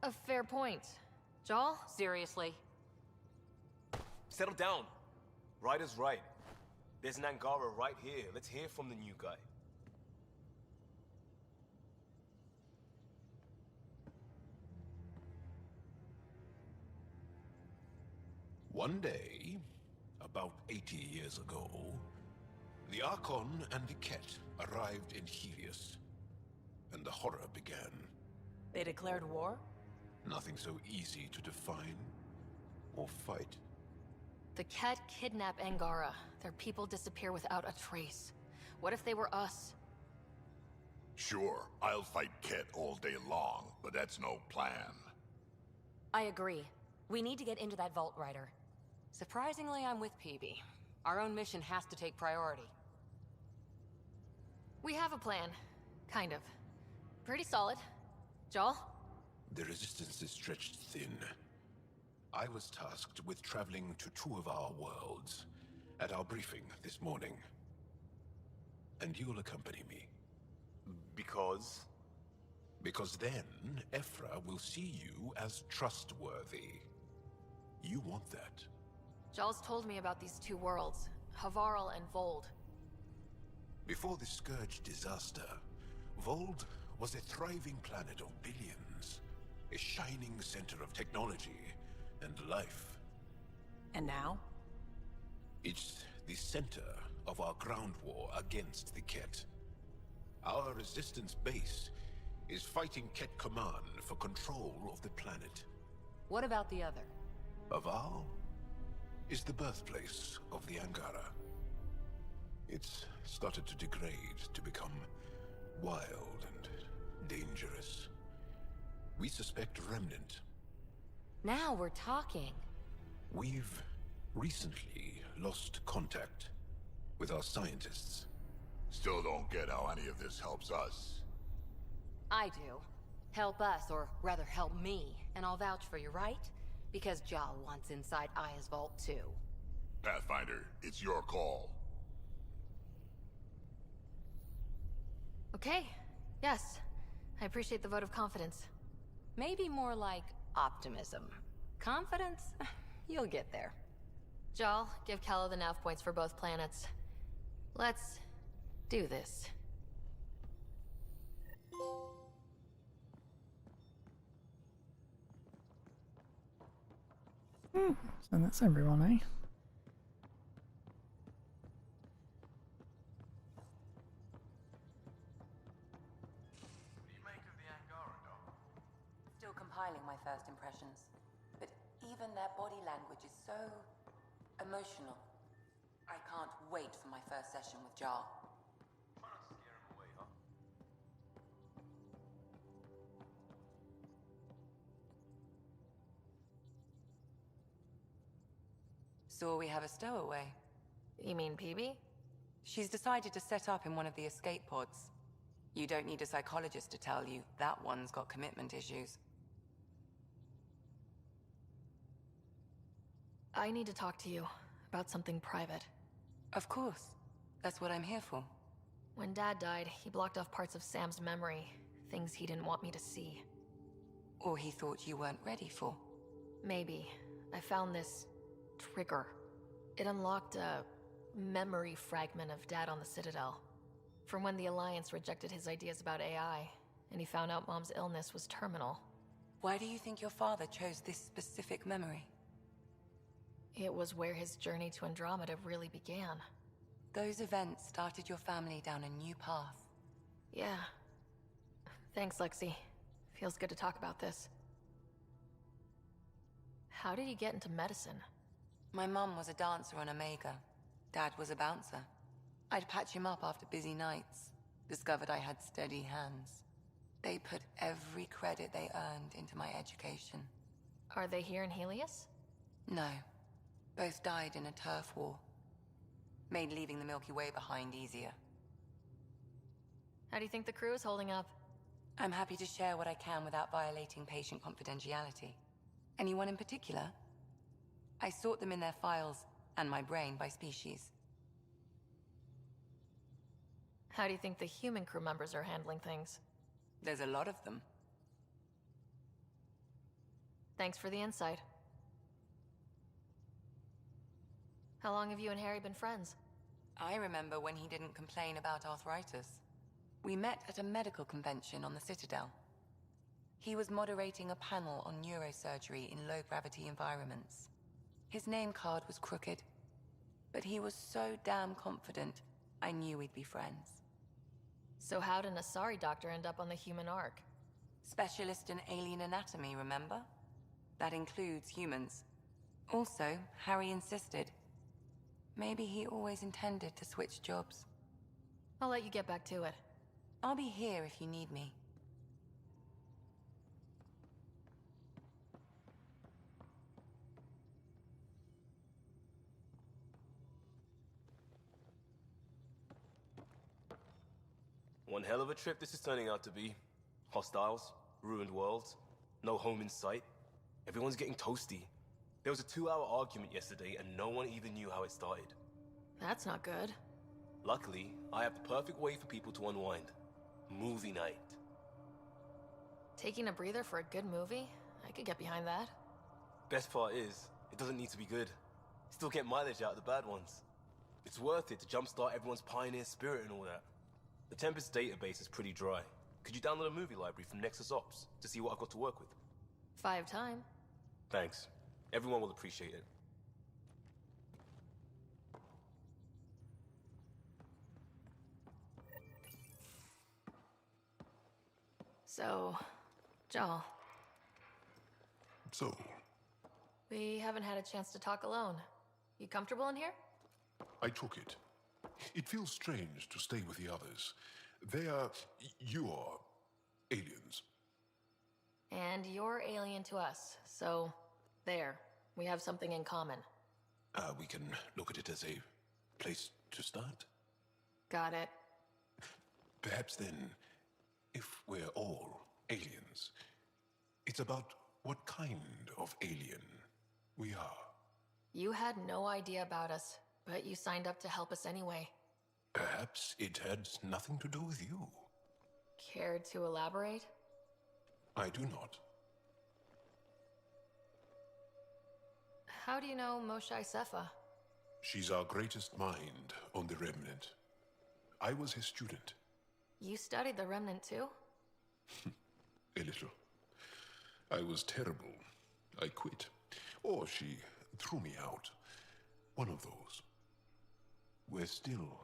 a fair point. Jal? Seriously? Settle down. Ryder's right. There's an Angara right here. Let's hear from the new guy. One day, about 80 years ago, the Archon and the Ket arrived in Helios, and the horror began. They declared war? Nothing so easy to define or fight. The Ket kidnap Angara. Their people disappear without a trace. What if they were us? Sure, I'll fight Ket all day long, but that's no plan. I agree. We need to get into that vault, Ryder. Surprisingly, I'm with PB. Our own mission has to take priority. We have a plan. Kind of. Pretty solid. Jal? The resistance is stretched thin. I was tasked with traveling to two of our worlds at our briefing this morning. And you'll accompany me. Because? Because then, Ephra will see you as trustworthy. You want that. Jal's told me about these two worlds, Havarl and Vold. Before the Scourge disaster, Vold was a thriving planet of billions. A shining center of technology and life. And now? It's the center of our ground war against the Ket. Our resistance base is fighting Ket Command for control of the planet. What about the other? Aval is the birthplace of the Angara. It's started to degrade, to become wild and dangerous. We suspect Remnant. Now we're talking. We've recently lost contact with our scientists. Still don't get how any of this helps us. I do. Help us, or rather help me, and I'll vouch for you, right? Because Jal wants inside Aya's vault too. Pathfinder, it's your call. Okay. Yes. I appreciate the vote of confidence. Maybe more like optimism. Confidence? You'll get there. Jal, give Kello the nav points for both planets. Let's do this. So that's everyone, eh? Still compiling my first impressions. But even their body language is so emotional. I can't wait for my first session with Jar. So we have a stowaway. You mean PB? She's decided to set up in one of the escape pods. You don't need a psychologist to tell you that one's got commitment issues. I need to talk to you about something private. Of course. That's what I'm here for. When Dad died, he blocked off parts of Sam's memory, things he didn't want me to see. Or he thought you weren't ready for. Maybe. I found this trigger. It unlocked a memory fragment of Dad on the Citadel. From when the Alliance rejected his ideas about AI, and he found out Mom's illness was terminal. Why do you think your father chose this specific memory? It was where his journey to Andromeda really began. Those events started your family down a new path. Yeah. Thanks, Lexi. Feels good to talk about this. How did you get into medicine? My mum was a dancer on Omega. Dad was a bouncer. I'd patch him up after busy nights. Discovered I had steady hands. They put every credit they earned into my education. Are they here in Helios? No. Both died in a turf war. Made leaving the Milky Way behind easier. How do you think the crew is holding up? I'm happy to share what I can without violating patient confidentiality. Anyone in particular? I sort them in their files, and my brain by species. How do you think the human crew members are handling things? There's a lot of them. Thanks for the insight. How long have you and Harry been friends? I remember when he didn't complain about arthritis. We met at a medical convention on the Citadel. He was moderating a panel on neurosurgery in low-gravity environments. His name card was crooked, but he was so damn confident, I knew we'd be friends. So how did an Asari doctor end up on the human Ark? Specialist in alien anatomy, remember? That includes humans. Also, Harry insisted. Maybe he always intended to switch jobs. I'll let you get back to it. I'll be here if you need me. One hell of a trip this is turning out to be. Hostiles, ruined worlds, no home in sight. Everyone's getting toasty. There was a 2-hour argument yesterday and no one even knew how it started. That's not good. Luckily, I have the perfect way for people to unwind. Movie night. Taking a breather for a good movie? I could get behind that. Best part is, it doesn't need to be good. Still get mileage out of the bad ones. It's worth it to jumpstart everyone's pioneer spirit and all that. The Tempest database is pretty dry. Could you download a movie library from Nexus Ops to see what I've got to work with? 5 time. Thanks. Everyone will appreciate it. So, Joel. So, We haven't had a chance to talk alone. You comfortable in here? I took it. It feels strange to stay with the others. They are... you're... aliens. And you're alien to us, so there. We have something in common. We can look at it as a place to start. Got it. Perhaps then, if we're all aliens, it's about what kind of alien we are. You had no idea about us, but you signed up to help us anyway. Perhaps it had nothing to do with you. Care to elaborate? I do not. How do you know Moshae Sefa? She's our greatest mind on the Remnant. I was his student. You studied the Remnant too? A little. I was terrible. I quit. Or she threw me out. One of those. We're still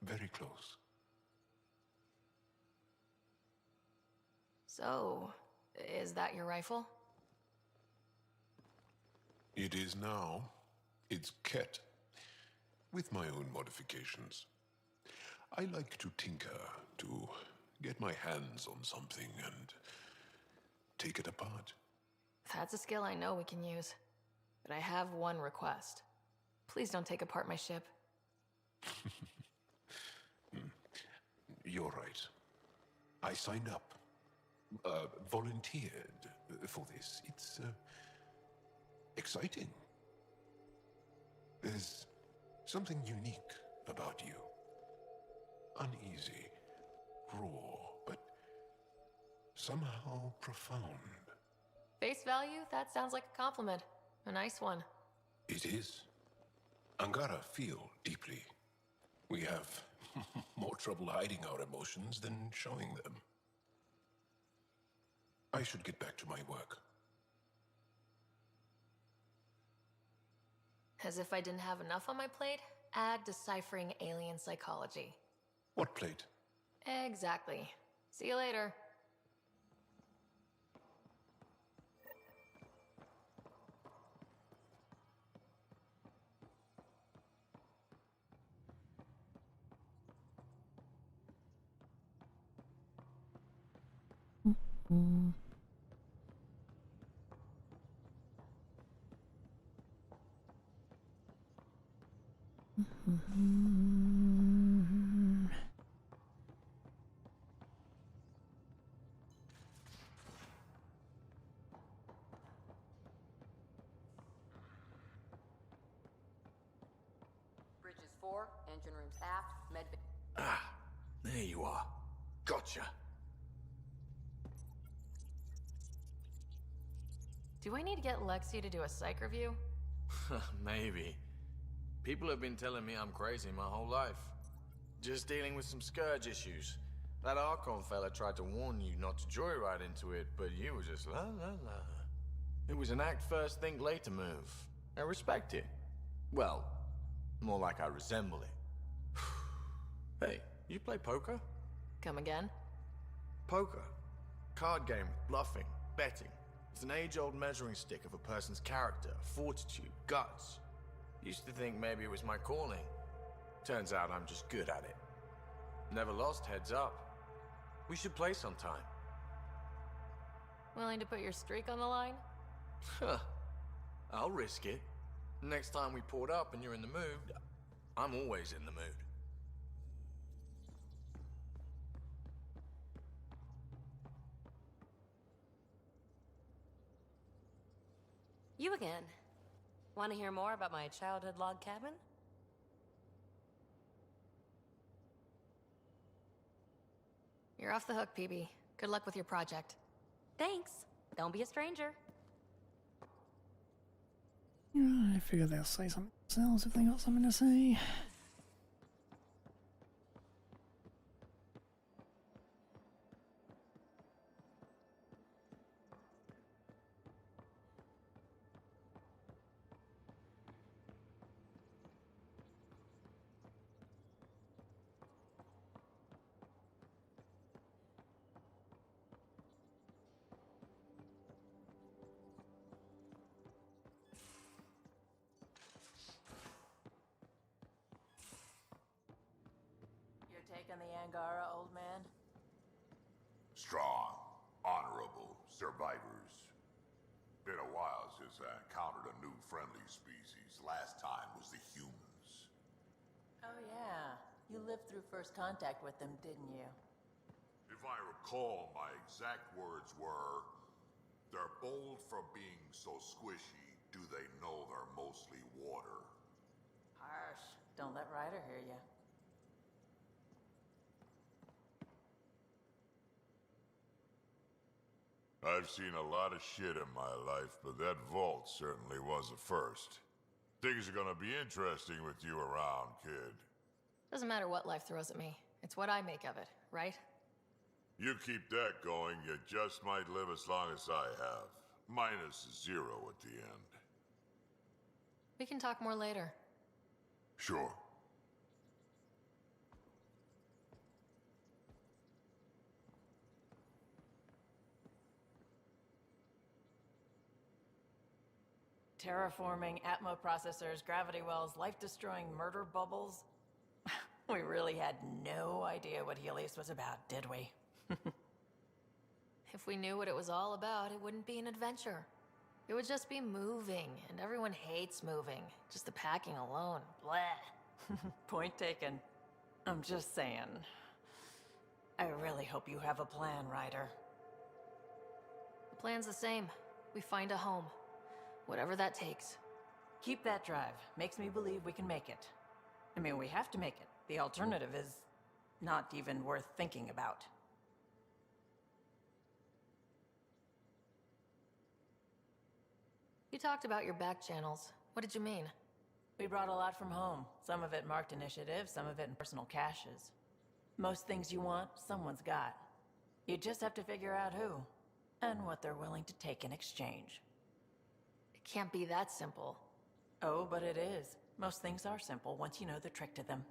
very close. So, is that your rifle? It is now. It's Ket. With my own modifications. I like to tinker, to get my hands on something and take it apart. That's a skill I know we can use. But I have one request. Please don't take apart my ship. You're right. I signed up. Volunteered for this. It's exciting. There's something unique about you. Uneasy, raw, but somehow profound. Face value? That sounds like a compliment. A nice one. It is. Angara feel deeply. We have more trouble hiding our emotions than showing them. I should get back to my work. As if I didn't have enough on my plate, add deciphering alien psychology. What plate? Exactly. See you later. Bridges 4, engine rooms aft, med bay. Ah, there you are. Gotcha. Do I need to get Lexi to do a psych review? Maybe. People have been telling me I'm crazy my whole life. Just dealing with some scourge issues. That Archon fella tried to warn you not to joyride into it, but you were just la la la. It was an act first, think later move. I respect it. Well, more like I resemble it. Hey, you play poker? Come again? Poker. Card game with bluffing, betting. It's an age-old measuring stick of a person's character, fortitude, guts. Used to think maybe it was my calling. Turns out I'm just good at it. Never lost, heads up. We should play sometime. Willing to put your streak on the line? Huh. I'll risk it. Next time we port up and you're in the mood, I'm always in the mood. You again. Want to hear more about my childhood log cabin? You're off the hook, PB. Good luck with your project. Thanks. Don't be a stranger. Yeah, I figure they'll say something themselves if they got something to say. Taking the Angara, old man? Strong, honorable survivors. Been a while since I encountered a new friendly species. Last time was the humans. Oh yeah, you lived through first contact with them, didn't you? If I recall, my exact words were, "They're bold for being so squishy. Do they know they're mostly water?" Harsh. Don't let Ryder hear you. I've seen a lot of shit in my life, but that vault certainly was a first. Things are gonna be interesting with you around, kid. Doesn't matter what life throws at me. It's what I make of it, right? You keep that going, you just might live as long as I have. Minus 0 at the end. We can talk more later. Sure. Terraforming, Atmo processors, gravity wells, life-destroying murder bubbles. We really had no idea what Helios was about, did we? If we knew what it was all about, it wouldn't be an adventure. It would just be moving, and everyone hates moving. Just the packing alone. Bleh. Point taken. I'm just saying. I really hope you have a plan, Ryder. The plan's the same. We find a home. Whatever that takes. Keep that drive. Makes me believe we can make it. I mean, we have to make it. The alternative is not even worth thinking about. You talked about your back channels. What did you mean? We brought a lot from home. Some of it marked initiative, some of it in personal caches. Most things you want, someone's got. You just have to figure out who, and what they're willing to take in exchange. It can't be that simple. Oh, but it is. Most things are simple once you know the trick to them.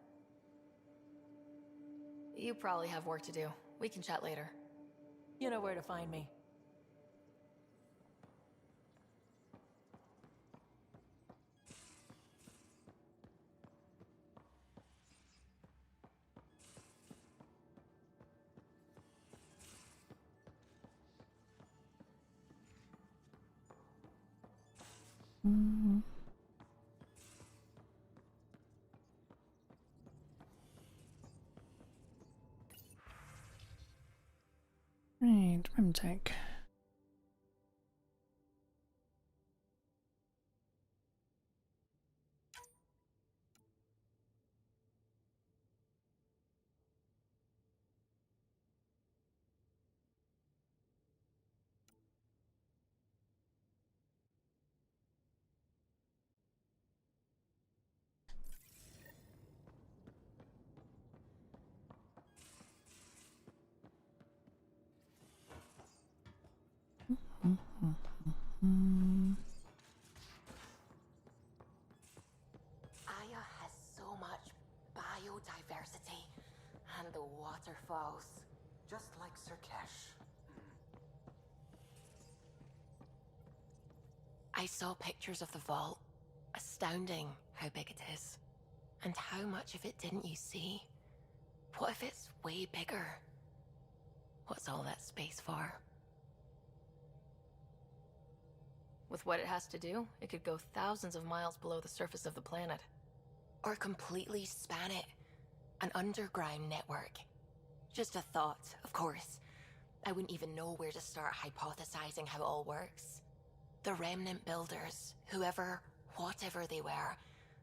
You probably have work to do. We can chat later. You know where to find me. Right, Remtech. Aya has so much biodiversity, and the waterfalls. Just like Sirkesh. I saw pictures of the vault. Astounding how big it is. And how much of it didn't you see? What if it's way bigger? What's all that space for? With what it has to do, it could go thousands of miles below the surface of the planet. Or completely span it. An underground network. Just a thought, of course. I wouldn't even know where to start hypothesizing how it all works. The remnant builders, whoever, whatever they were,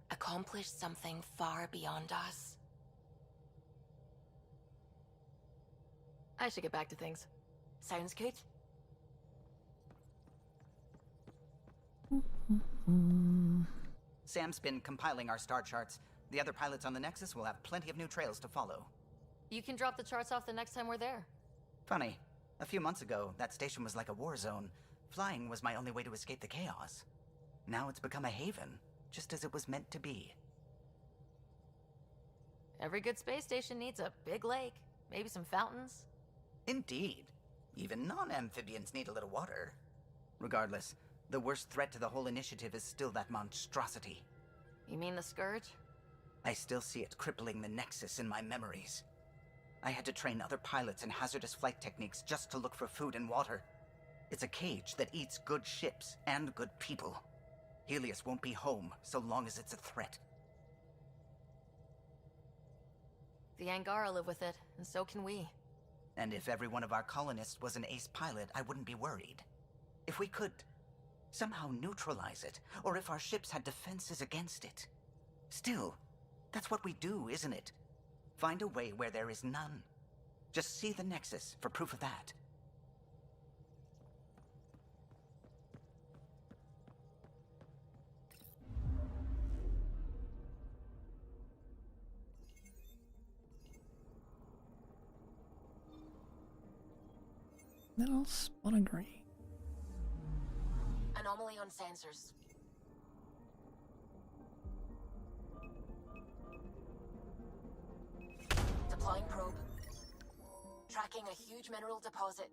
accomplished something far beyond us. I should get back to things. Sounds good? Sam's been compiling our star charts. The other pilots on the Nexus will have plenty of new trails to follow. You can drop the charts off the next time we're there. Funny. A few months ago, that station was like a war zone. Flying was my only way to escape the chaos. Now it's become a haven, just as it was meant to be. Every good space station needs a big lake, maybe some fountains. Indeed. Even non-amphibians need a little water. Regardless, the worst threat to the whole initiative is still that monstrosity. You mean the Scourge? I still see it crippling the Nexus in my memories. I had to train other pilots in hazardous flight techniques just to look for food and water. It's a cage that eats good ships and good people. Helios won't be home so long as it's a threat. The Angara live with it, and so can we. And if every one of our colonists was an ace pilot, I wouldn't be worried. If we could somehow neutralize it, or if our ships had defenses against it. Still, that's what we do, isn't it? Find a way where there is none. Just see the Nexus for proof of that. Little spot of green. Anomaly on sensors. Deploying probe. Tracking a huge mineral deposit.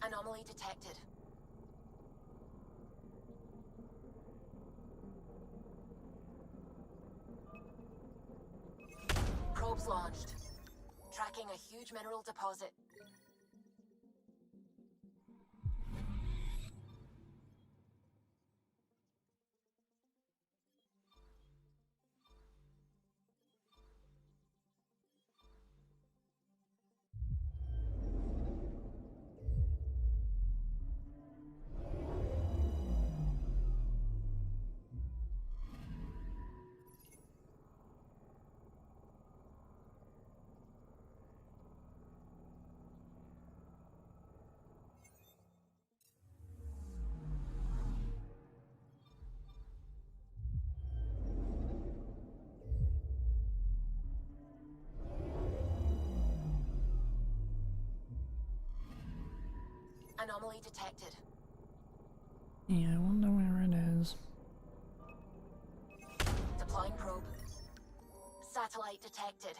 Anomaly detected. Probes launched. Tracking a huge mineral deposit. Anomaly detected. Yeah, I wonder where it is. Deploying probe. Satellite detected.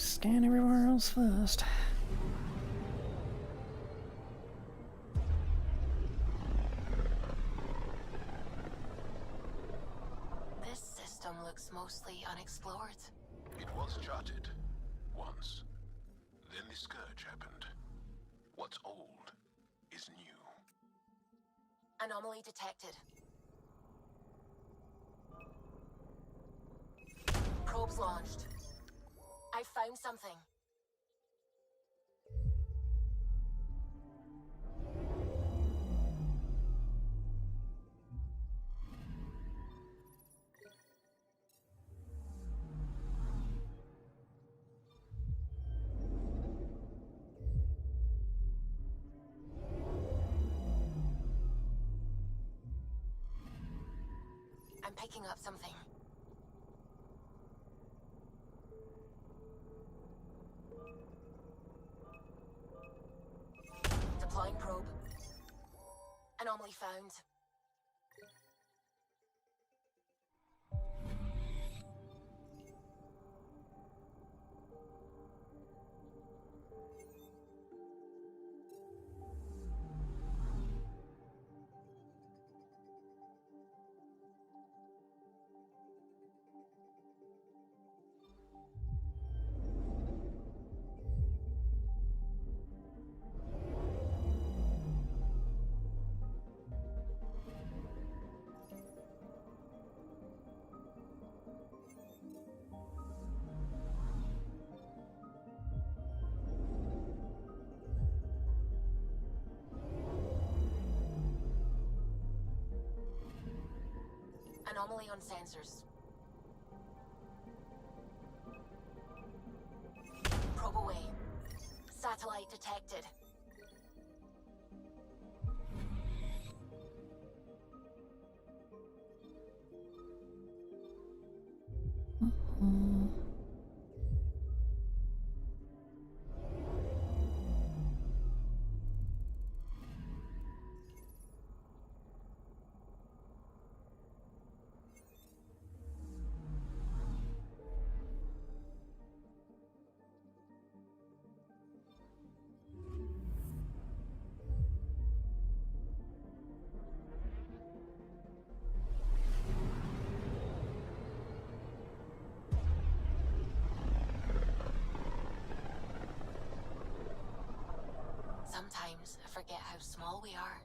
Scan everywhere else first. This system looks mostly unexplored. It was charted. Once. Then the Scourge happened. What's old is new. Anomaly detected. Probes launched. I found something. I'm picking up something. Deploying probe. Anomaly found. Anomaly on sensors. Probe away. Satellite detected. Sometimes I forget how small we are.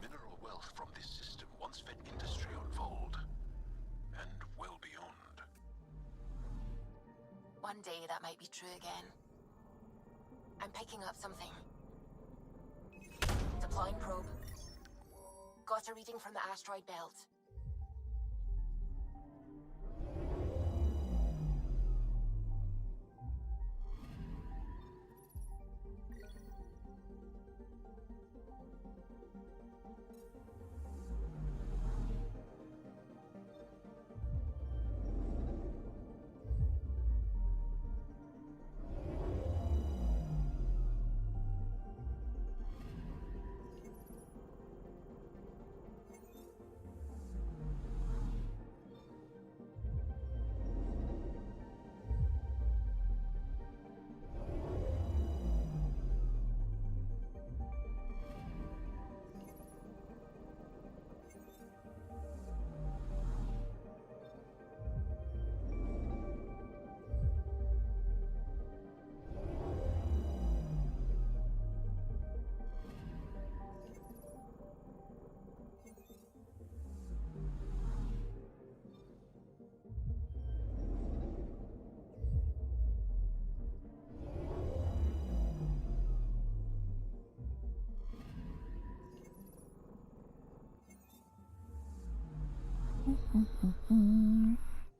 Mineral wealth from this system once fed industry on Vold, and well beyond. One day that might be true again. I'm picking up something. Deploying probe. Got a reading from the asteroid belt.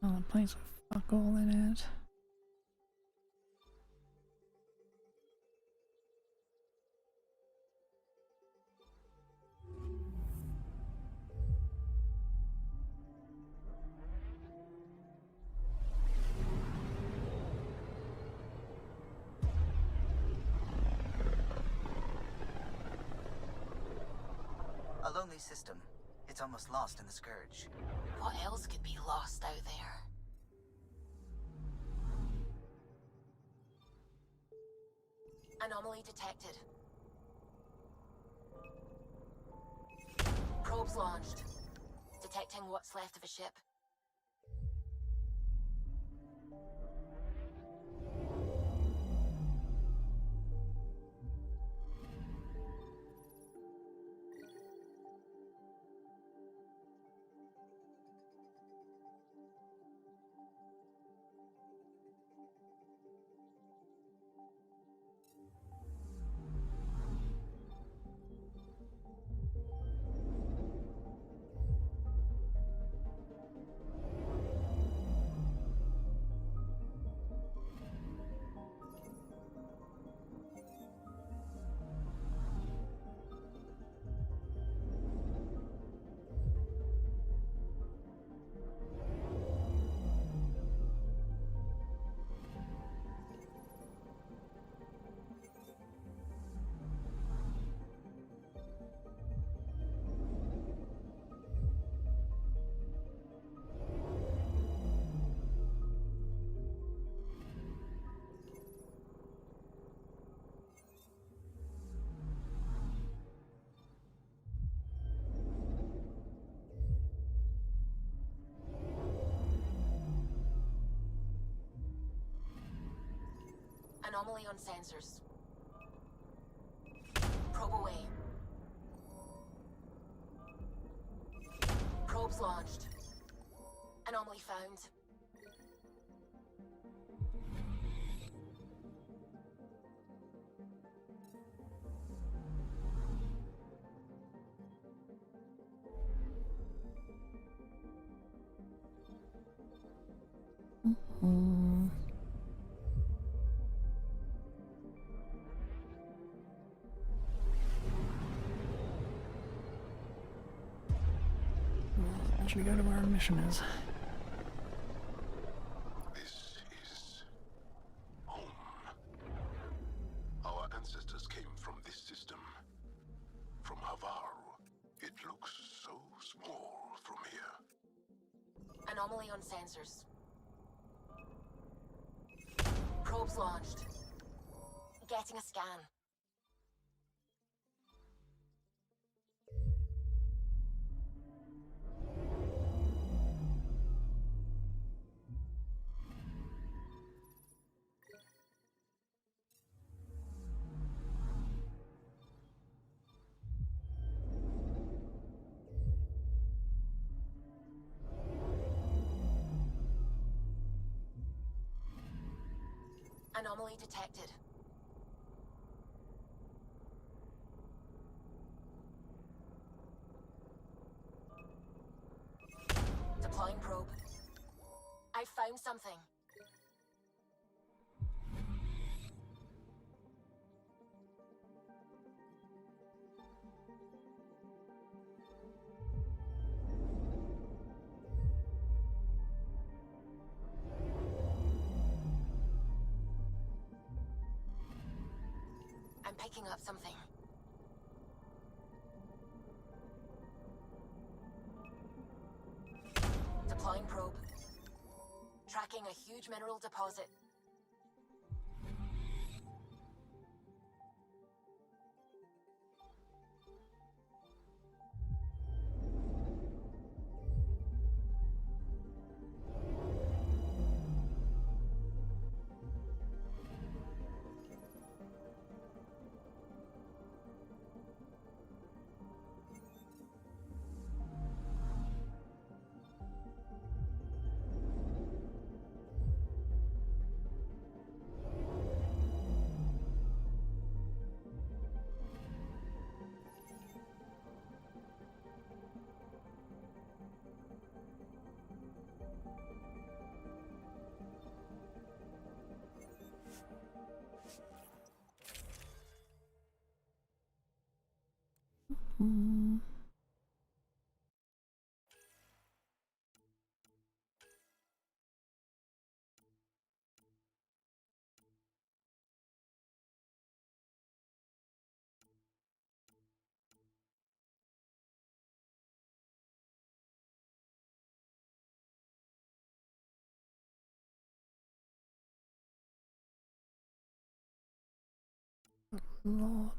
Oh, place with fuck all in it. A lonely system. It's almost lost in the Scourge. What else could be lost out there? Anomaly detected. Probes launched. Detecting what's left of a ship. Anomaly on sensors. Probe away. Probes launched. Anomaly found. Actually go to where our mission is. This is home. Our ancestors came from this system. From Havaru. It looks so small from here. Anomaly on sensors. Probes launched. Getting a scan. Anomaly detected. Deploying probe. I found something. I'm picking up something. Deploying probe. Tracking a huge mineral deposit. Lord.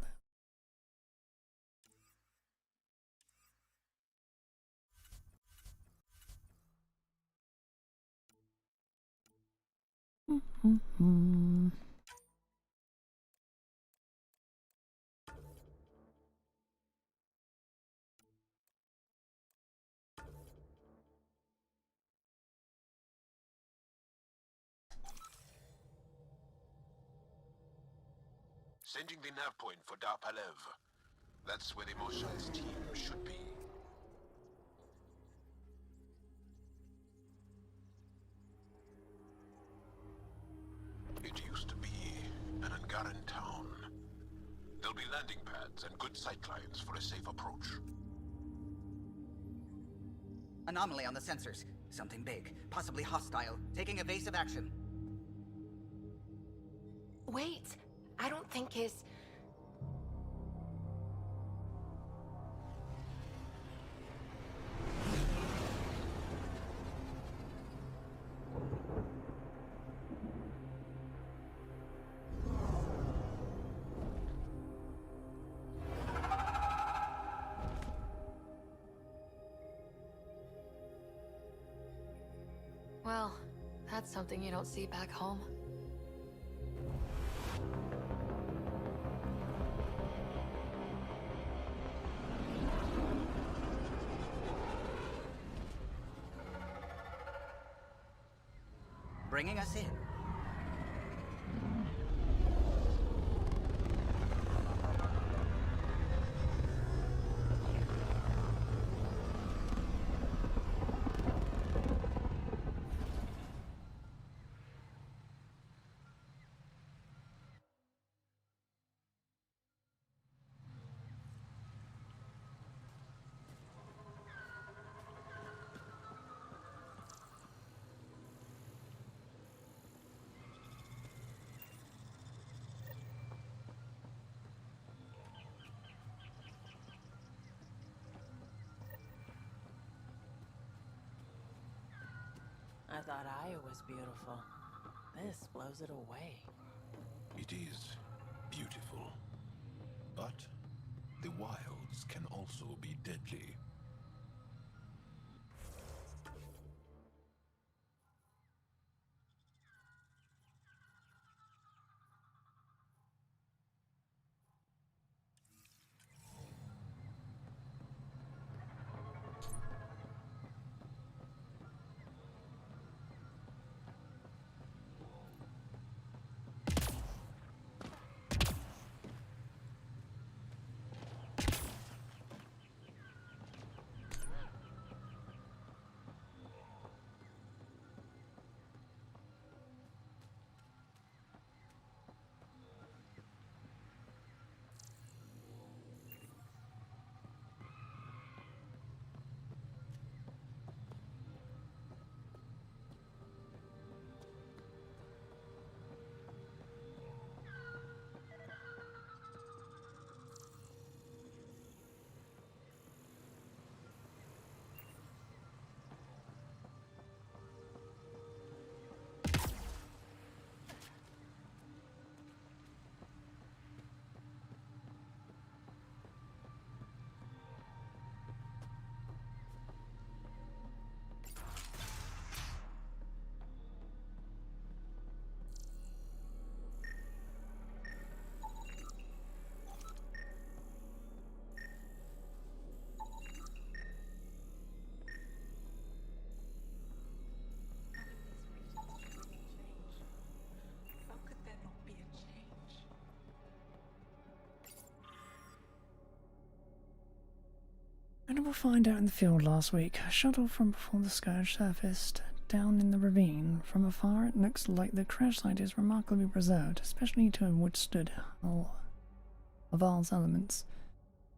Sending the nav point for Darpalev. That's where the Mosha's team should be. It used to be an Angaran town. There'll be landing pads and good sightlines for a safe approach. Anomaly on the sensors. Something big, possibly hostile, taking evasive action. Wait, I don't think his... Well, that's something you don't see back home. Bringing us in. I thought Aya was beautiful. This blows it away. It is beautiful. But the wilds can also be deadly. Trouble find out in the field last week. A shuttle from before the Scourge surfaced down in the ravine. From afar, it looks like the crash site is remarkably preserved, especially to have withstood Aval's elements.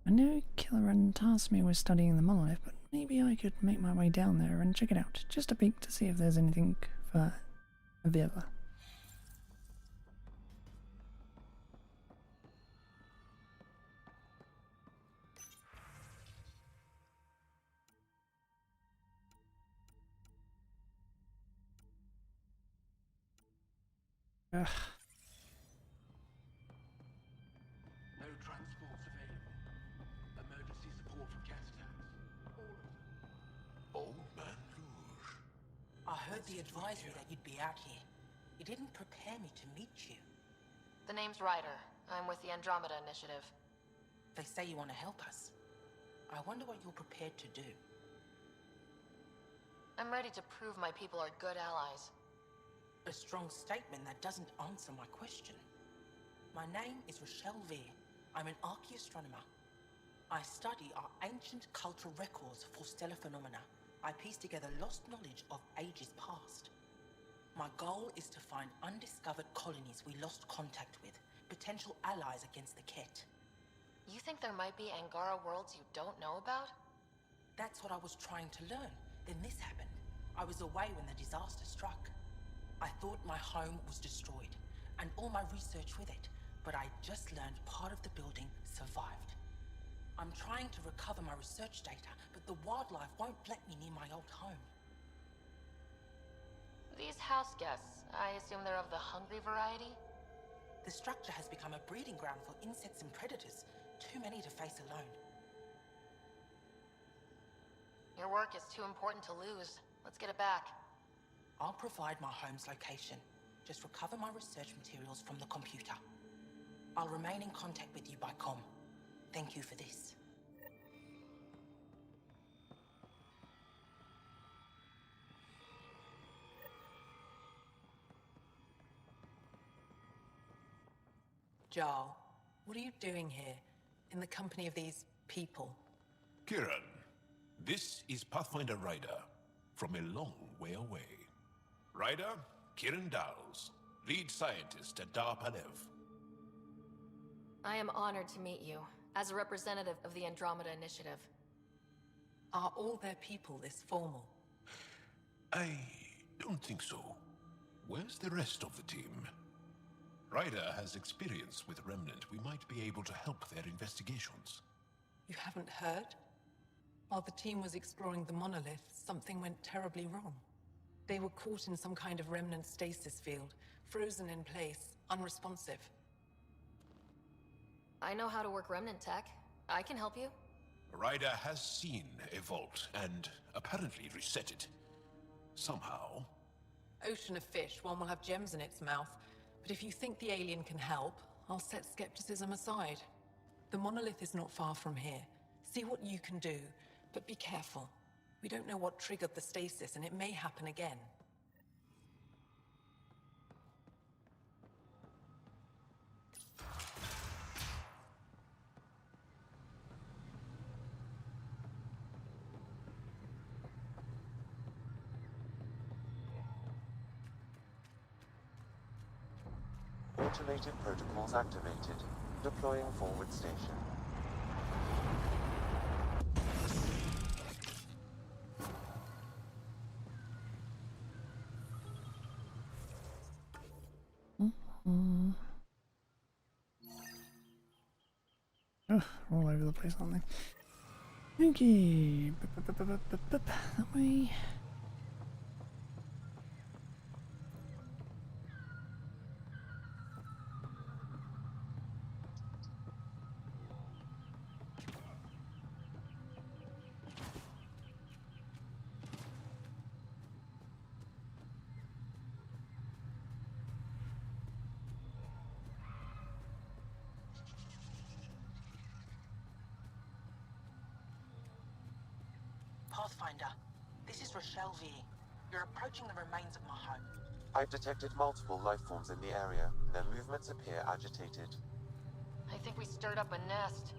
I know Killeran tasked me with studying the monolith, but maybe I could make my way down there and check it out, just a peek to see if there's anything for Avila. Ugh. No transports available. Emergency support from cat attacks. All of them. Old Man Rouge. I heard the advisory that you'd be out here. It didn't prepare me to meet you. The name's Ryder. I'm with the Andromeda Initiative. They say you want to help us. I wonder what you're prepared to do. I'm ready to prove my people are good allies. A strong statement that doesn't answer my question. My name is Rochelle Veer. I'm an archaeoastronomer. I study our ancient cultural records for stellar phenomena. I piece together lost knowledge of ages past. My goal is to find undiscovered colonies we lost contact with, potential allies against the Ket. You think there might be Angara worlds you don't know about? That's what I was trying to learn. Then this happened. I was away when the disaster struck. I thought my home was destroyed, and all my research with it, but I just learned part of the building survived. I'm trying to recover my research data, but the wildlife won't let me near my old home. These house guests, I assume they're of the hungry variety? The structure has become a breeding ground for insects and predators, too many to face alone. Your work is too important to lose. Let's get it back. I'll provide my home's location. Just recover my research materials from the computer. I'll remain in contact with you by comm. Thank you for this. Jarl, what are you doing here, in the company of these people? Kieran, this is Pathfinder Ryder, from a long way away. Ryder, Kieran Dowles, lead scientist at Dar Palev. I am honored to meet you, as a representative of the Andromeda Initiative. Are all their people this formal? I don't think so. Where's the rest of the team? Ryder has experience with Remnant. We might be able to help their investigations. You haven't heard? While the team was exploring the monolith, something went terribly wrong. They were caught in some kind of remnant stasis field, frozen in place, unresponsive. I know how to work remnant tech. I can help you. Ryder has seen a vault and apparently reset it. Somehow. Ocean of fish, one will have gems in its mouth. But if you think the alien can help, I'll set skepticism aside. The monolith is not far from here. See what you can do, but be careful. We don't know what triggered the stasis, and it may happen again. Automated protocols activated. Deploying forward station. Ugh, all over the place, aren't they? Okay. That way. Pathfinder, this is Rochelle Veer. You're approaching the remains of my home. I've detected multiple life forms in the area. Their movements appear agitated. I think we stirred up a nest.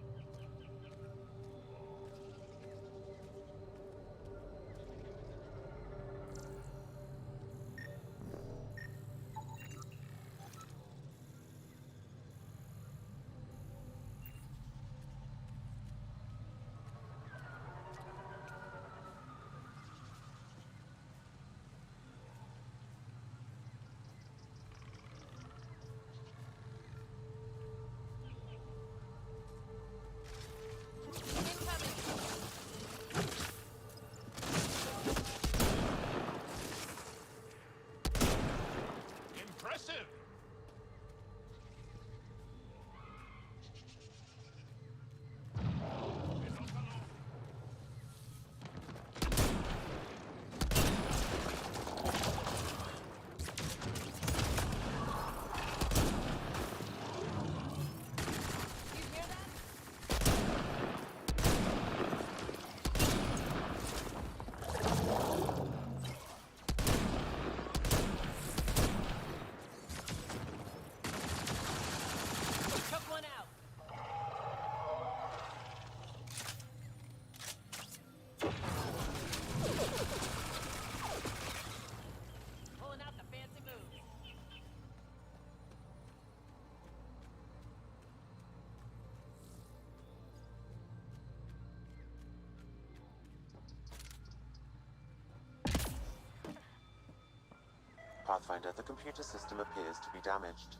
Pathfinder, the computer system appears to be damaged.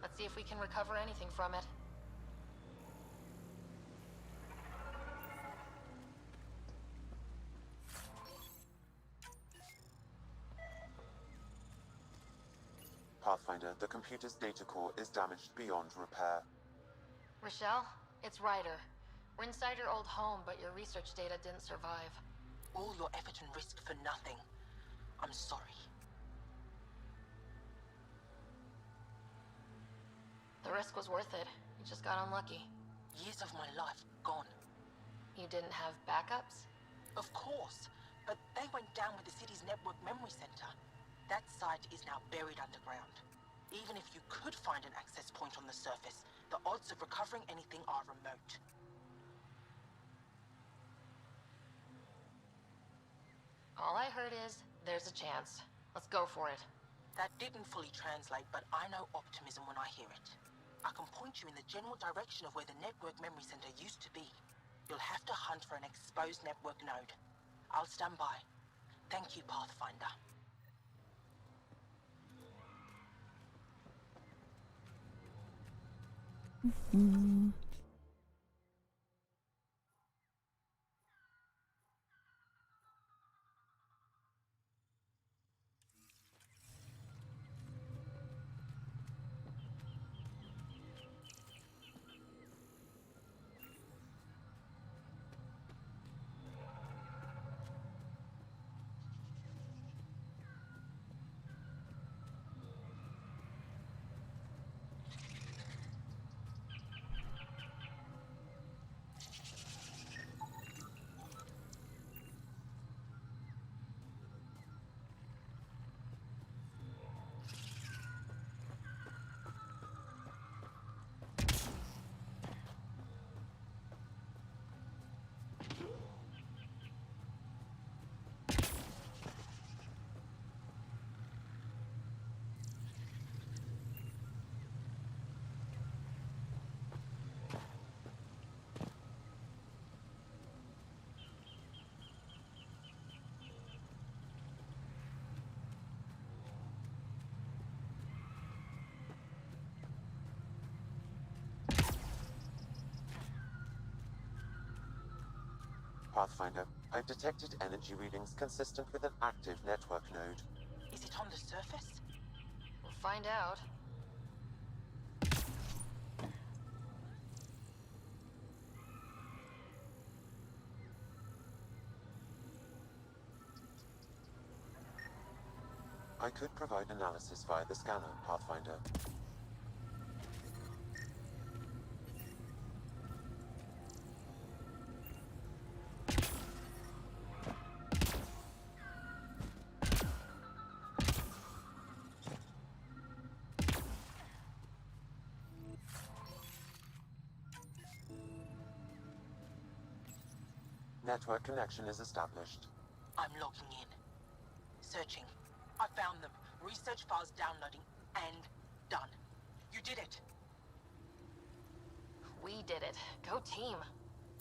Let's see if we can recover anything from it. Pathfinder, the computer's data core is damaged beyond repair. Rochelle, it's Ryder. We're inside your old home, but your research data didn't survive. All your effort and risk for nothing. I'm sorry. The risk was worth it. You just got unlucky. Years of my life gone. You didn't have backups? Of course, but they went down with the city's network memory center. That site is now buried underground. Even if you could find an access point on the surface, the odds of recovering anything are remote. All I heard is, there's a chance. Let's go for it. That didn't fully translate, but I know optimism when I hear it. I can point you in the general direction of where the network memory center used to be. You'll have to hunt for an exposed network node. I'll stand by. Thank you, Pathfinder. Pathfinder, I've detected energy readings consistent with an active network node. Is it on the surface? We'll find out. I could provide analysis via the scanner, Pathfinder. Network connection is established. I'm logging in. Searching. I found them. Research files downloading. And done. You did it. We did it. Go team.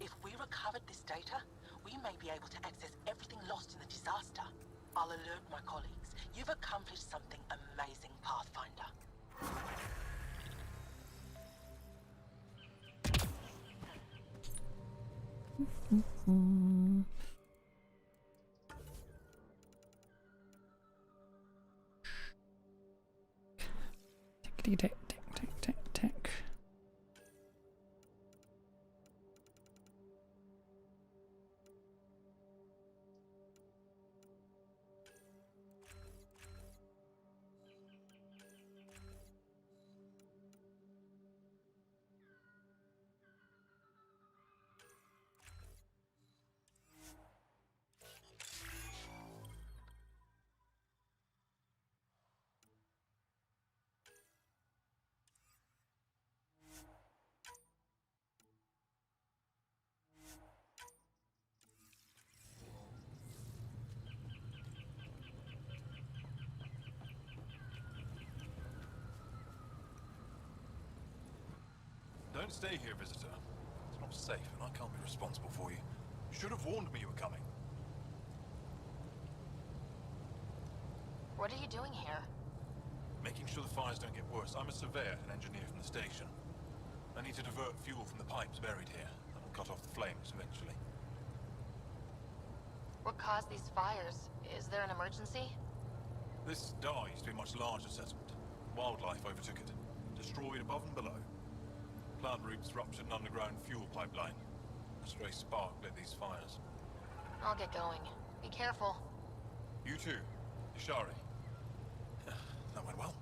If we recovered this data, we may be able to access everything lost in the disaster. I'll alert my colleagues. You've accomplished something amazing, Pathfinder. Tickety tick tick tick tick tick. Don't stay here, visitor. It's not safe, and I can't be responsible for you. You should have warned me you were coming. What are you doing here? Making sure the fires don't get worse. I'm a surveyor and engineer from the station. I need to divert fuel from the pipes buried here. That'll cut off the flames eventually. What caused these fires? Is there an emergency? This dye used to be a much larger settlement. Wildlife overtook it. Destroyed above and below. Plant roots ruptured an underground fuel pipeline. A stray spark lit these fires. I'll get going. Be careful. You too, Ishari. That went well.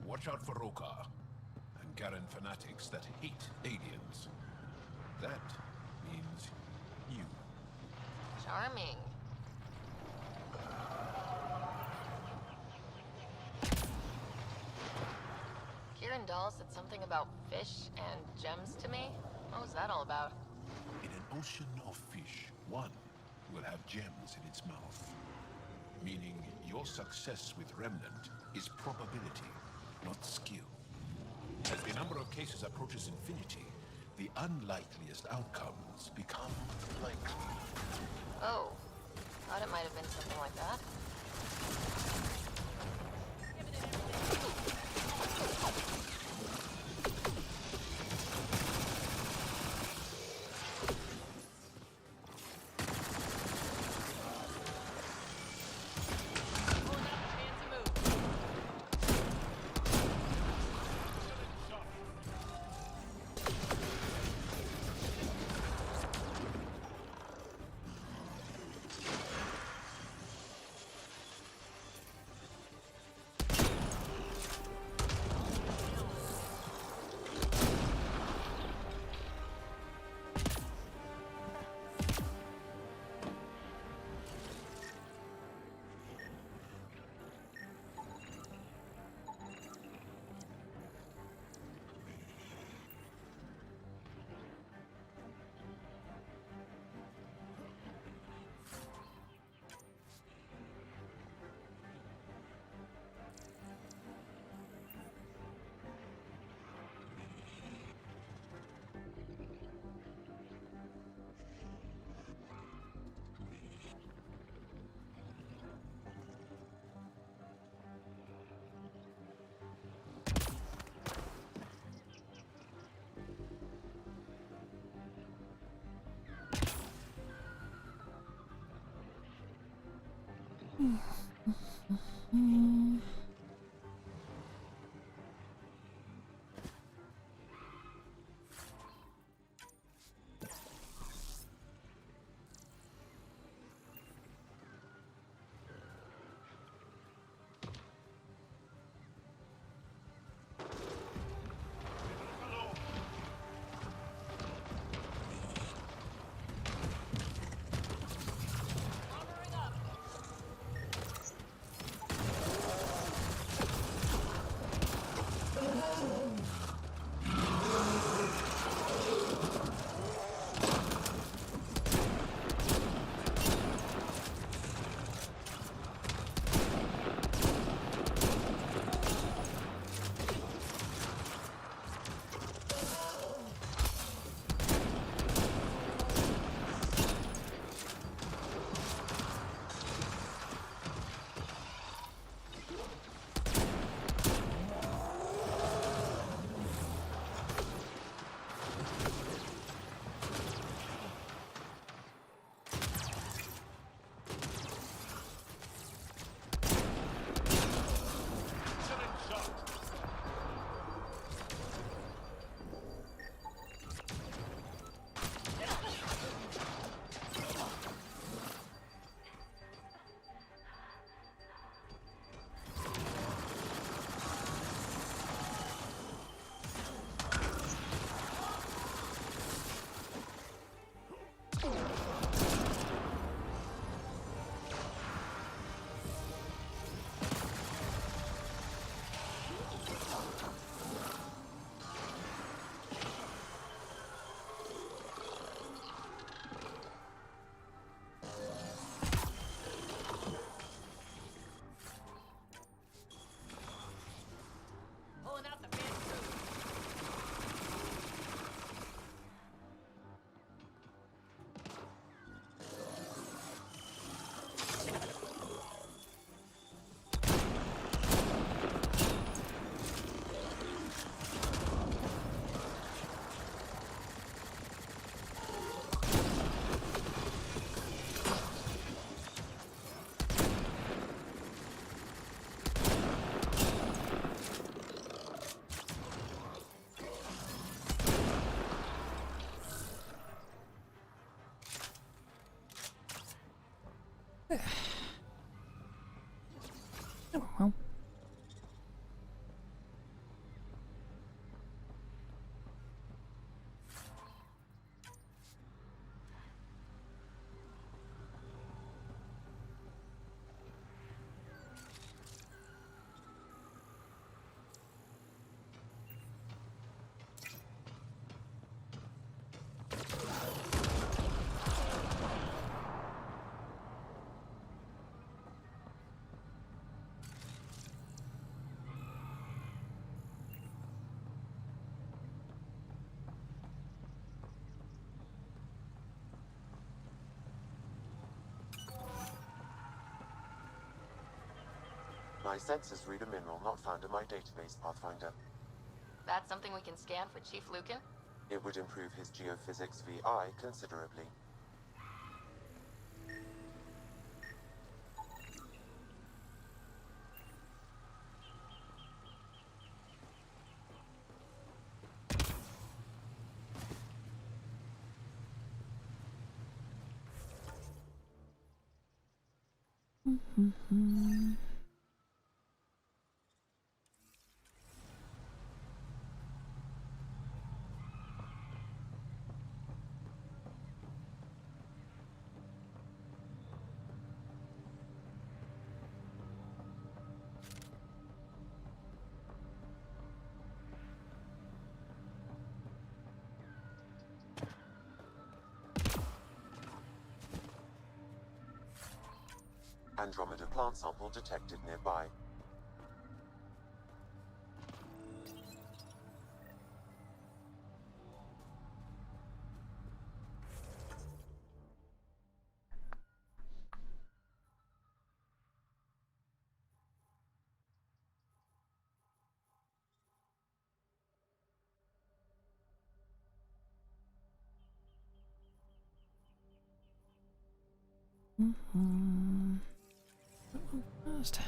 Watch out for Rokar and Garen fanatics that hate aliens. That means you. Charming. Kieran Dahl said something about fish and gems to me. What was that all about? In an ocean of fish, one will have gems in its mouth. Meaning your success with Remnant is probability, not skill. As the number of cases approaches infinity, the unlikeliest outcomes become likely. Oh, thought it might have been something like that. Oh well. My sensors read a mineral not found in my database, Pathfinder. That's something we can scan for Chief Lucan? It would improve his geophysics VI considerably. Andromeda plant sample detected nearby. First.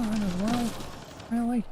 Alright as well. Really?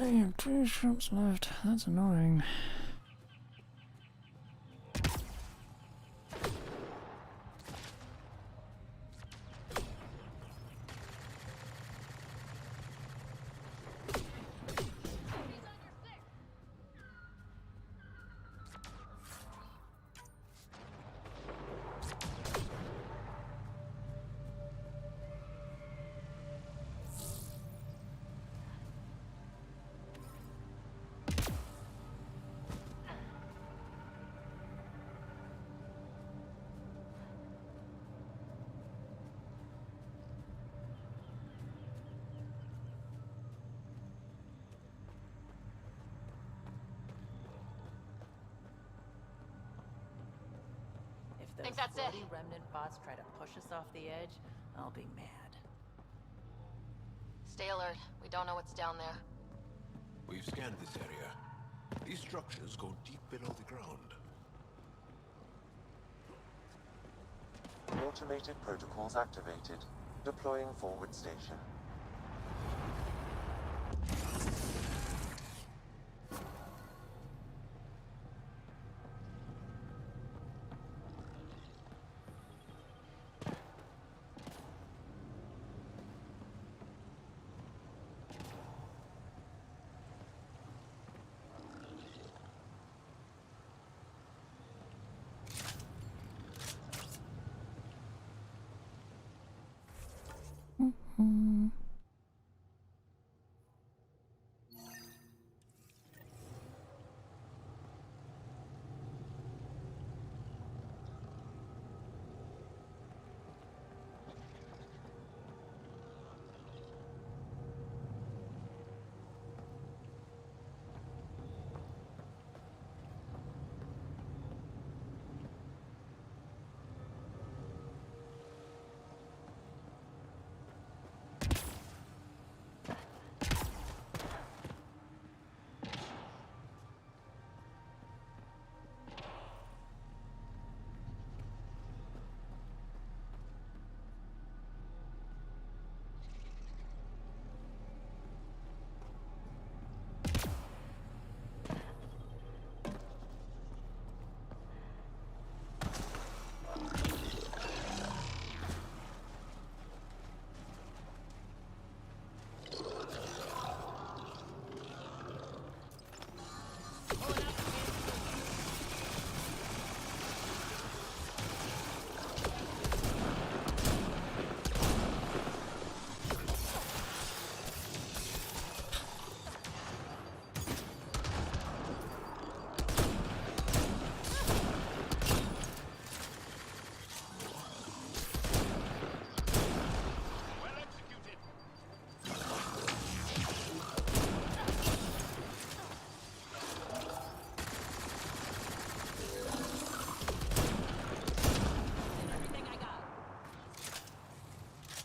I have 2 ships left. That's annoying. If those bloody remnant bots try to push us off the edge, I'll be mad. Stay alert. We don't know what's down there. We've scanned this area. These structures go deep below the ground. Automated protocols activated. Deploying forward station.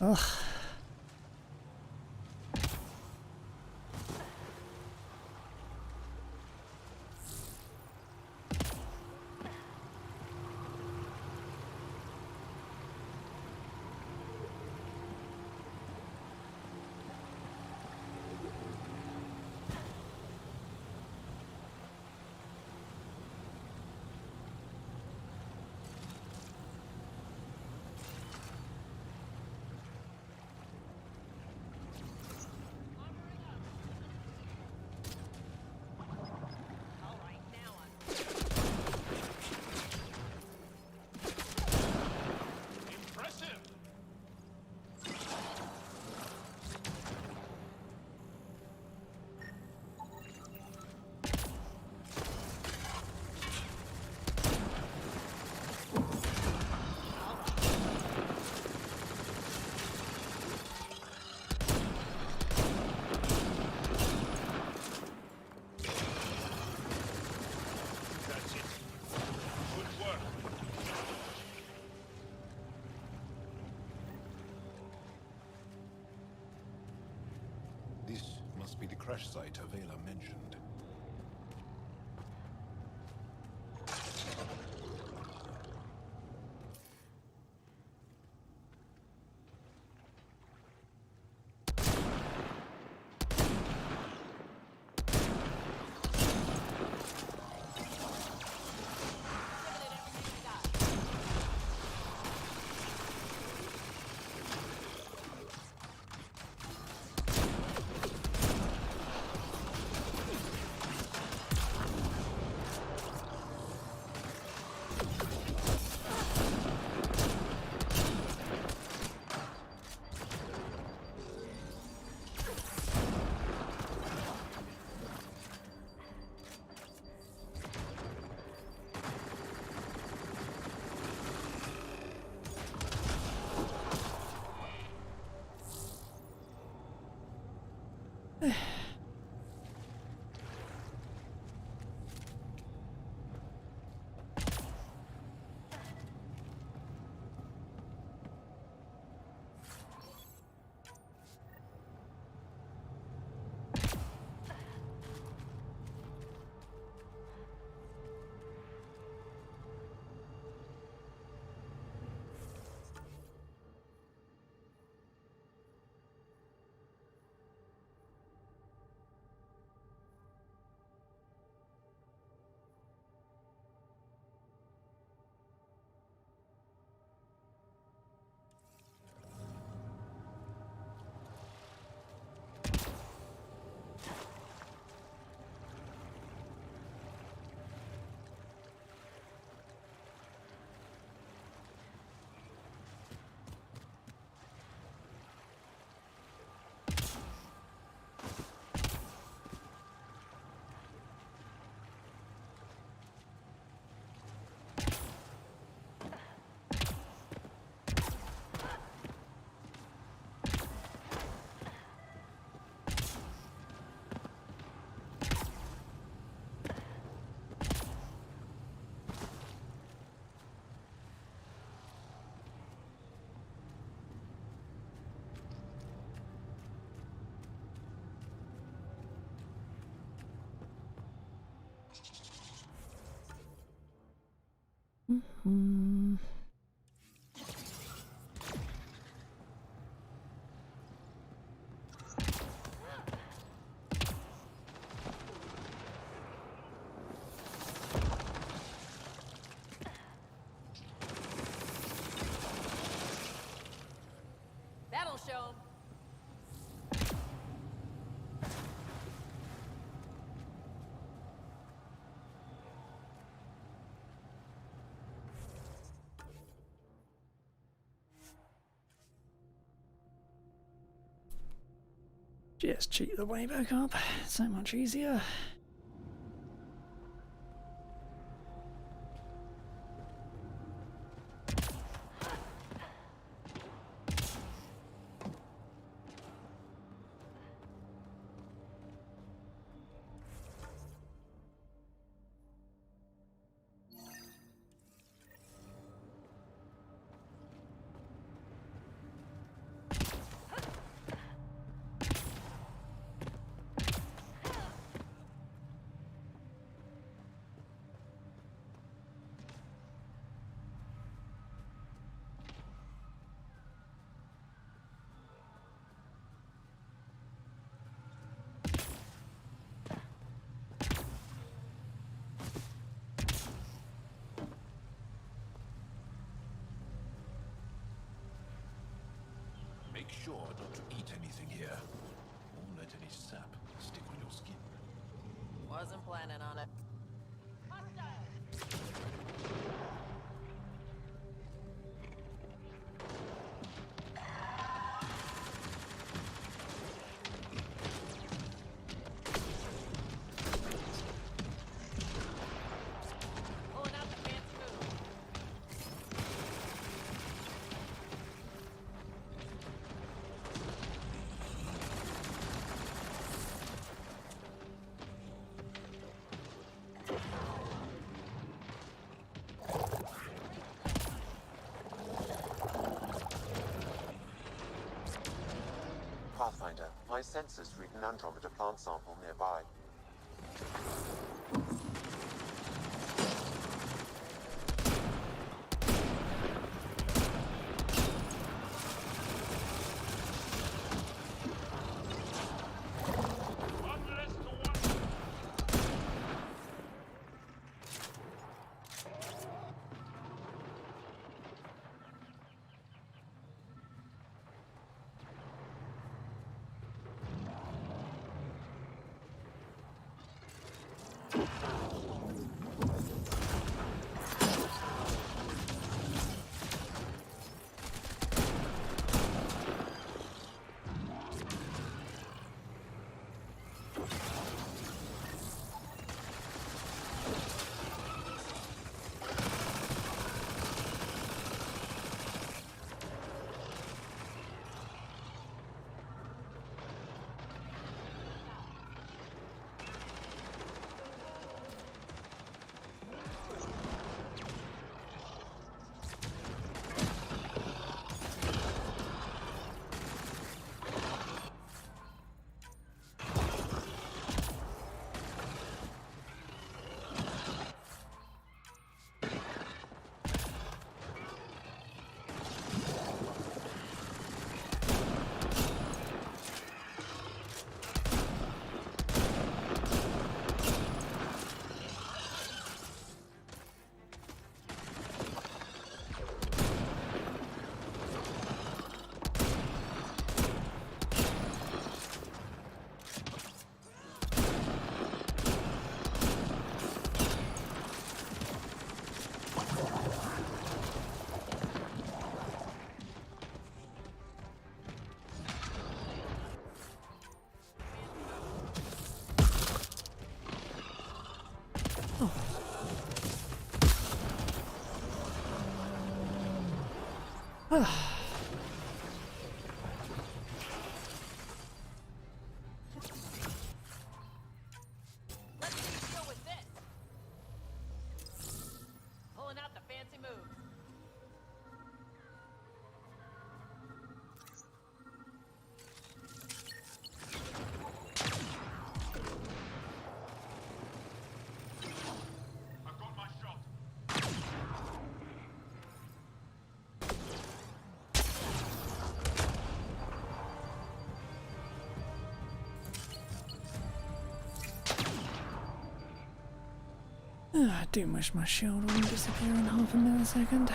Ugh. must be the crash site Avela mentioned. Mm-hmm. That'll show 'em. Just cheat the way back up. So much easier. Make sure not to eat anything here, or let any sap stick on your skin. Wasn't planning on it. My sensors read an Andromeda plant sample nearby. Let's see you deal with this. Pulling out the fancy moves. I've got my shot. I do wish my shield wouldn't disappear in half a millisecond.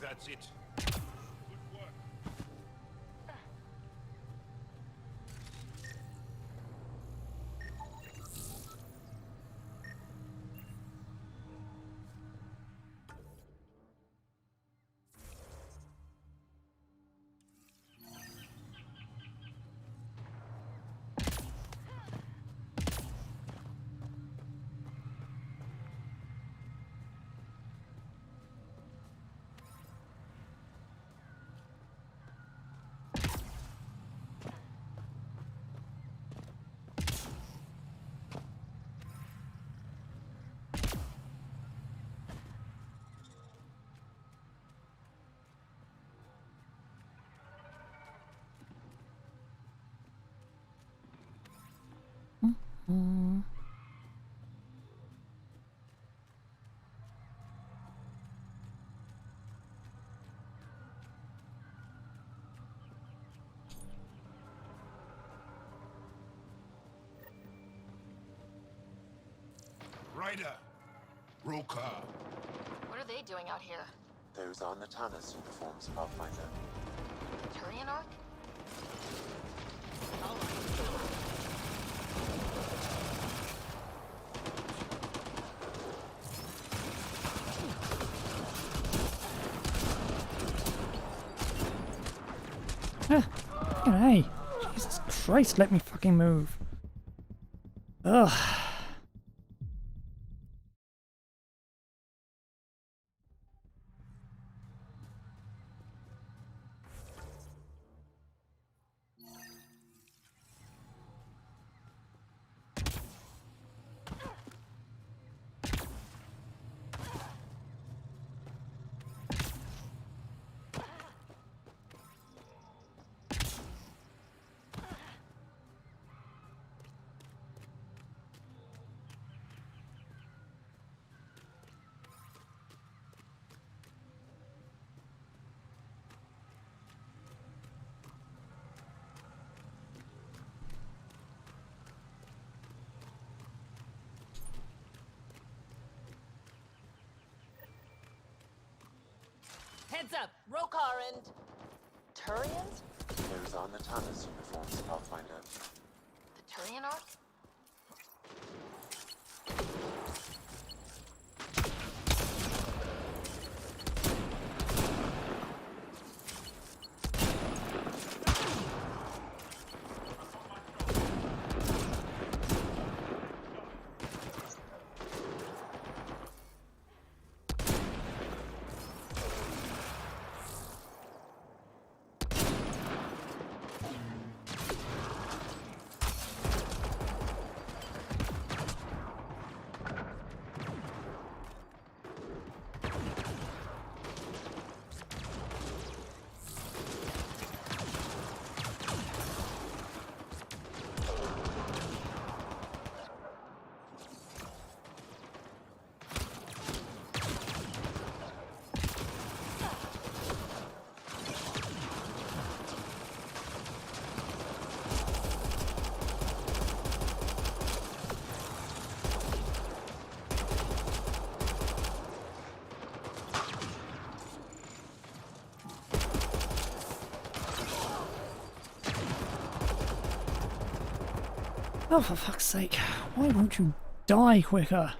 That's it. Ryder! Roka! What are they doing out here? Those are Natana's uniforms, Pathfinder. Turian Arc? Hey, Jesus Christ, let me fucking move. Ugh. Heads up! Rokar and... Turians? Those are Natana's uniforms, Pathfinder. The Turian arc? Oh, for fuck's sake. Why won't you die quicker?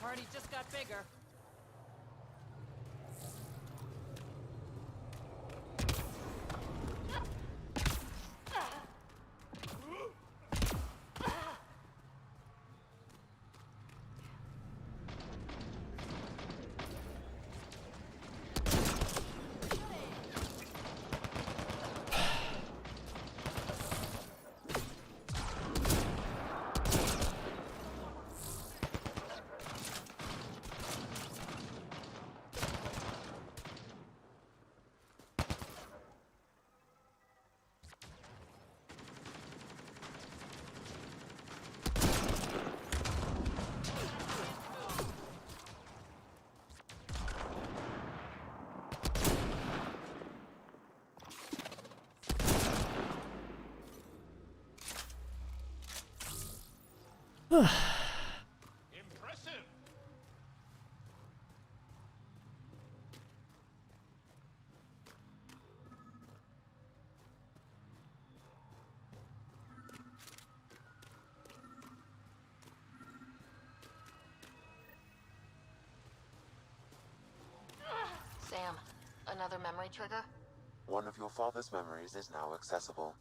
Party just got bigger. Impressive. Sam, another memory trigger? One of your father's memories is now accessible.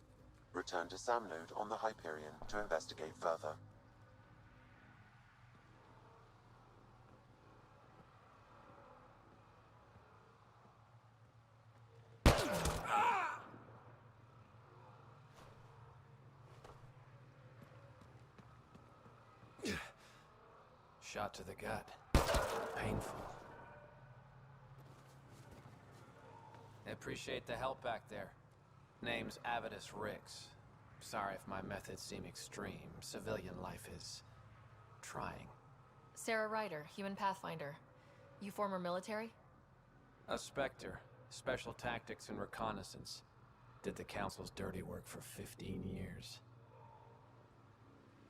Return to Sam Node on the Hyperion to investigate further. Shot to the gut. Painful. I appreciate the help back there. Name's Avidus Rix. Sorry if my methods seem extreme. Civilian life is... trying. Sarah Ryder, human pathfinder. You former military? A Spectre. Special tactics and reconnaissance. Did the Council's dirty work for 15 years.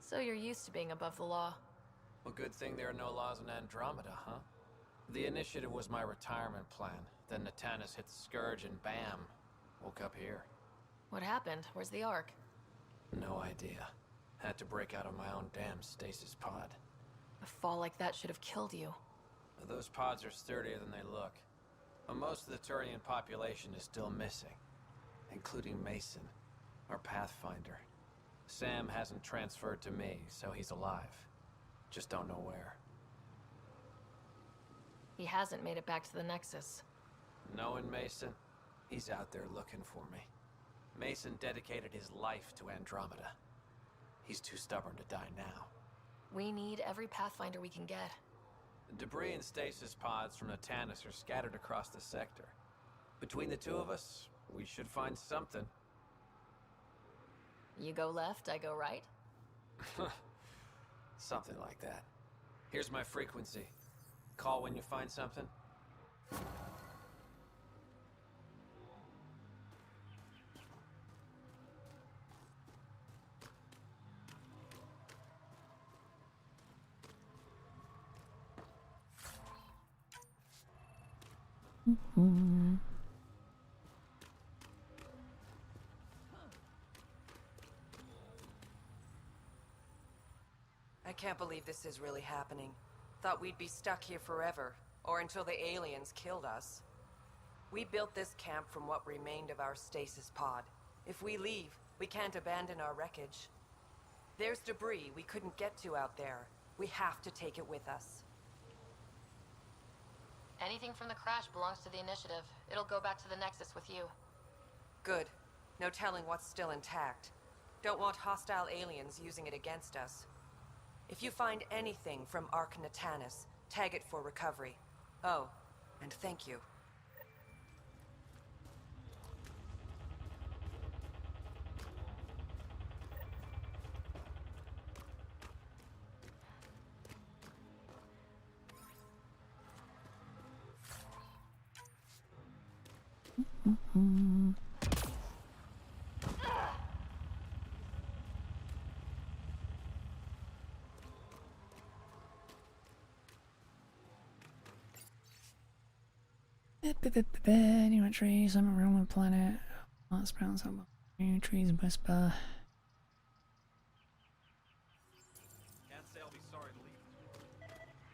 So you're used to being above the law. Well, good thing there are no laws in Andromeda, huh? The initiative was my retirement plan. Then Natana's hit the Scourge and bam. Woke up here. What happened? Where's the Ark? No idea. Had to break out of my own damn stasis pod. A fall like that should have killed you. Those pods are sturdier than they look. But most of the Turian population is still missing, including Mason, our Pathfinder. Sam hasn't transferred to me, so he's alive. Just don't know where. He hasn't made it back to the Nexus. Knowing Mason, he's out there looking for me. Mason dedicated his life to Andromeda. He's too stubborn to die now. We need every Pathfinder we can get. Debris and stasis pods from the Tannis are scattered across the sector. Between the two of us, we should find something. You go left, I go right? Something like that. Here's my frequency. Call when you find something. I can't believe this is really happening. Thought we'd be stuck here forever, or until the aliens killed us. We built this camp from what remained of our stasis pod. If we leave, we can't abandon our wreckage. There's debris we couldn't get to out there. We have to take it with us. Anything from the crash belongs to the Initiative. It'll go back to the Nexus with you. Good. No telling what's still intact. Don't want hostile aliens using it against us. If you find anything from Ark Natanis, tag it for recovery. Oh, and thank you. New entries, I'm around the planet. Lots of browns, new trees, whisper. Can't say I'll be sorry to leave.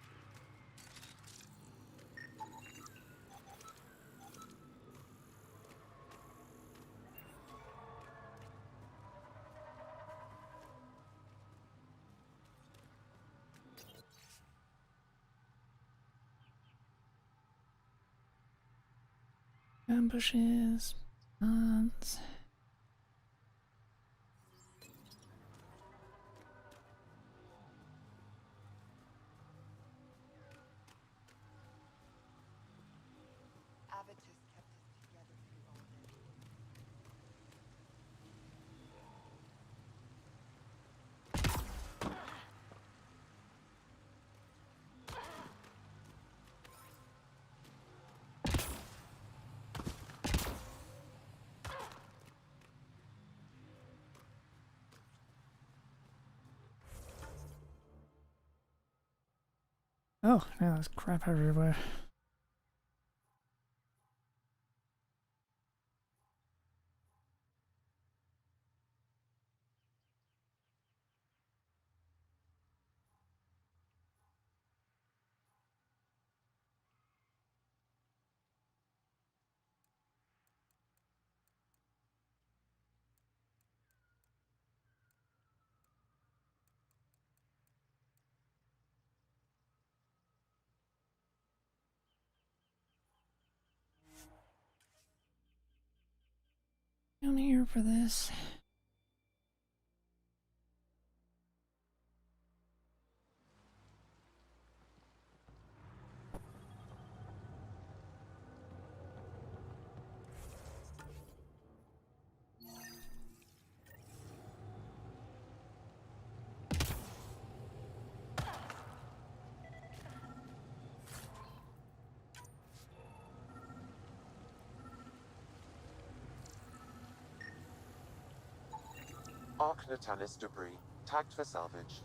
Ambushes, plants. Oh, now there's crap everywhere. Down here for this. Ark Natanis debris, tagged for salvage.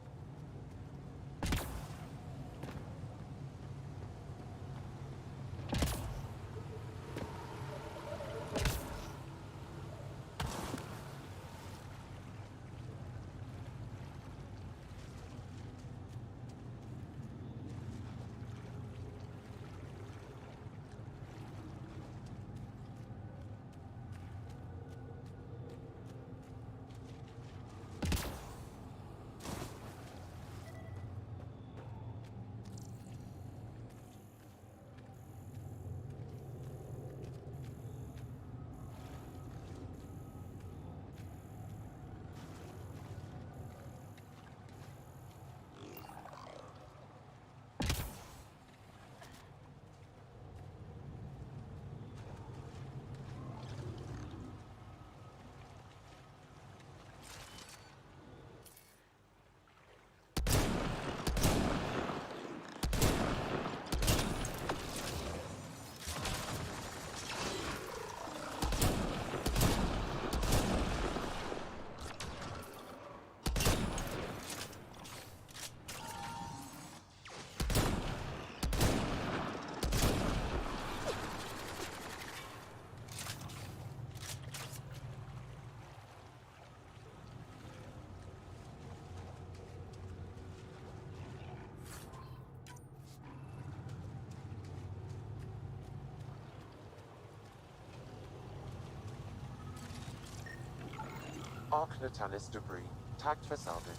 Arc Natalis debris, tagged for salvage.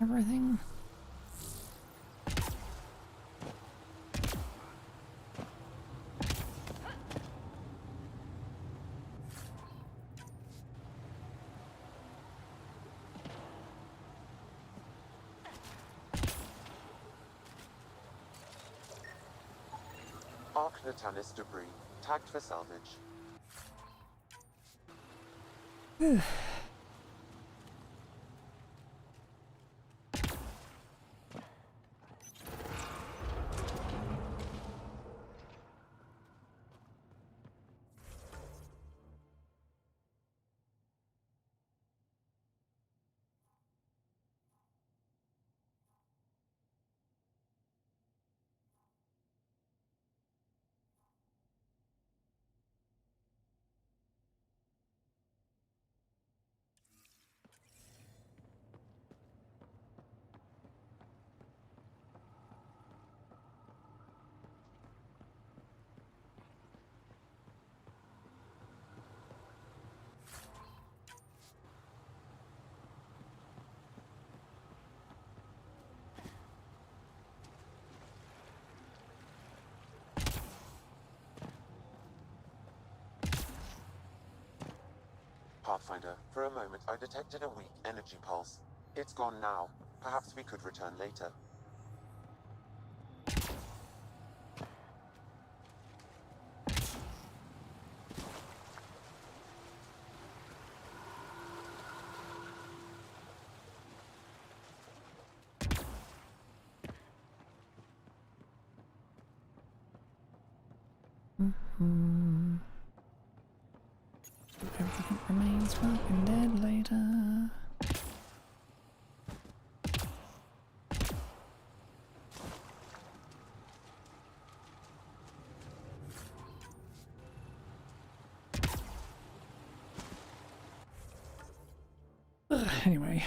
everything. Arc Natalis debris, tagged for salvage. Pathfinder, for a moment I detected a weak energy pulse. It's gone now. Perhaps we could return later. Everything remains fucking dead later. Anyway.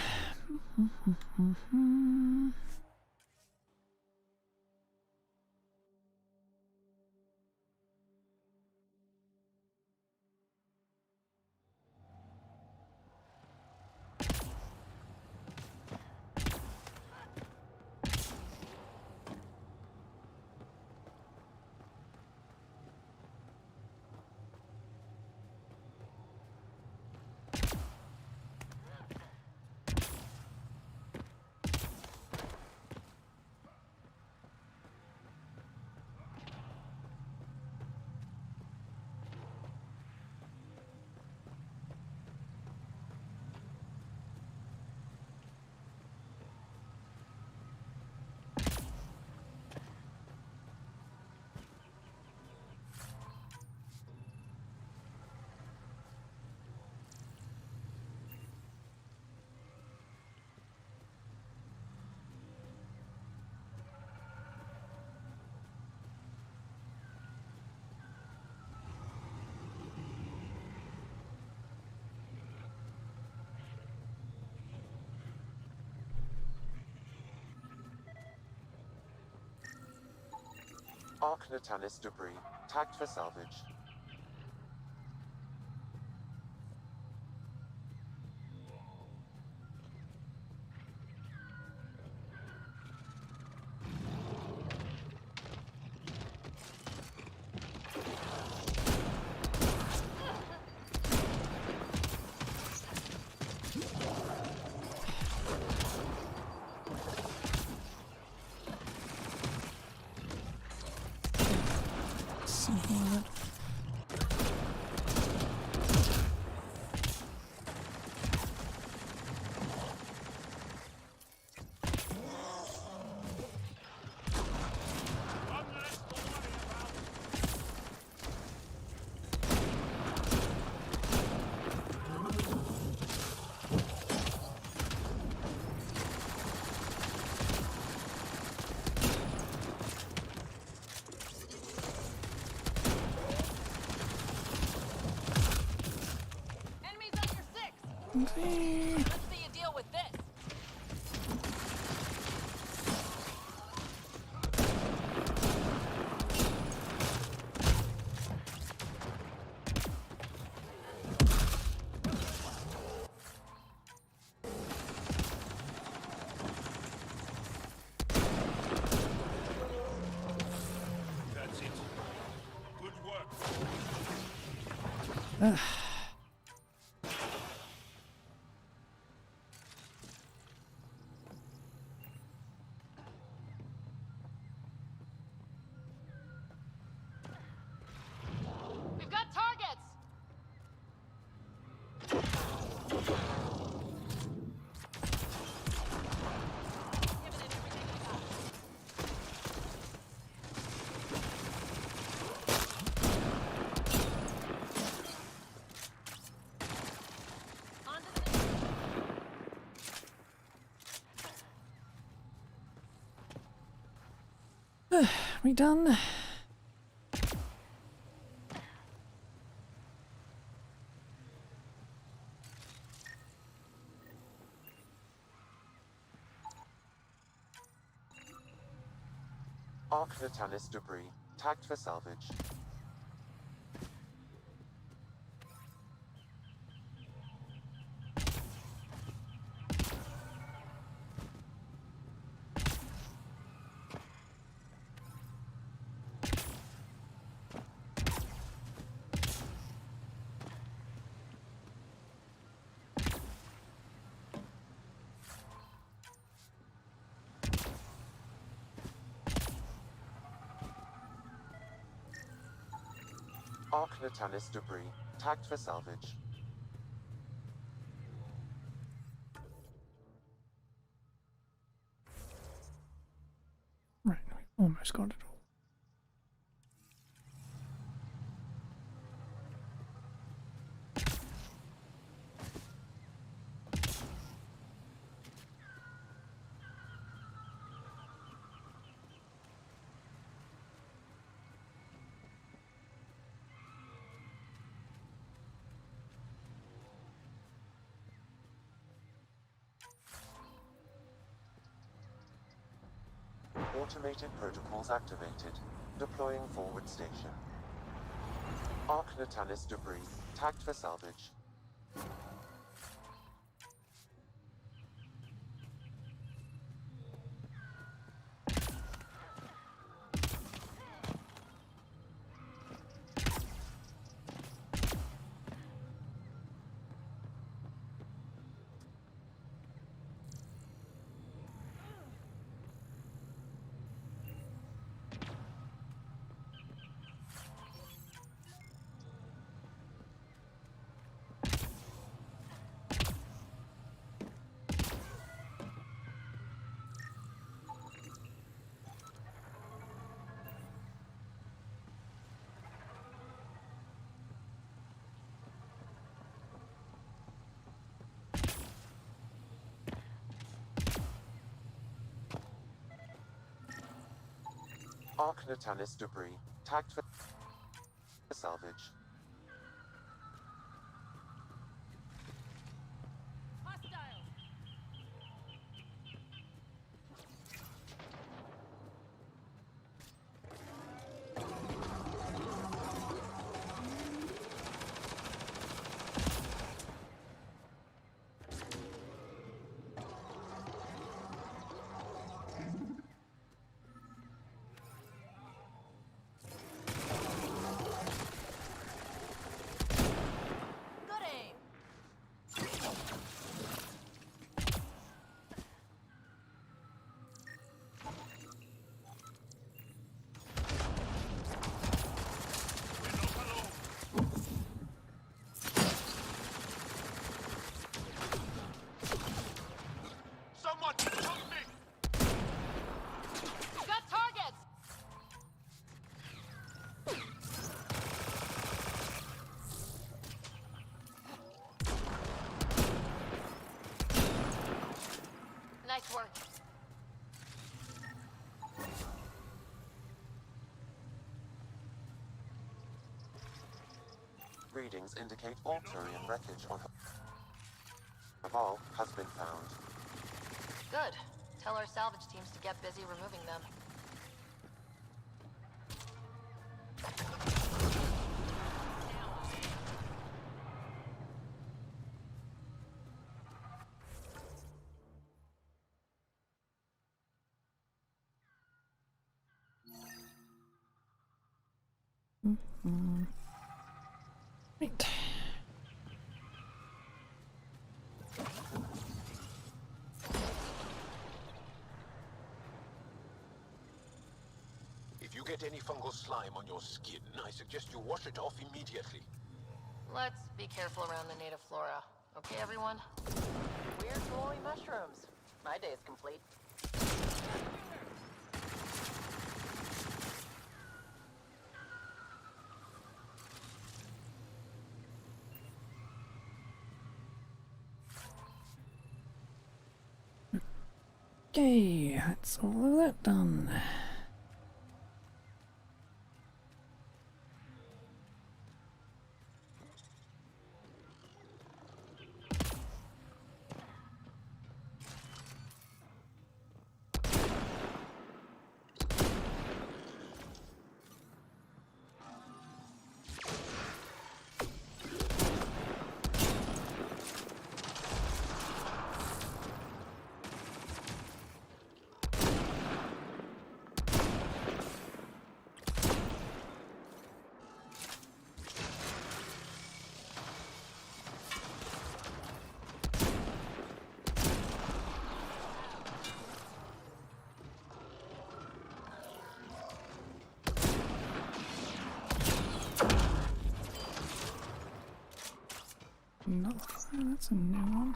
Arc Natalis debris, tagged for salvage. Let's see you deal with this. We've got targets! We done? Arc Natalis debris, tagged for salvage. Arc Natalis debris, tagged for salvage. Right, we almost got it all. Automated protocols activated. Deploying forward station. Arc Natalis debris, tagged for salvage. Arc Natalis debris, tagged for salvage. We've got targets! Nice work. Readings indicate all Turian wreckage on Haval has been found. Good. Tell our salvage teams to get busy removing them. Right. you get any fungal slime on your skin, I suggest you wash it off immediately. Let's be careful around the native flora. Okay, everyone? Weird glowing mushrooms. My day is complete. Okay, that's all of that done. Nullify, that's a new one.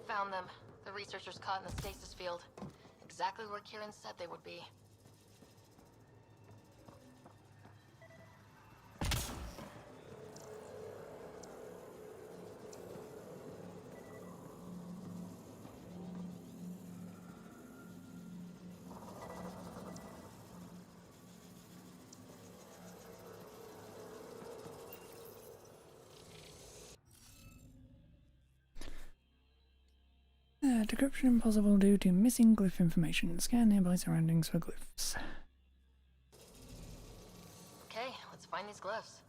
Found them. The researchers caught in the stasis field. Exactly where Kieran said they would be. Decryption impossible due to missing glyph information. Scan nearby surroundings for glyphs. Okay, let's find these glyphs.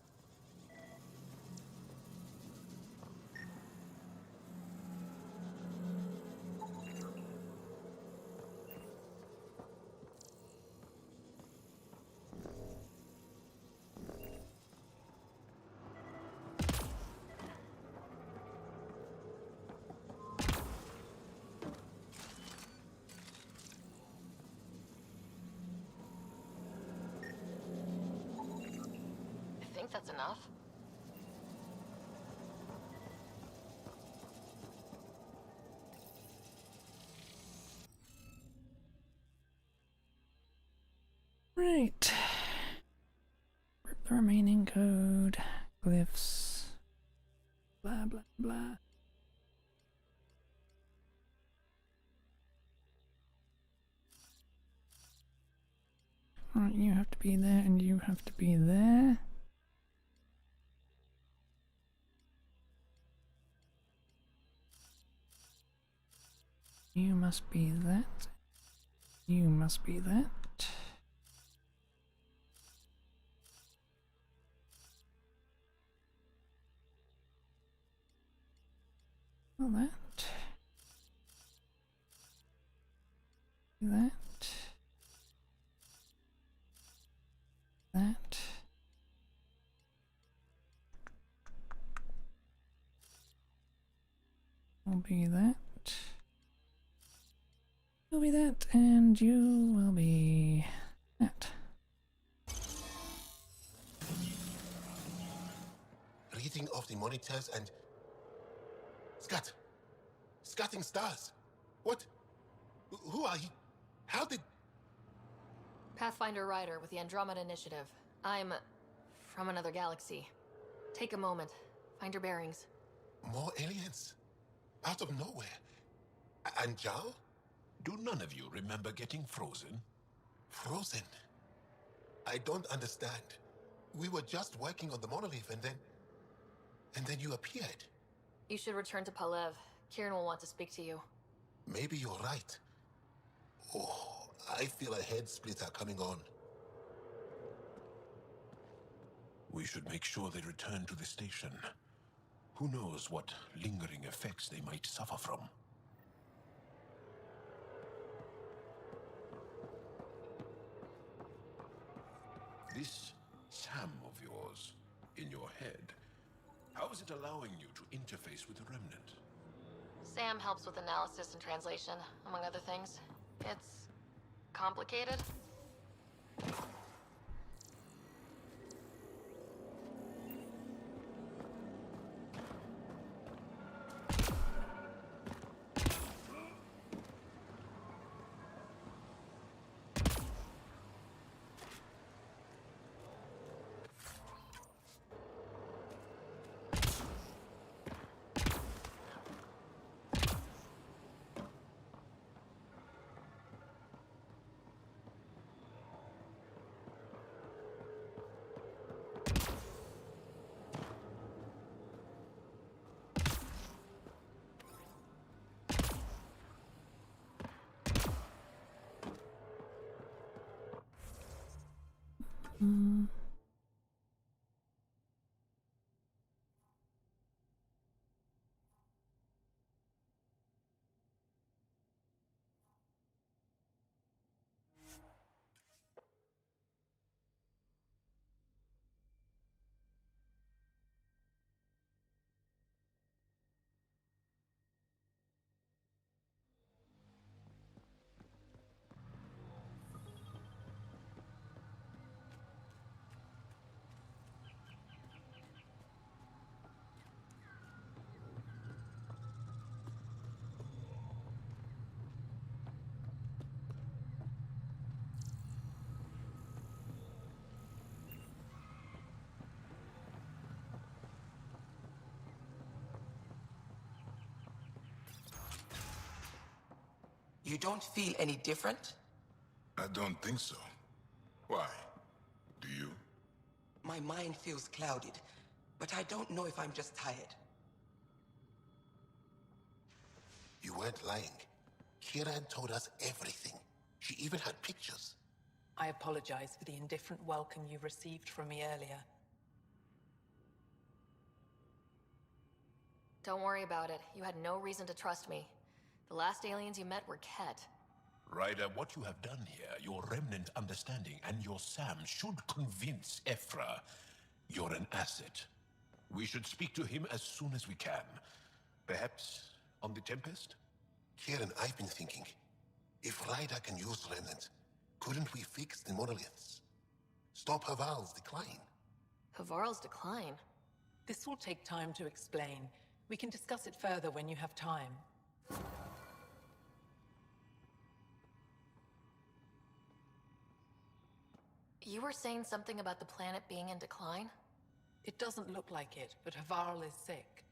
I think that's enough. Right. Rip the remaining code. Glyphs. Blah blah blah. Right, you have to be there and you have to be there. You must be that. You must be that. Well, that. That. That. Will be that. You'll be that, and you will be that. Reading off the monitors and... Scatting stars. What? Who are you? How did... Pathfinder Rider with the Andromeda Initiative. I'm from another galaxy. Take a moment. Find your bearings. More aliens? Out of nowhere? And Jal? Do none of you remember getting frozen? Frozen? I don't understand. We were just working on the monolith and then you appeared. You should return to Palev. Kieran will want to speak to you. Maybe you're right. Oh, I feel a head splitter coming on. We should make sure they return to the station. Who knows what lingering effects they might suffer from. This Sam of yours, in your head, how is it allowing you to interface with the Remnant? Sam helps with analysis and translation, among other things. It's complicated. You don't feel any different? I don't think so. Why? Do you? My mind feels clouded, but I don't know if I'm just tired. You weren't lying. Kieran told us everything. She even had pictures. I apologize for the indifferent welcome you received from me earlier. Don't worry about it. You had no reason to trust me. The last aliens you met were Ket. Ryder, what you have done here, your remnant understanding and your Sam should convince Ephra you're an asset. We should speak to him as soon as we can. Perhaps on the Tempest? Kieran, I've been thinking. If Ryder can use Remnant, couldn't we fix the monoliths? Stop Haval's decline? Havarl's decline? This will take time to explain. We can discuss it further when you have time. You were saying something about the planet being in decline? It doesn't look like it, but Havarl is sick.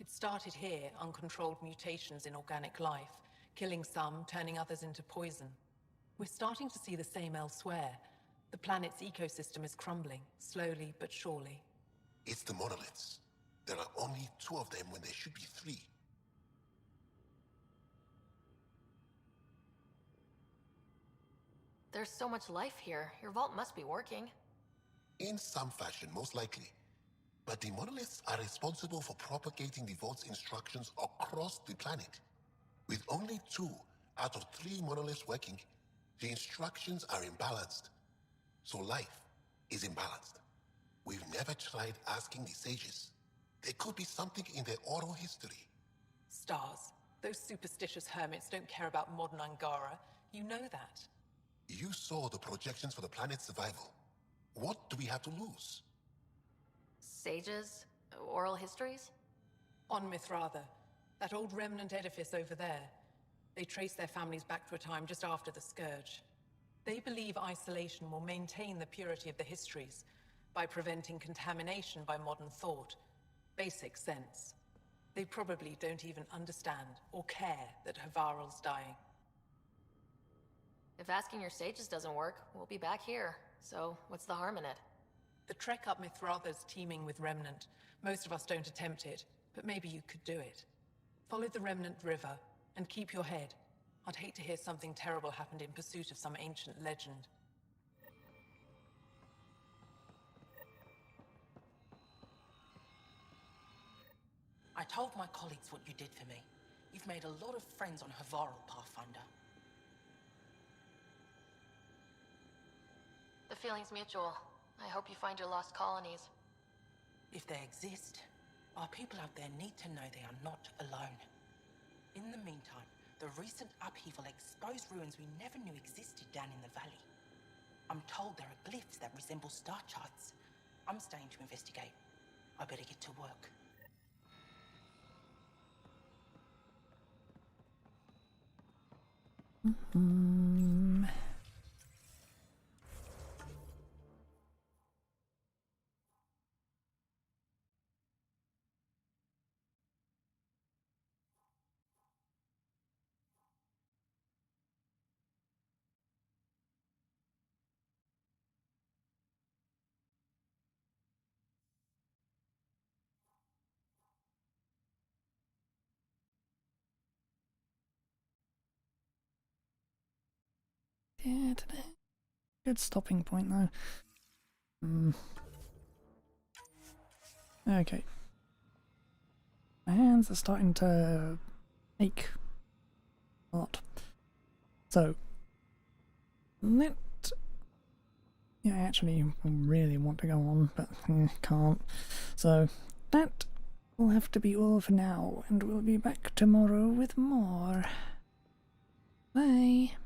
It started here, uncontrolled mutations in organic life, killing some, turning others into poison. We're starting to see the same elsewhere. The planet's ecosystem is crumbling, slowly but surely. It's the monoliths. There are only 2 of them when there should be 3. There's so much life here. Your vault must be working. In some fashion, most likely. But the monoliths are responsible for propagating the vault's instructions across the planet. With only 2 out of 3 monoliths working, the instructions are imbalanced. So life is imbalanced. We've never tried asking the sages. There could be something in their oral history. Stars. Those superstitious hermits don't care about modern Angara. You know that. You saw the projections for the planet's survival. What do we have to lose? Sages? Oral histories? On Mithratha, that old remnant edifice over there. They trace their families back to a time just after the Scourge. They believe isolation will maintain the purity of the histories by preventing contamination by modern thought. Basic sense. They probably don't even understand or care that Havarl's dying. If asking your sages doesn't work, we'll be back here. So, what's the harm in it? The trek up Mithratha's teeming with Remnant. Most of us don't attempt it, but maybe you could do it. Follow the Remnant River, and keep your head. I'd hate to hear something terrible happened in pursuit of some ancient legend. I told my colleagues what you did for me. You've made a lot of friends on Havarl, Pathfinder. The feeling's mutual. I hope you find your lost colonies. If they exist, our people out there need to know they are not alone. In the meantime, the recent upheaval exposed ruins we never knew existed down in the valley. I'm told there are glyphs that resemble star charts. I'm staying to investigate. I better get to work. Yeah, today. Good stopping point though. Okay. My hands are starting to ache a lot. So, I actually really want to go on, but can't. So, that will have to be all for now, and we'll be back tomorrow with more. Bye.